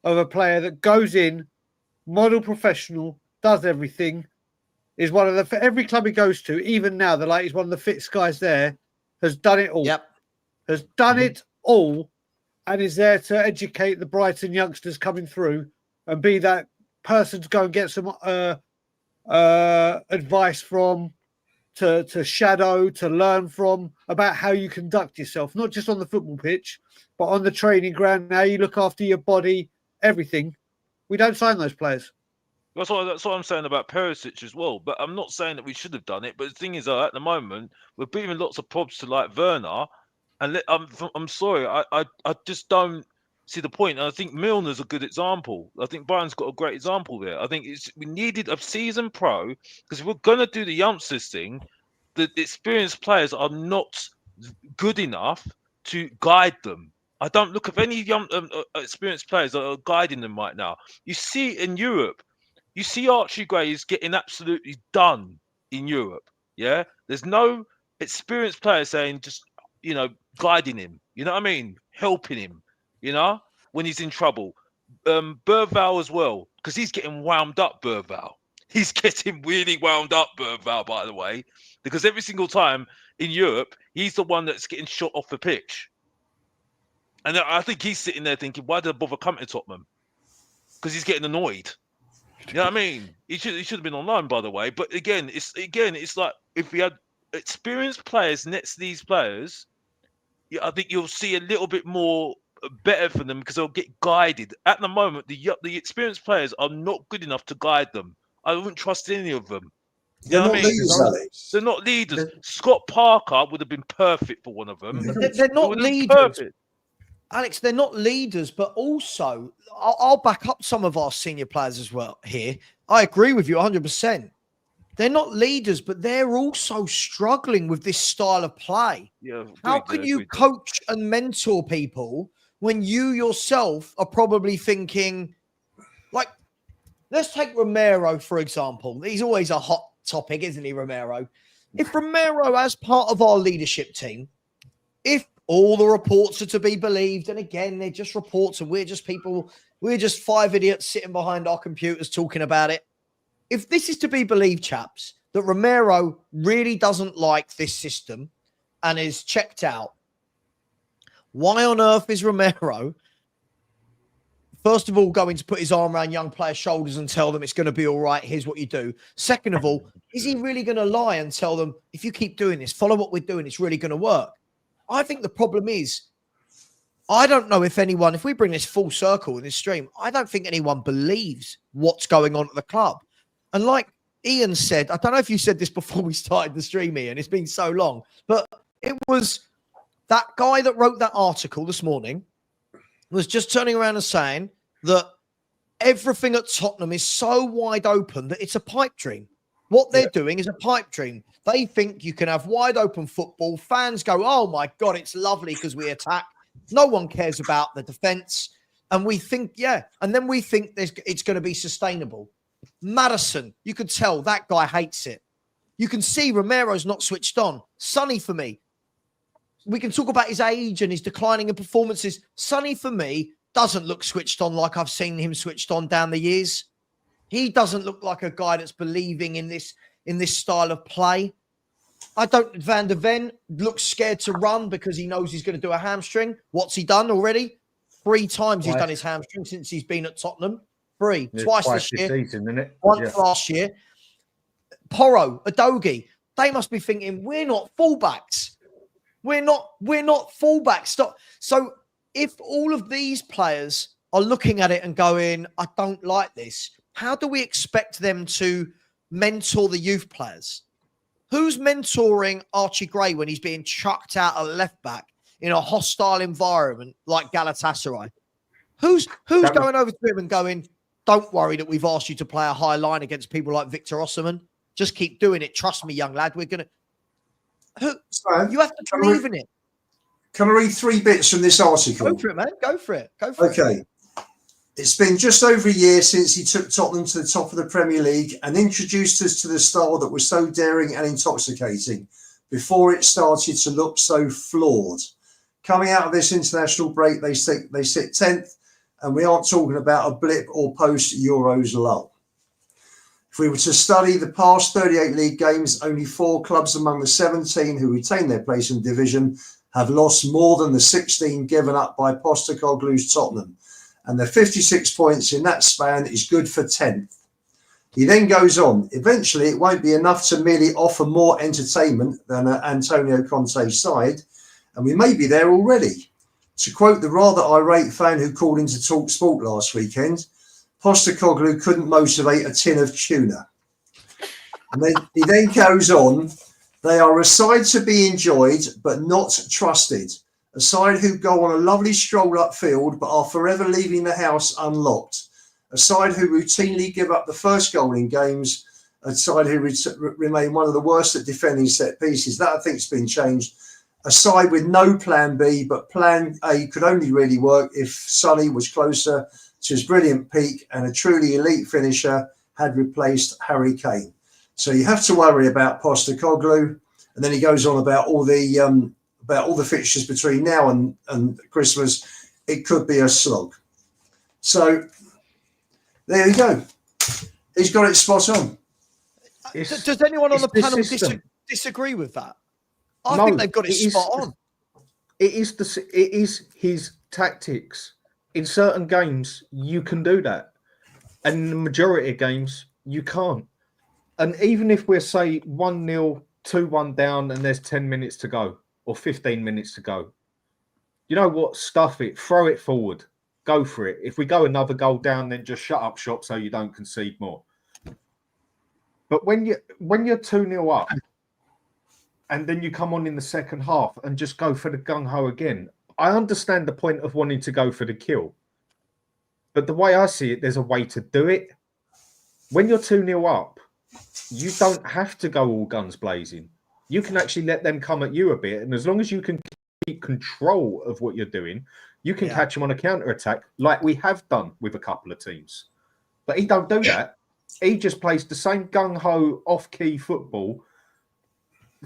of a player that goes in, model professional, does everything. Is one of the, for every club he goes to, even now, they're like, he's one of the fittest guys there, has done it all. Yep. Has done it all, and is there to educate the Brighton youngsters coming through and be that person to go and get some advice from, to shadow, to learn from about how you conduct yourself, not just on the football pitch, but on the training ground, how you look after your body, everything. We don't sign those players. That's what I'm saying about Perisic as well. But I'm not saying that we should have done it. But the thing is, at the moment, we're giving lots of props to like Werner, and I'm sorry, I just don't see the point. And I think Milner's a good example. I think Bayern's got a great example there. I think we needed a seasoned pro, because if we're gonna do the youngsters thing, the experienced players are not good enough to guide them. I don't look at any young experienced players that are guiding them right now. You see in Europe. You see Archie Gray is getting absolutely done in Europe. Yeah, there's no experienced player saying just guiding him. You know what I mean? Helping him. When he's in trouble. Berval as well, because he's getting wound up. Berval, he's getting really wound up. Berval, by the way, because every single time in Europe, he's the one that's getting shot off the pitch, and I think he's sitting there thinking, why did I bother coming to Tottenham? Because he's getting annoyed. You know what I mean? He should have been on loan, by the way. But again, it's like if we had experienced players next to these players, I think you'll see a little bit more better for them, because they'll get guided. At the moment, the experienced players are not good enough to guide them. I wouldn't trust any of them. They're not leaders, Alex. They're not leaders. Scott Parker would have been perfect for one of them. They're not leaders. Alex, they're not leaders, but also I'll back up some of our senior players as well here. I agree with you 100%. They're not leaders, but they're also struggling with this style of play. Yeah, how can you coach and mentor people when you yourself are probably thinking, like, let's take Romero, for example. He's always a hot topic, isn't he, Romero? If Romero, as part of our leadership team, if all the reports are to be believed, and again, they're just reports and we're just people, we're just five idiots sitting behind our computers talking about it. If this is to be believed, chaps, that Romero really doesn't like this system and is checked out, why on earth is Romero, first of all, going to put his arm around young players' shoulders and tell them it's going to be all right, here's what you do? Second of all, is he really going to lie and tell them, if you keep doing this, follow what we're doing, it's really going to work? I think the problem is, I don't know if anyone, if we bring this full circle in this stream, I don't think anyone believes what's going on at the club. And like Ian said, I don't know if you said this before we started the stream, Ian, it's been so long, but it was that guy that wrote that article this morning was just turning around and saying that everything at Tottenham is so wide open that it's a pipe dream. What they're doing is a pipe dream. They think you can have wide open football. Fans go, oh my God, it's lovely because we attack. No one cares about the defense. And we think, and then we think it's going to be sustainable. Maddison, you could tell that guy hates it. You can see Romero's not switched on. Sonny, for me, we can talk about his age and his declining in performances. Sonny, for me, doesn't look switched on like I've seen him switched on down the years. He doesn't look like a guy that's believing in this style of play. Van der Ven looks scared to run because he knows he's going to do a hamstring. What's he done already? 3 times he's done his hamstring since he's been at Tottenham. 3. Twice this year. Season, isn't it? Once last year. Porro, Adogi, they must be thinking, we're not fullbacks. We're not fullbacks. Stop. So if all of these players are looking at it and going, I don't like this, how do we expect them to mentor the youth players? Who's mentoring Archie Gray when he's being chucked out at left back in a hostile environment like Galatasaray? Who's going over to him and going, don't worry that we've asked you to play a high line against people like Victor Osimhen. Just keep doing it. Trust me, young lad. We're going to... You have to believe in it. Can I read 3 bits from this article? Go for it, man. Go for it. Okay. It's been just over a year since he took Tottenham to the top of the Premier League and introduced us to the style that was so daring and intoxicating before it started to look so flawed. Coming out of this international break, they sit 10th, and we aren't talking about a blip or post-Euros lull. If we were to study the past 38 league games, only 4 clubs among the 17 who retain their place in the division have lost more than the 16 given up by Postecoglou's Tottenham. And the 56 points in that span is good for 10th. He then goes on. Eventually, it won't be enough to merely offer more entertainment than Antonio Conte's side, and we may be there already. To quote the rather irate fan who called into Talk Sport last weekend, Postecoglou couldn't motivate a tin of tuna. And then he then goes on. They are a side to be enjoyed, but not trusted. A side who go on a lovely stroll upfield, but are forever leaving the house unlocked. A side who routinely give up the first goal in games. A side who remain one of the worst at defending set pieces. That, I think, has been changed. A side with no plan B, but plan A could only really work if Sonny was closer to his brilliant peak and a truly elite finisher had replaced Harry Kane. So you have to worry about Postecoglou. And then he goes on about all the fixtures between now and Christmas. It could be a slog. So there you go. He's got it spot on. Does anyone on the panel disagree with that? I think they've got it spot on. It is his tactics. In certain games, you can do that. And in the majority of games, you can't. And even if we're, say, 1-0, 2-1 down, and there's 10 minutes to go, or 15 minutes to go, you know what? Stuff it. Throw it forward. Go for it. If we go another goal down, then just shut up shop so you don't concede more. But when you're 2-0 up, and then you come on in the second half and just go for the gung-ho again, I understand the point of wanting to go for the kill. But the way I see it, there's a way to do it. When you're 2-0 up, you don't have to go all guns blazing. You can actually let them come at you a bit. And as long as you can keep control of what you're doing, you can catch them on a counter-attack like we have done with a couple of teams. But he don't do that. He just plays the same gung-ho, off-key football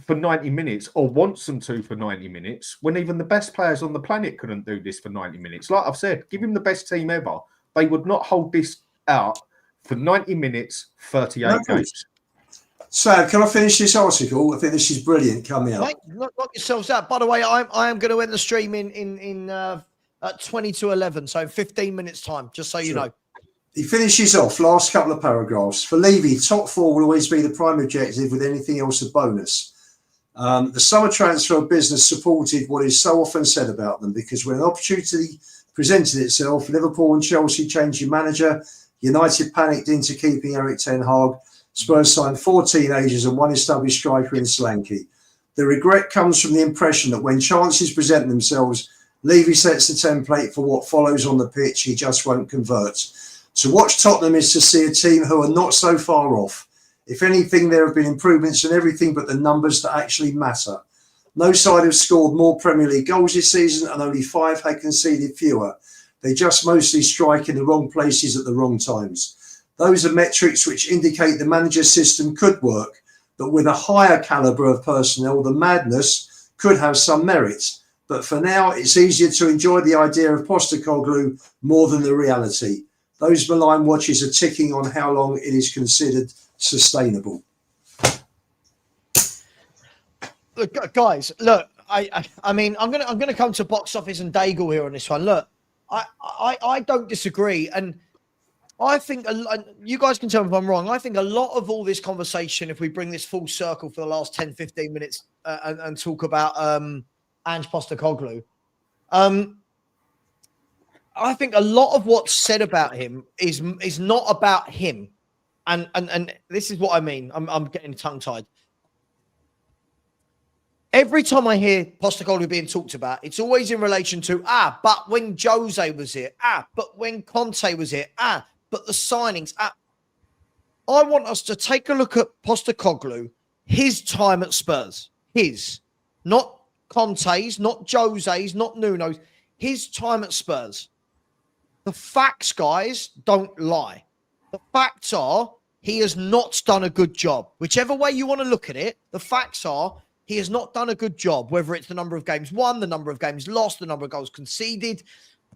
for 90 minutes, or wants them to for 90 minutes, when even the best players on the planet couldn't do this for 90 minutes. Like I've said, give him the best team ever. They would not hold this out for 90 minutes, 38 games. So, can I finish this article? I think this is brilliant coming up. Knock yourselves out. By the way, I am going to end the stream in at 20 to 11, so 15 minutes time, just so you know. He finishes off, last couple of paragraphs. For Levy, top 4 will always be the prime objective, with anything else a bonus. The summer transfer business supported what is so often said about them, because when an opportunity presented itself, Liverpool and Chelsea changing manager, United panicked into keeping Eric Ten Hag, Spurs signed 4 teenagers and 1 established striker in Solanke. The regret comes from the impression that when chances present themselves, Levy sets the template for what follows on the pitch. He just won't convert. To watch Tottenham is to see a team who are not so far off. If anything, there have been improvements in everything but the numbers that actually matter. No side have scored more Premier League goals this season, and only 5 had conceded fewer. They just mostly strike in the wrong places at the wrong times. Those are metrics which indicate the manager's system could work, but with a higher calibre of personnel, the madness could have some merit. But for now, it's easier to enjoy the idea of Postecoglou more than the reality. Those malign watches are ticking on how long it is considered sustainable. Look, guys, look, I mean, I'm gonna come to box office and Daigle here on this one. Look, I don't disagree, and I think you guys can tell me if I'm wrong. I think a lot of all this conversation, if we bring this full circle for the last 10, 15 minutes and talk about Ange Postecoglou, I think a lot of what's said about him is not about him. And this is what I mean. I'm getting tongue-tied. Every time I hear Postecoglou being talked about, it's always in relation to, but when Jose was here, but when Conte was here, but the signings, I want us to take a look at Postecoglou, his time at Spurs, not Conte's, not Jose's, not Nuno's, his time at Spurs. The facts, guys, don't lie. The facts are he has not done a good job. Whichever way you want to look at it, the facts are he has not done a good job, whether it's the number of games won, the number of games lost, the number of goals conceded.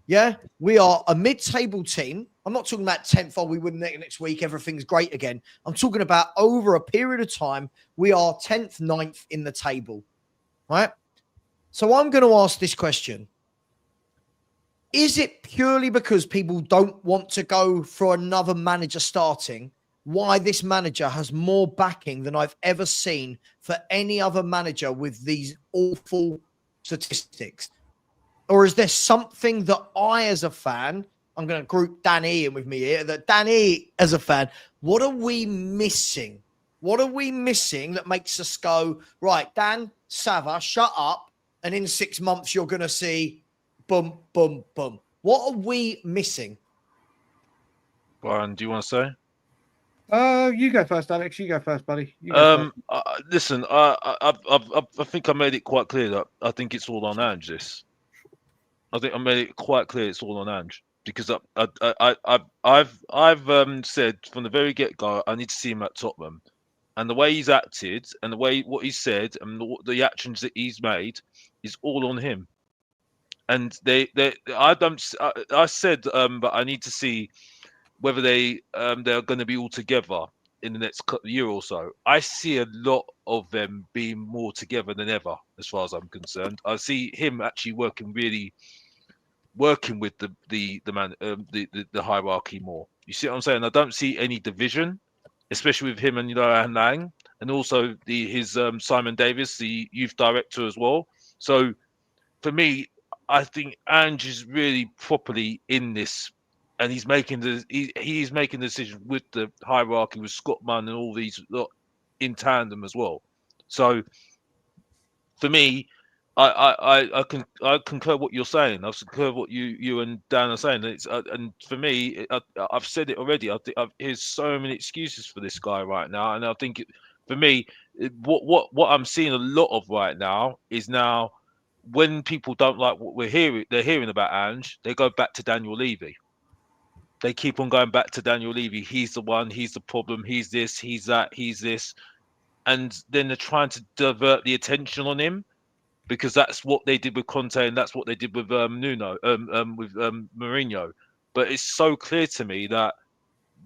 Yeah, we are a mid-table team. I'm not talking about 10th, we win next week, everything's great again. I'm talking about over a period of time, we are 10th, 9th in the table, right? So I'm going to ask this question. Is it purely because people don't want to go for another manager starting why this manager has more backing than I've ever seen for any other manager with these awful statistics? Or is there something that I, as a fan, I'm going to group Danny in with me here, that Danny, as a fan, what are we missing? What are we missing that makes us go, right, Dan, Savva, shut up, and in 6 months you're going to see boom, boom, boom. What are we missing? Brian, do you want to say? You go first, Alex. You go first, buddy. You go first. Listen, I think I made it quite clear that I think it's all on Ange. I think I made it quite clear it's all on Ange because I've said from the very get-go I need to see him at Tottenham, and the way he's acted and the way what he said and the actions that he's made is all on him. And I said, but I need to see whether they're going to be all together in the next year or so. I see a lot of them being more together than ever, as far as I'm concerned. I see him actually working with the hierarchy more. You see what I'm saying? I don't see any division, especially with him and Johan Lang, and also his Simon Davis, the youth director as well. So for me, I think Ange is really properly in this, and he's making he's making the decision with the hierarchy with Scott Munn and all these lot in tandem as well. So for me, I concur what you're saying. I concur what you and Dan are saying. And for me, I've said it already. I think there's so many excuses for this guy right now, and I think for me, what I'm seeing a lot of right now is now when people don't like what they're hearing about Ange, they go back to Daniel Levy. They keep on going back to Daniel Levy. He's the one. He's the problem. He's this. He's that. He's this. And then they're trying to divert the attention on him, because that's what they did with Conte and that's what they did with Nuno, with Mourinho. But it's so clear to me that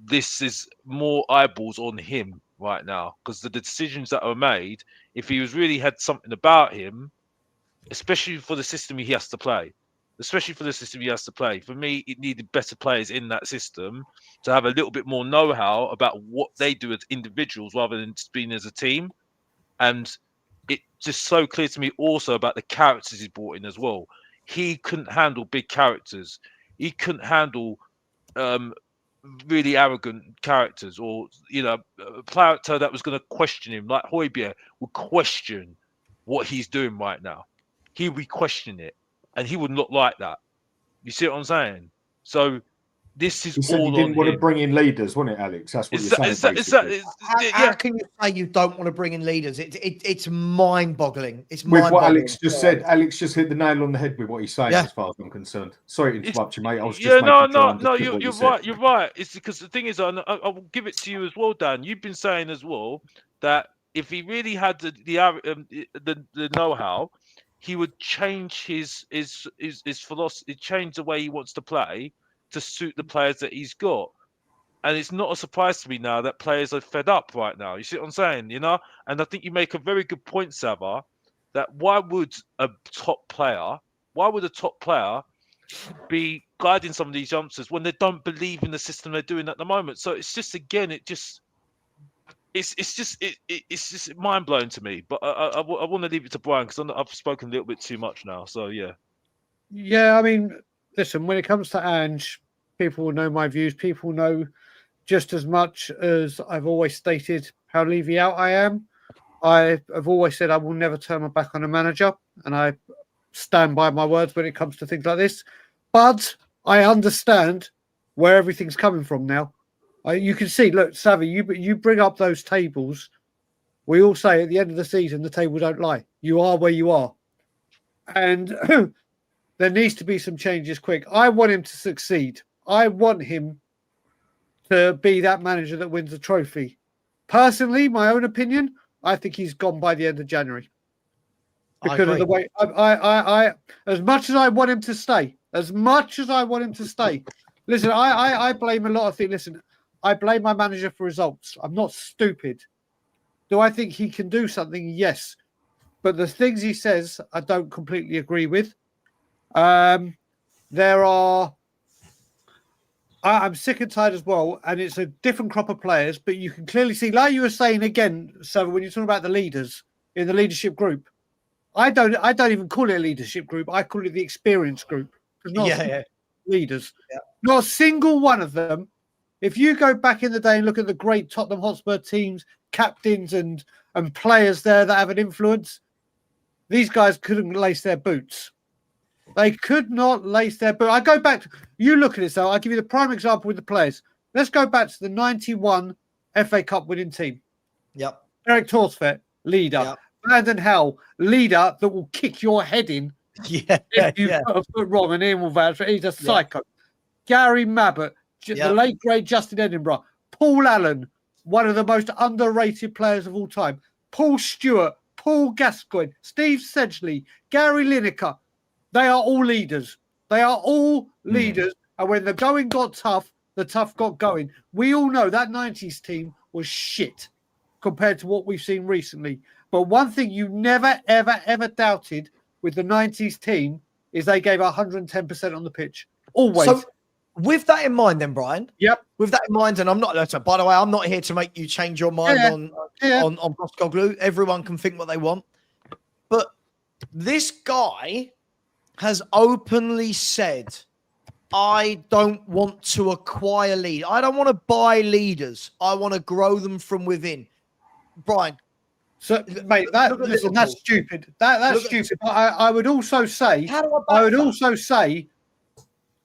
this is more eyeballs on him right now, because the decisions that are made, if he was really had something about him, especially for the system he has to play, for me, it needed better players in that system to have a little bit more know-how about what they do as individuals rather than just being as a team. And it's just so clear to me also about the characters he brought in as well. He couldn't handle big characters. He couldn't handle really arrogant characters, or a character that was going to question him, like Højbjerg would question what he's doing right now. He would be questioning it, and he would not like that. You see what I'm saying? So this is he said all he didn't on want him. to bring in leaders, wasn't it, Alex? That's what you're saying. How can you say you don't want to bring in leaders? It's mind-boggling. It's with mind-boggling. what Alex just said. Alex just hit the nail on the head with what he's saying, Yeah. as far as I'm concerned. Sorry to interrupt you, mate. I was just You're right. You're right. It's because the thing is, I will give it to you as well, Dan. You've been saying as well that if he really had the know-how, he would change his philosophy, change the way he wants to play to suit the players that he's got. And it's not a surprise to me now that players are fed up right now. You see what I'm saying? And I think you make a very good point, Savva, that why would a top player be guiding some of these youngsters when they don't believe in the system they're doing at the moment? So it's just, again, it's just mind blowing to me. But I want to leave it to Brian, because I've spoken a little bit too much now. So yeah. Yeah, I mean, listen, when it comes to Ange, people will know my views. People know just as much as I've always stated how Levy out I am. I have always said I will never turn my back on a manager, and I stand by my words when it comes to things like this. But I understand where everything's coming from now. You can see, look, Savva, you bring up those tables. We all say at the end of the season, the table don't lie. You are where you are. And there needs to be some changes quick. I want him to succeed. I want him to be that manager that wins a trophy. Personally, my own opinion, I think he's gone by the end of January. Because of the way I as much as I want him to stay, listen, I blame a lot of things. Listen, I blame my manager for results. I'm not stupid. Do I think he can do something? Yes. But the things he says, I don't completely agree with. I'm sick and tired as well, and it's a different crop of players, but you can clearly see, like you were saying again, so when you're talking about the leaders in the leadership group, I don't even call it a leadership group. I call it the experience group. Leaders. Yeah. Not a single one of them. If you go back in the day and look at the great Tottenham Hotspur teams, captains and players there that have an influence, these guys couldn't lace their boots. They could not lace their boots. I go back to, you look at it, so I'll give you the prime example with the players. Let's go back to the 91 FA Cup winning team. Yep. Eric Torsfet, leader. Yep. Brandon Howell, leader that will kick your head in if you put a foot wrong, and Ian will vouch for it. He's a psycho. Gary Mabbott, the late great Justin Edinburgh, Paul Allen, one of the most underrated players of all time, Paul Stewart, Paul Gascoigne, Steve Sedgley, Gary Lineker. They are all leaders. They are all leaders. And when the going got tough, the tough got going. We all know that 90s team was shit compared to what we've seen recently. But one thing you never, ever, ever doubted with the 90s team is they gave 110% on the pitch. Always. So with that in mind then, Brian. Yep. With that in mind, and I'm not, by the way, I'm not here to make you change your mind on Postecoglou. Everyone can think what they want. But this guy has openly said, I don't want to acquire lead. I don't want to buy leaders. I want to grow them from within. Brian. So, mate, that's stupid. That's stupid. I would also say,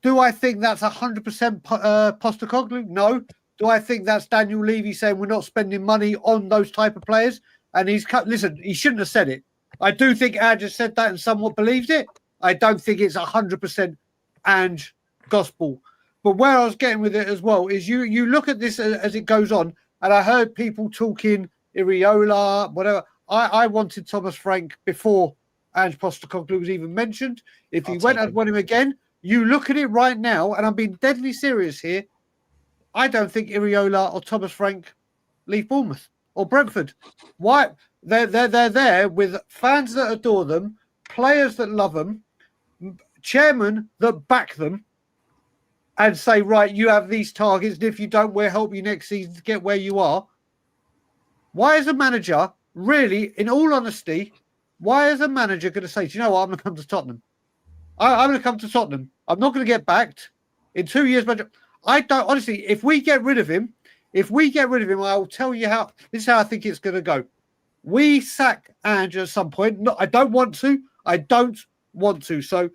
do I think that's 100% Postecoglou? No. Do I think that's Daniel Levy saying we're not spending money on those type of players? And listen, he shouldn't have said it. I do think Ange said that and somewhat believed it. I don't think it's 100% Ange gospel. But where I was getting with it as well is you look at this as it goes on, and I heard people talking Iriola, whatever. I wanted Thomas Frank before Ange Postecoglou was even mentioned. If he went, I'd want him again. You look at it right now, and I'm being deadly serious here. I don't think Iriola or Thomas Frank leave Bournemouth or Brentford. Why? They're there with fans that adore them, players that love them, chairman that back them, and say, right, you have these targets, and if you don't, we'll help you next season to get where you are. Why is a manager, really, in all honesty, why is a manager going to say, do you know what, I'm going to come to Tottenham? I'm going to come to Tottenham. I'm not going to get backed in 2 years. But I don't, honestly, if we get rid of him, I'll tell you how, this is how I think it's going to go. We sack Ange at some point. No, I don't want to. So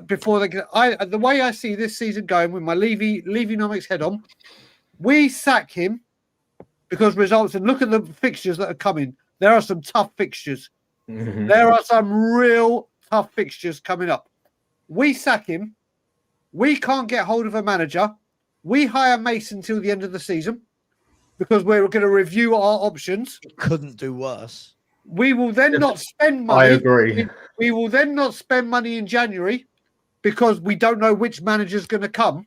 before they get, the way I see this season going with my Levy-nomics head on, we sack him because results, and look at the fixtures that are coming. There are some tough fixtures. Mm-hmm. There are some real tough fixtures coming up. We sack him. We can't get hold of a manager. We hire Mason till the end of the season because we're going to review our options. It couldn't do worse. We will then not spend money. I agree. We will then not spend money in January because we don't know which manager's going to come.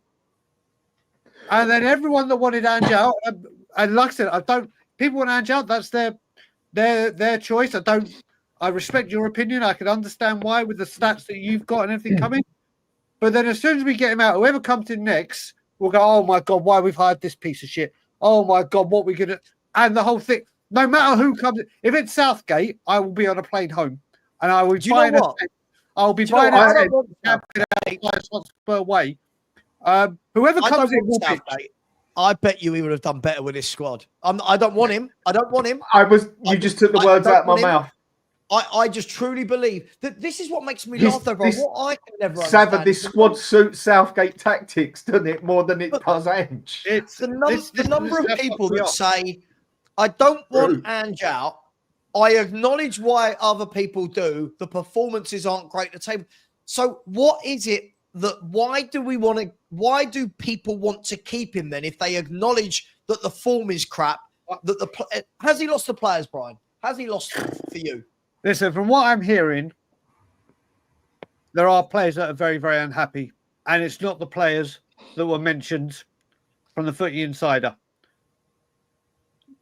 And then everyone that wanted Ange out, and like I said, people want Ange out. That's their choice. I respect your opinion. I can understand why with the stats that you've got and everything coming. But then as soon as we get him out, whoever comes in next will go, oh my God, why we've hired this piece of shit. Oh my God, what we're going to... And the whole thing, no matter who comes... If it's Southgate, I will be on a plane home. And I will be buying I'll be buying a Spur way. Whoever comes in will pitch. I bet you he would have done better with his squad. I don't want him. I don't want him. You just took the words out of my mouth. I just truly believe that this is what makes me laugh, though, bro. What I can never Savva, understand. this squad suits Southgate tactics, doesn't it? More than it does Ange. It's the number of people that say, I don't want Ange out. I acknowledge why other people do. The performances aren't great at the table. So what is it that why do people want to keep him then if they acknowledge that the form is crap? Has he lost the players, Brian? Has he lost them for you? Listen, from what I'm hearing, there are players that are very, very unhappy. And it's not the players that were mentioned from the Footy Insider.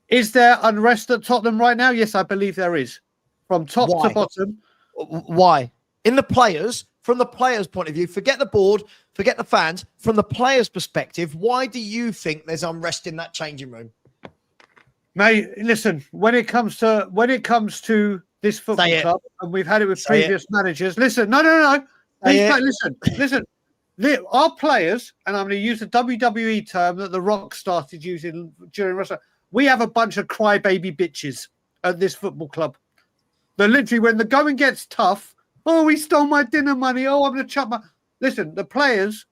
Is there unrest at Tottenham right now? Yes, I believe there is. From top to bottom. Why? From the players' point of view, forget the board, forget the fans. From the players' perspective, why do you think there's unrest in that changing room? Mate, listen, when it comes to this football club, and we've had it with previous managers. Listen, no. Listen. Our players, and I'm going to use the WWE term that The Rock started using during wrestling. We have a bunch of crybaby bitches at this football club. They're literally, when the going gets tough, oh, he stole my dinner money. Oh, I'm going to chop my... Listen, the players...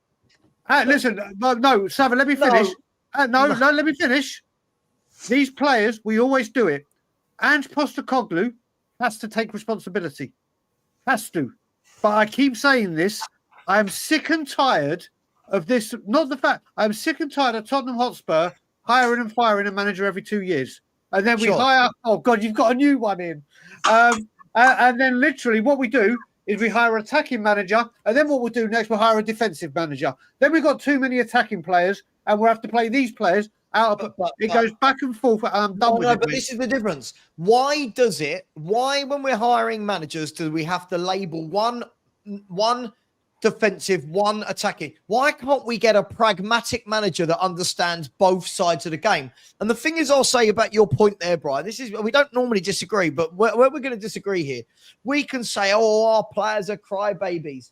no, Savva, let me finish. Let me finish. These players, we always do it. Ange Postecoglou has to take responsibility. Has to. But I keep saying this. I am sick and tired of this. Not the fact. I'm sick and tired of Tottenham Hotspur hiring and firing a manager every 2 years. And then we hire... Oh, God, you've got a new one in. And then literally what we do is we hire an attacking manager. And then what we'll do next, we'll hire a defensive manager. Then we've got too many attacking players. And we'll have to play these players out of... It goes back and forth. And I'm done with it. But this is the difference. Why, when we're hiring managers, do we have to label one defensive, one attacking? Why can't we get a pragmatic manager that understands both sides of the game? And the thing is, I'll say about your point there, Brian, we don't normally disagree, but where we're going to disagree here, we can say, oh, our players are crybabies.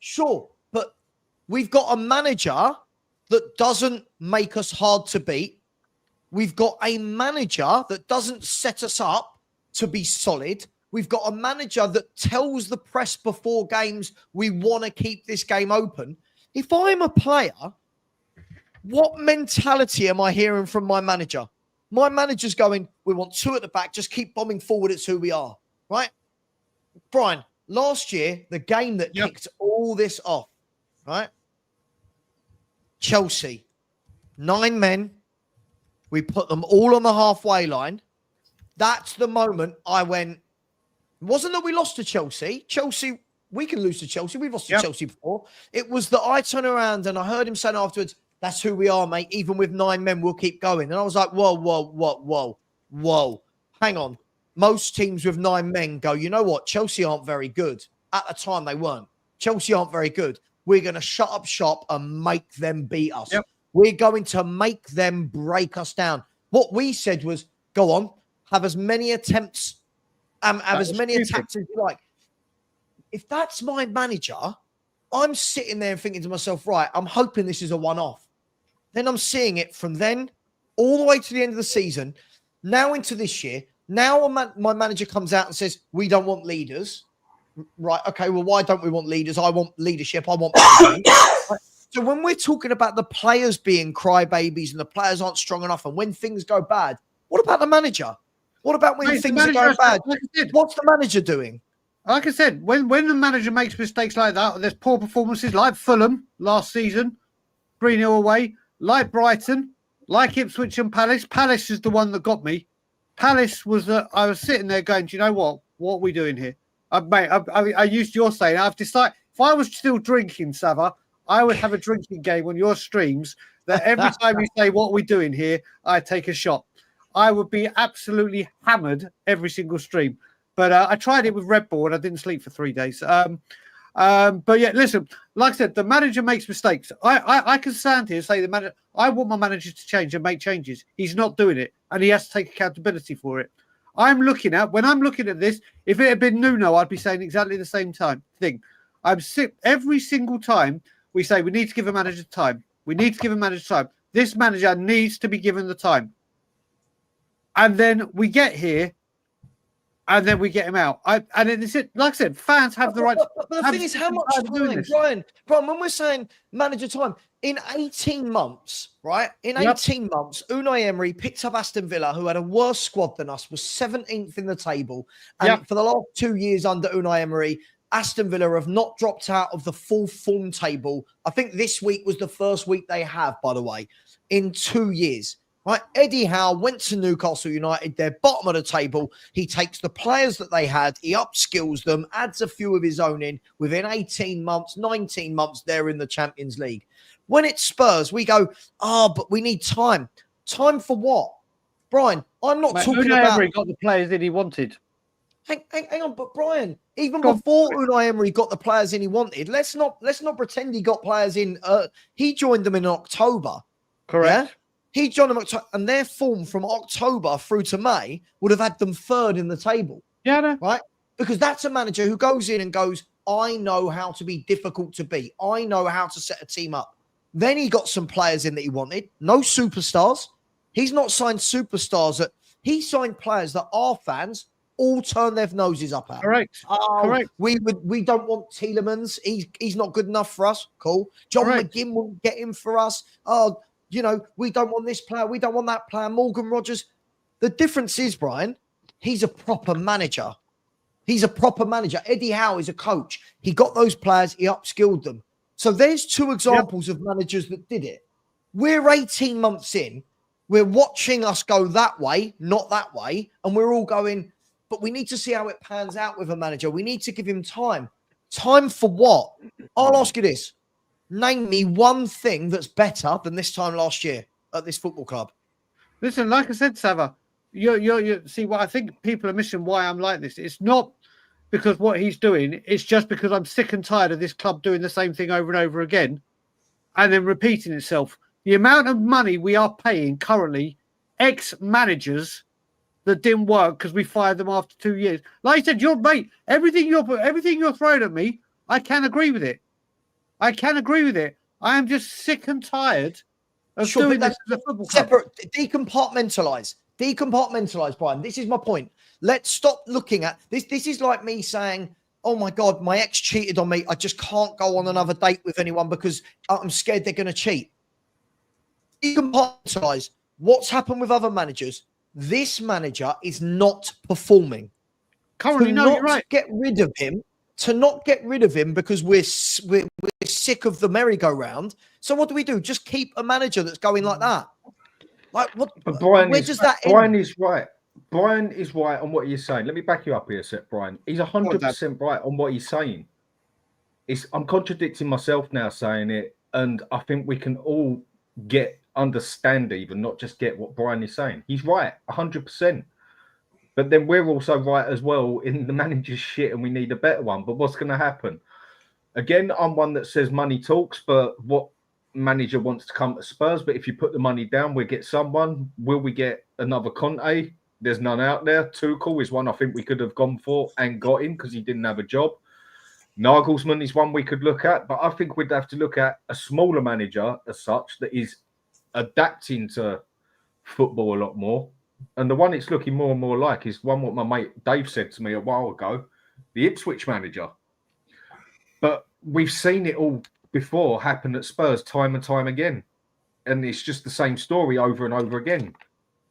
Sure. But we've got a manager that doesn't make us hard to beat. We've got a manager that doesn't set us up to be solid. We've got a manager that tells the press before games, we want to keep this game open. If I'm a player, what mentality am I hearing from my manager? My manager's going, we want two at the back, just keep bombing forward, it's who we are, right? Brian, last year, the game that kicked all this off, right? Chelsea, 9 men. We put them all on the halfway line. That's the moment I went, it wasn't that we lost to Chelsea. Chelsea, we can lose to Chelsea. We've lost to Chelsea before. It was that I turned around and I heard him saying afterwards, that's who we are, mate. Even with 9 men, we'll keep going. And I was like, whoa. Hang on. Most teams with 9 men go, you know what? Chelsea aren't very good. At the time, they weren't. Chelsea aren't very good. We're going to shut up shop and make them beat us. Yep. We're going to make them break us down. What we said was, go on, have as many attempts have as many attacks as you like. If that's my manager, I'm sitting there and thinking to myself, right, I'm hoping this is a one-off. Then I'm seeing it from then all the way to the end of the season, now into this year. Now my manager comes out and says, we don't want leaders. Right, okay, well, why don't we want leaders? I want leadership. I want right? So when we're talking about the players being crybabies and the players aren't strong enough and when things go bad, what about the manager? What about when things are going bad? What's the manager doing? Like I said, when the manager makes mistakes like that, there's poor performances like Fulham last season, 3-0 away, like Brighton, like Ipswich and Palace. Palace is the one that got me. Palace was I was sitting there going, do you know what? What are we doing here? I used your saying. I've decided if I was still drinking, Savva, I would have a drinking game on your streams that every time you say, what are we doing here? I take a shot. I would be absolutely hammered every single stream. But I tried it with Red Bull and I didn't sleep for 3 days. But yeah, listen, like I said, the manager makes mistakes. I can stand here and say the manager, I want my manager to change and make changes. He's not doing it and he has to take accountability for it. when I'm looking at this, if it had been Nuno, I'd be saying exactly the same thing. I'm sick every single time we say we need to give a manager time. We need to give a manager time. This manager needs to be given the time. And then we get here, and then we get him out. And it's it. Like I said, fans have the right. But the thing is, how much time, Brian? Brian, when we're saying manager time, in 18 months, right? In 18 months, Unai Emery picked up Aston Villa, who had a worse squad than us, was 17th in the table. And for the last 2 years under Unai Emery, Aston Villa have not dropped out of the full form table. I think this week was the first week they have, by the way, in 2 years. Right, Eddie Howe went to Newcastle United. They're bottom of the table. He takes the players that they had, he upskills them, adds a few of his own in. Within 18 months, 19 months, they're in the Champions League. When it's Spurs, we go, but we need time. Time for what? Brian, I'm not talking about... Emery got the players that he wanted. Hang on, but Brian, even before Unai Emery got the players in he wanted, let's not pretend he got players in. He joined them in October. Correct. Yeah? He joined them October, and their form from October through to May would have had them third in the table. Yeah, no. Right? Because that's a manager who goes in and goes, I know how to be difficult to beat. I know how to set a team up. Then he got some players in that he wanted. No superstars. He's not signed superstars. He signed players that our fans all turn their noses up at. Correct. Correct. We don't want Tielemans. He's not good enough for us. Cool. John McGinn won't get him for us. We don't want this player. We don't want that player. Morgan Rogers. The difference is, Brian, he's a proper manager. He's a proper manager. Eddie Howe is a coach. He got those players. He upskilled them. So there's two examples of managers that did it. We're 18 months in. We're watching us go that way, not that way. And we're all going, but we need to see how it pans out with a manager. We need to give him time. Time for what? I'll ask you this. Name me one thing that's better than this time last year at this football club. Listen, like I said, Savva, you see what I think people are missing why I'm like this. It's not because what he's doing. It's just because I'm sick and tired of this club doing the same thing over and over again and then repeating itself. The amount of money we are paying currently, ex-managers that didn't work because we fired them after 2 years. Like I said, everything you're throwing at me, I can agree with it. I can agree with it. I am just sick and tired of doing this as a football club. Separate, decompartmentalize, Brian. This is my point. Let's stop looking at this. This is like me saying, oh my God, my ex cheated on me. I just can't go on another date with anyone because I'm scared they're going to cheat. Decompartmentalize what's happened with other managers. This manager is not performing. Currently, no, you're right. To not get rid of him because we're sick of the merry-go-round. So what do? Just keep a manager that's going like that. Like what? But Brian where is, does that end? Brian is right. Brian is right on what you're saying. Let me back you up here a sec, Brian. He's 100% right on what he's saying. I'm contradicting myself now saying it, and I think we can all understand even, not just get what Brian is saying. He's right, 100%. But then we're also right as well in the manager's shit and we need a better one. But what's going to happen? Again, I'm one that says money talks, but what manager wants to come to Spurs? But if you put the money down, we'll get someone. Will we get another Conte? There's none out there. Tuchel is one I think we could have gone for and got him because he didn't have a job. Nagelsmann is one we could look at, but I think we'd have to look at a smaller manager as such that is adapting to football a lot more. And the one it's looking more and more like is one what my mate Dave said to me a while ago, the Ipswich manager. But we've seen it all before happen at Spurs time and time again. And it's just the same story over and over again.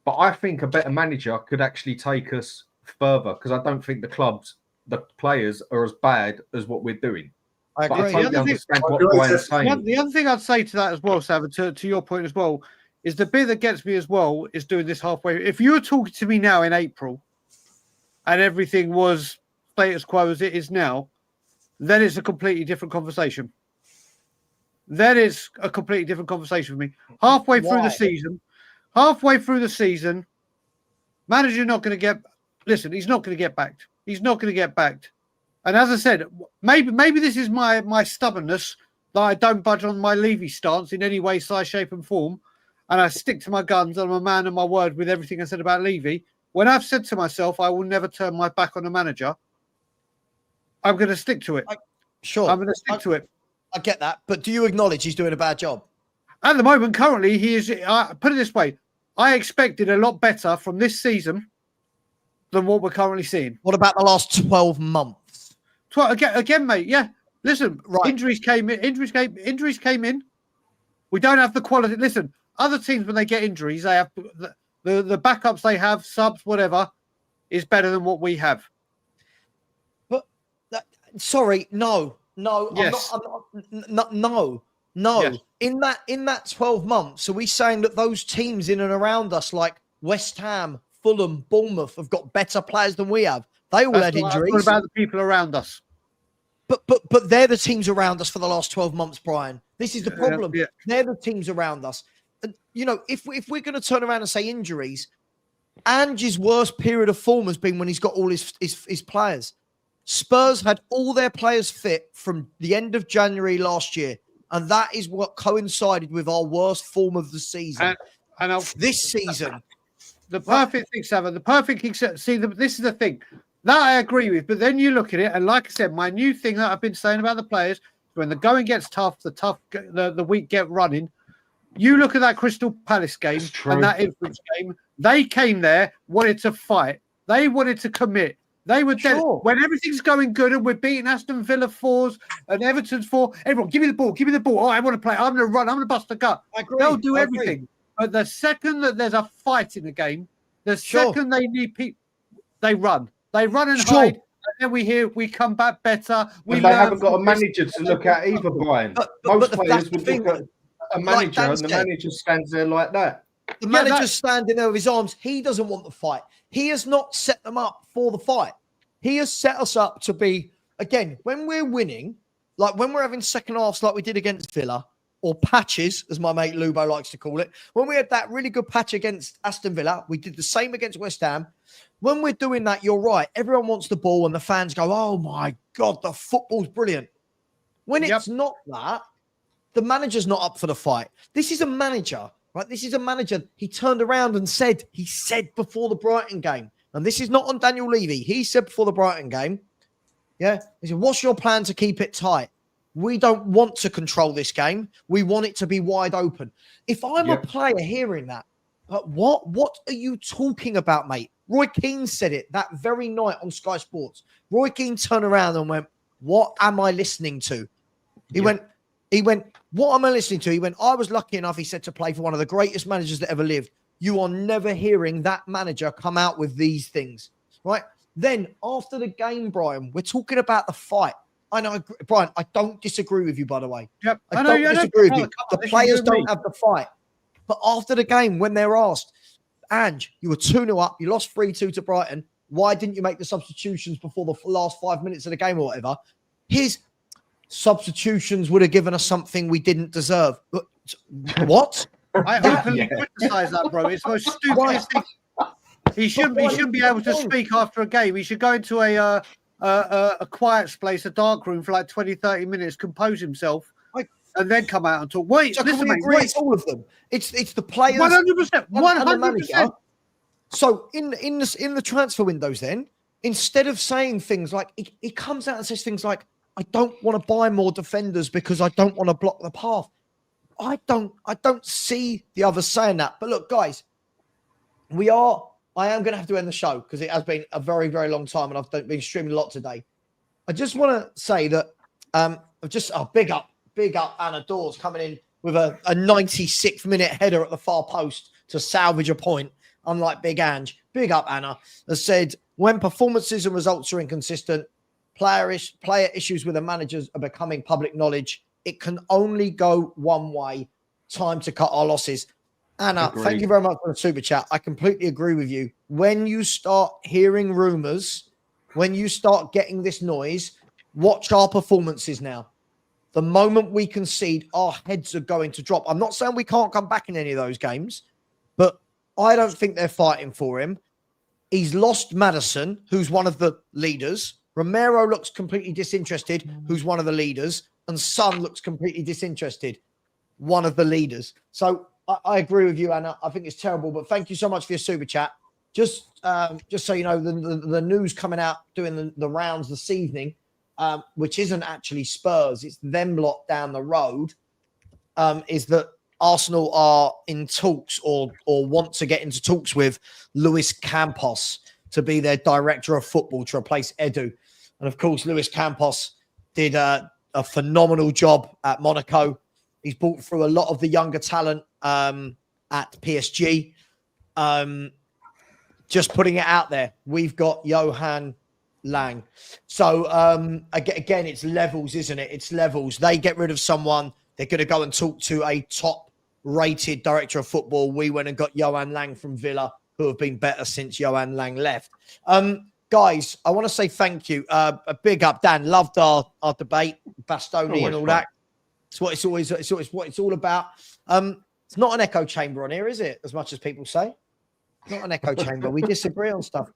But I think a better manager could actually take us further because I don't think the players are as bad as what we're doing. I agree. But I totally understand what Brian's saying. The other thing I'd say to that as well, Savva, to your point as well, is the bit that gets me as well is doing this halfway. If you were talking to me now in April and everything was status quo as it is now, then it's a completely different conversation. That is a completely different conversation for me. Halfway through the season, manager not going to get. Listen, he's not going to get backed. He's not going to get backed. And as I said, maybe this is my stubbornness that I don't budge on my Levy stance in any way, size, shape, and form, and I stick to my guns. I'm a man of my word with everything I said about Levy. When I've said to myself, I will never turn my back on a manager, I'm going to stick to it. Sure, I'm going to stick to it. I get that, but do you acknowledge he's doing a bad job? At the moment, currently, he is. Put it this way: I expected a lot better from this season than what we're currently seeing. What about the last 12 months? Again, mate. Yeah. Listen, Right. Injuries came in. We don't have the quality. Listen, other teams when they get injuries, they have the backups they have, subs, whatever, is better than what we have. But sorry, no. Yes. No. Yes. In that 12 months, are we saying that those teams in and around us, like West Ham, Fulham, Bournemouth, have got better players than we have? They all had injuries. What about the people around us? But they're the teams around us for the last 12 months, Brian. This is the problem. Yeah. They're the teams around us. And, if we're going to turn around and say injuries, Ange's worst period of form has been when he's got all his players. Spurs had all their players fit from the end of January last year, and that is what coincided with our worst form of the season. And this season. The perfect thing, Savva, this is the thing. That I agree with, but then you look at it, and like I said, my new thing that I've been saying about the players, when the going gets tough, the week get running. You look at that Crystal Palace game and that Ipswich game. They came there, wanted to fight. They wanted to commit. They were dead. When everything's going good and we're beating Aston Villa 4s and Everton's 4, everyone, give me the ball. Oh, I want to play. I'm going to run. I'm going to bust the gut. They'll do everything. But the second that there's a fight in the game, the second they need people, they run. They run and hide, and then we come back better. They haven't got a manager to look at either, Brian. Most players would look at a manager, and the manager stands there like that. The manager's standing there with his arms. He doesn't want the fight. He has not set them up for the fight. He has set us up to be, again, when we're winning, like when we're having second halves like we did against Villa, or patches, as my mate Lubo likes to call it. When we had that really good patch against Aston Villa, we did the same against West Ham. When we're doing that, you're right. Everyone wants the ball and the fans go, oh my God, the football's brilliant. When it's not that, the manager's not up for the fight. This is a manager, right? This is a manager. He turned around and said before the Brighton game, and this is not on Daniel Levy. He said before the Brighton game, he said, what's your plan to keep it tight? We don't want to control this game. We want it to be wide open. If I'm a player hearing that, what are you talking about, mate? Roy Keane said it that very night on Sky Sports. Roy Keane turned around and went, what am I listening to? He went, what am I listening to? He went, I was lucky enough, he said, to play for one of the greatest managers that ever lived. You are never hearing that manager come out with these things, right? Then after the game, Brian, we're talking about the fight. I know, Brian, I don't disagree with you, by the way. Yep. I don't disagree with you. The players don't have the fight. But after the game, when they're asked, Ange, you were 2-0 up, you lost 3-2 to Brighton. Why didn't you make the substitutions before the last 5 minutes of the game or whatever? His substitutions would have given us something we didn't deserve. What? I openly criticize that, bro. It's the most stupidest thing. He shouldn't be able to speak after a game. He should go into a quiet space, a dark room for like 20, 30 minutes, compose himself, and then come out and talk. Wait, listen, mate. It's all of them. It's the players. 100%. 100%. So in the transfer windows, then instead of saying things like he comes out and says things like, "I don't want to buy more defenders because I don't want to block the path." I don't see the others saying that. But look, guys, I am going to have to end the show because it has been a very, very long time and I've been streaming a lot today. I just want to say that big up Anna Dawes coming in with a 96th minute header at the far post to salvage a point, unlike Big Ange. Big up Anna. Has said, when performances and results are inconsistent, player issues with the managers are becoming public knowledge. It can only go one way. Time to cut our losses. Anna, thank you very much for the super chat. I completely agree with you. When you start hearing rumors, when you start getting this noise, watch our performances now. The moment we concede, our heads are going to drop. I'm not saying we can't come back in any of those games, but I don't think they're fighting for him. He's lost Maddison, who's one of the leaders. Romero looks completely disinterested, who's one of the leaders. And Son looks completely disinterested, one of the leaders. So I agree with you, Anna. I think it's terrible, but thank you so much for your super chat. Just so you know, the news coming out doing the rounds this evening, which isn't actually Spurs, it's them lot down the road, is that Arsenal are in talks or want to get into talks with Luis Campos to be their director of football to replace Edu. And of course, Luis Campos did a phenomenal job at Monaco. He's brought through a lot of the younger talent at PSG. Just putting it out there, we've got Johan Lang. So again, it's levels, isn't it? It's levels. They get rid of someone, they're going to go and talk to a top-rated director of football. We went and got Johan Lang from Villa, who have been better since Johan Lang left. Guys, I want to say thank you. A big up, Dan. Loved our debate, Bastoni and all that. It's what it's all about. It's not an echo chamber on here, is it? As much as people say. Not an echo chamber. We disagree on stuff.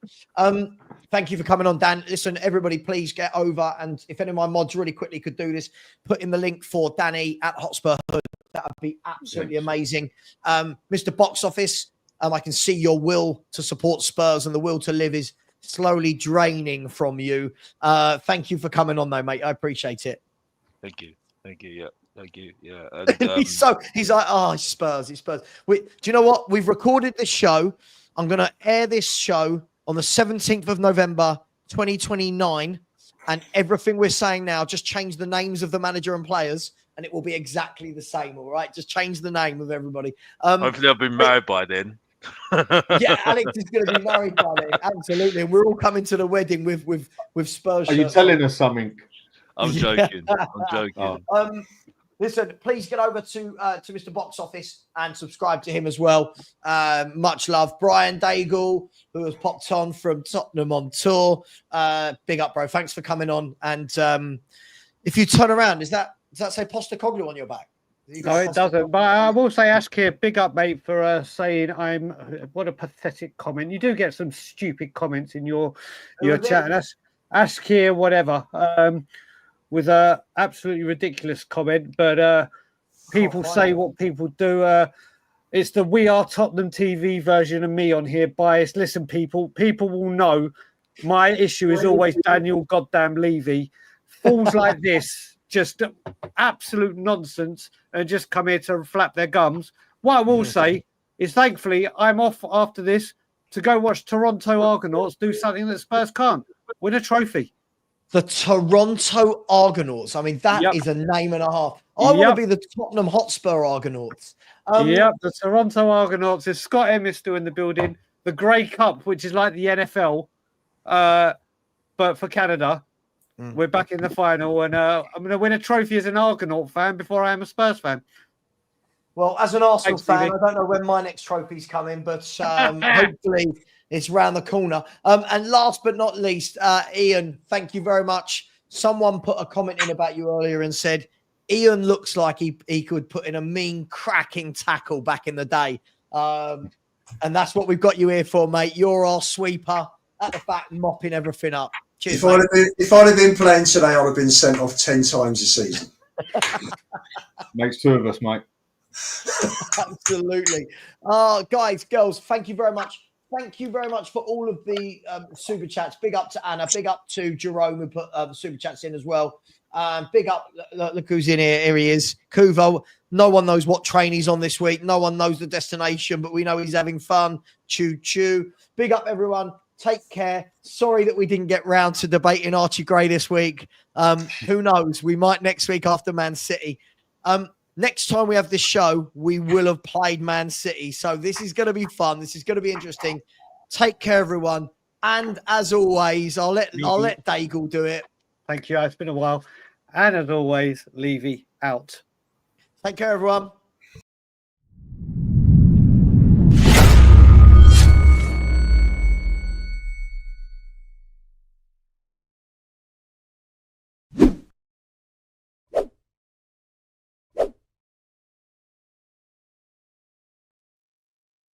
Thank you for coming on, Dan. Listen, everybody, please get over. And if any of my mods really quickly could do this, put in the link for Danny at Hotspur Hood. That would be absolutely amazing. Mr. Box Office, I can see your will to support Spurs and the will to live is slowly draining from you. Thank you for coming on, though, mate. I appreciate it. Thank you. Yeah. Thank you. Yeah. And, he's like, oh, Spurs. Do you know what? We've recorded this show. I'm going to air this show on the 17th of November, 2029. And everything we're saying now, just change the names of the manager and players, and it will be exactly the same. All right. Just change the name of everybody. Hopefully I'll be married by then. Yeah, Alex is going to be married by then. Absolutely. And we're all coming to the wedding with Spurs. Are you telling us something? I'm joking. I'm joking. Listen, please get over to Mr. Box Office and subscribe to him as well. Much love. Brian Daigle, who has popped on from Tottenham on tour. Big up, bro. Thanks for coming on. And if you turn around, does that say Postecoglou on your back? No, it doesn't. But I will say, Ash here, big up, mate, for saying what a pathetic comment. You do get some stupid comments in your chat. And that's Ash here, whatever. With a absolutely ridiculous comment, but people say what people do. It's the We Are Tottenham TV version of me on here, biased. Listen, people will know my issue is always Daniel goddamn Levy. Fools like this, just absolute nonsense, and just come here to flap their gums. What I will say is, thankfully, I'm off after this to go watch Toronto Argonauts do something that Spurs can't, win a trophy. The Toronto Argonauts. I mean, that is a name and a half. I want to be the Tottenham Hotspur Argonauts. The Toronto Argonauts. Is Scott Emmis still in the building? The Grey Cup, which is like the NFL, but for Canada. We're back in the final, and I'm going to win a trophy as an Argonaut fan before I am a Spurs fan. Well, as an Arsenal fan, I don't know when my next trophy's coming, but hopefully it's round the corner. And last but not least, Ian, thank you very much. Someone put a comment in about you earlier and said, Ian looks like he could put in a mean, cracking tackle back in the day. And that's what we've got you here for, mate. You're our sweeper at the back, mopping everything up. Cheers, if I'd have been playing today, I'd have been sent off 10 times a season. Makes two of us, mate. Absolutely. Guys, girls, thank you very much. Thank you very much for all of the super chats. Big up to Anna. Big up to Jerome, who put the super chats in as well. Big up. Look who's in here. Here he is. Kuvo. No one knows what train he's on this week. No one knows the destination, but we know he's having fun. Choo choo. Big up, everyone. Take care. Sorry that we didn't get round to debating Archie Gray this week. Who knows? We might next week after Man City. Next time we have this show, we will have played Man City. So this is going to be fun. This is going to be interesting. Take care, everyone. And as always, I'll let Daigle do it. Thank you. It's been a while. And as always, Levy out. Take care, everyone.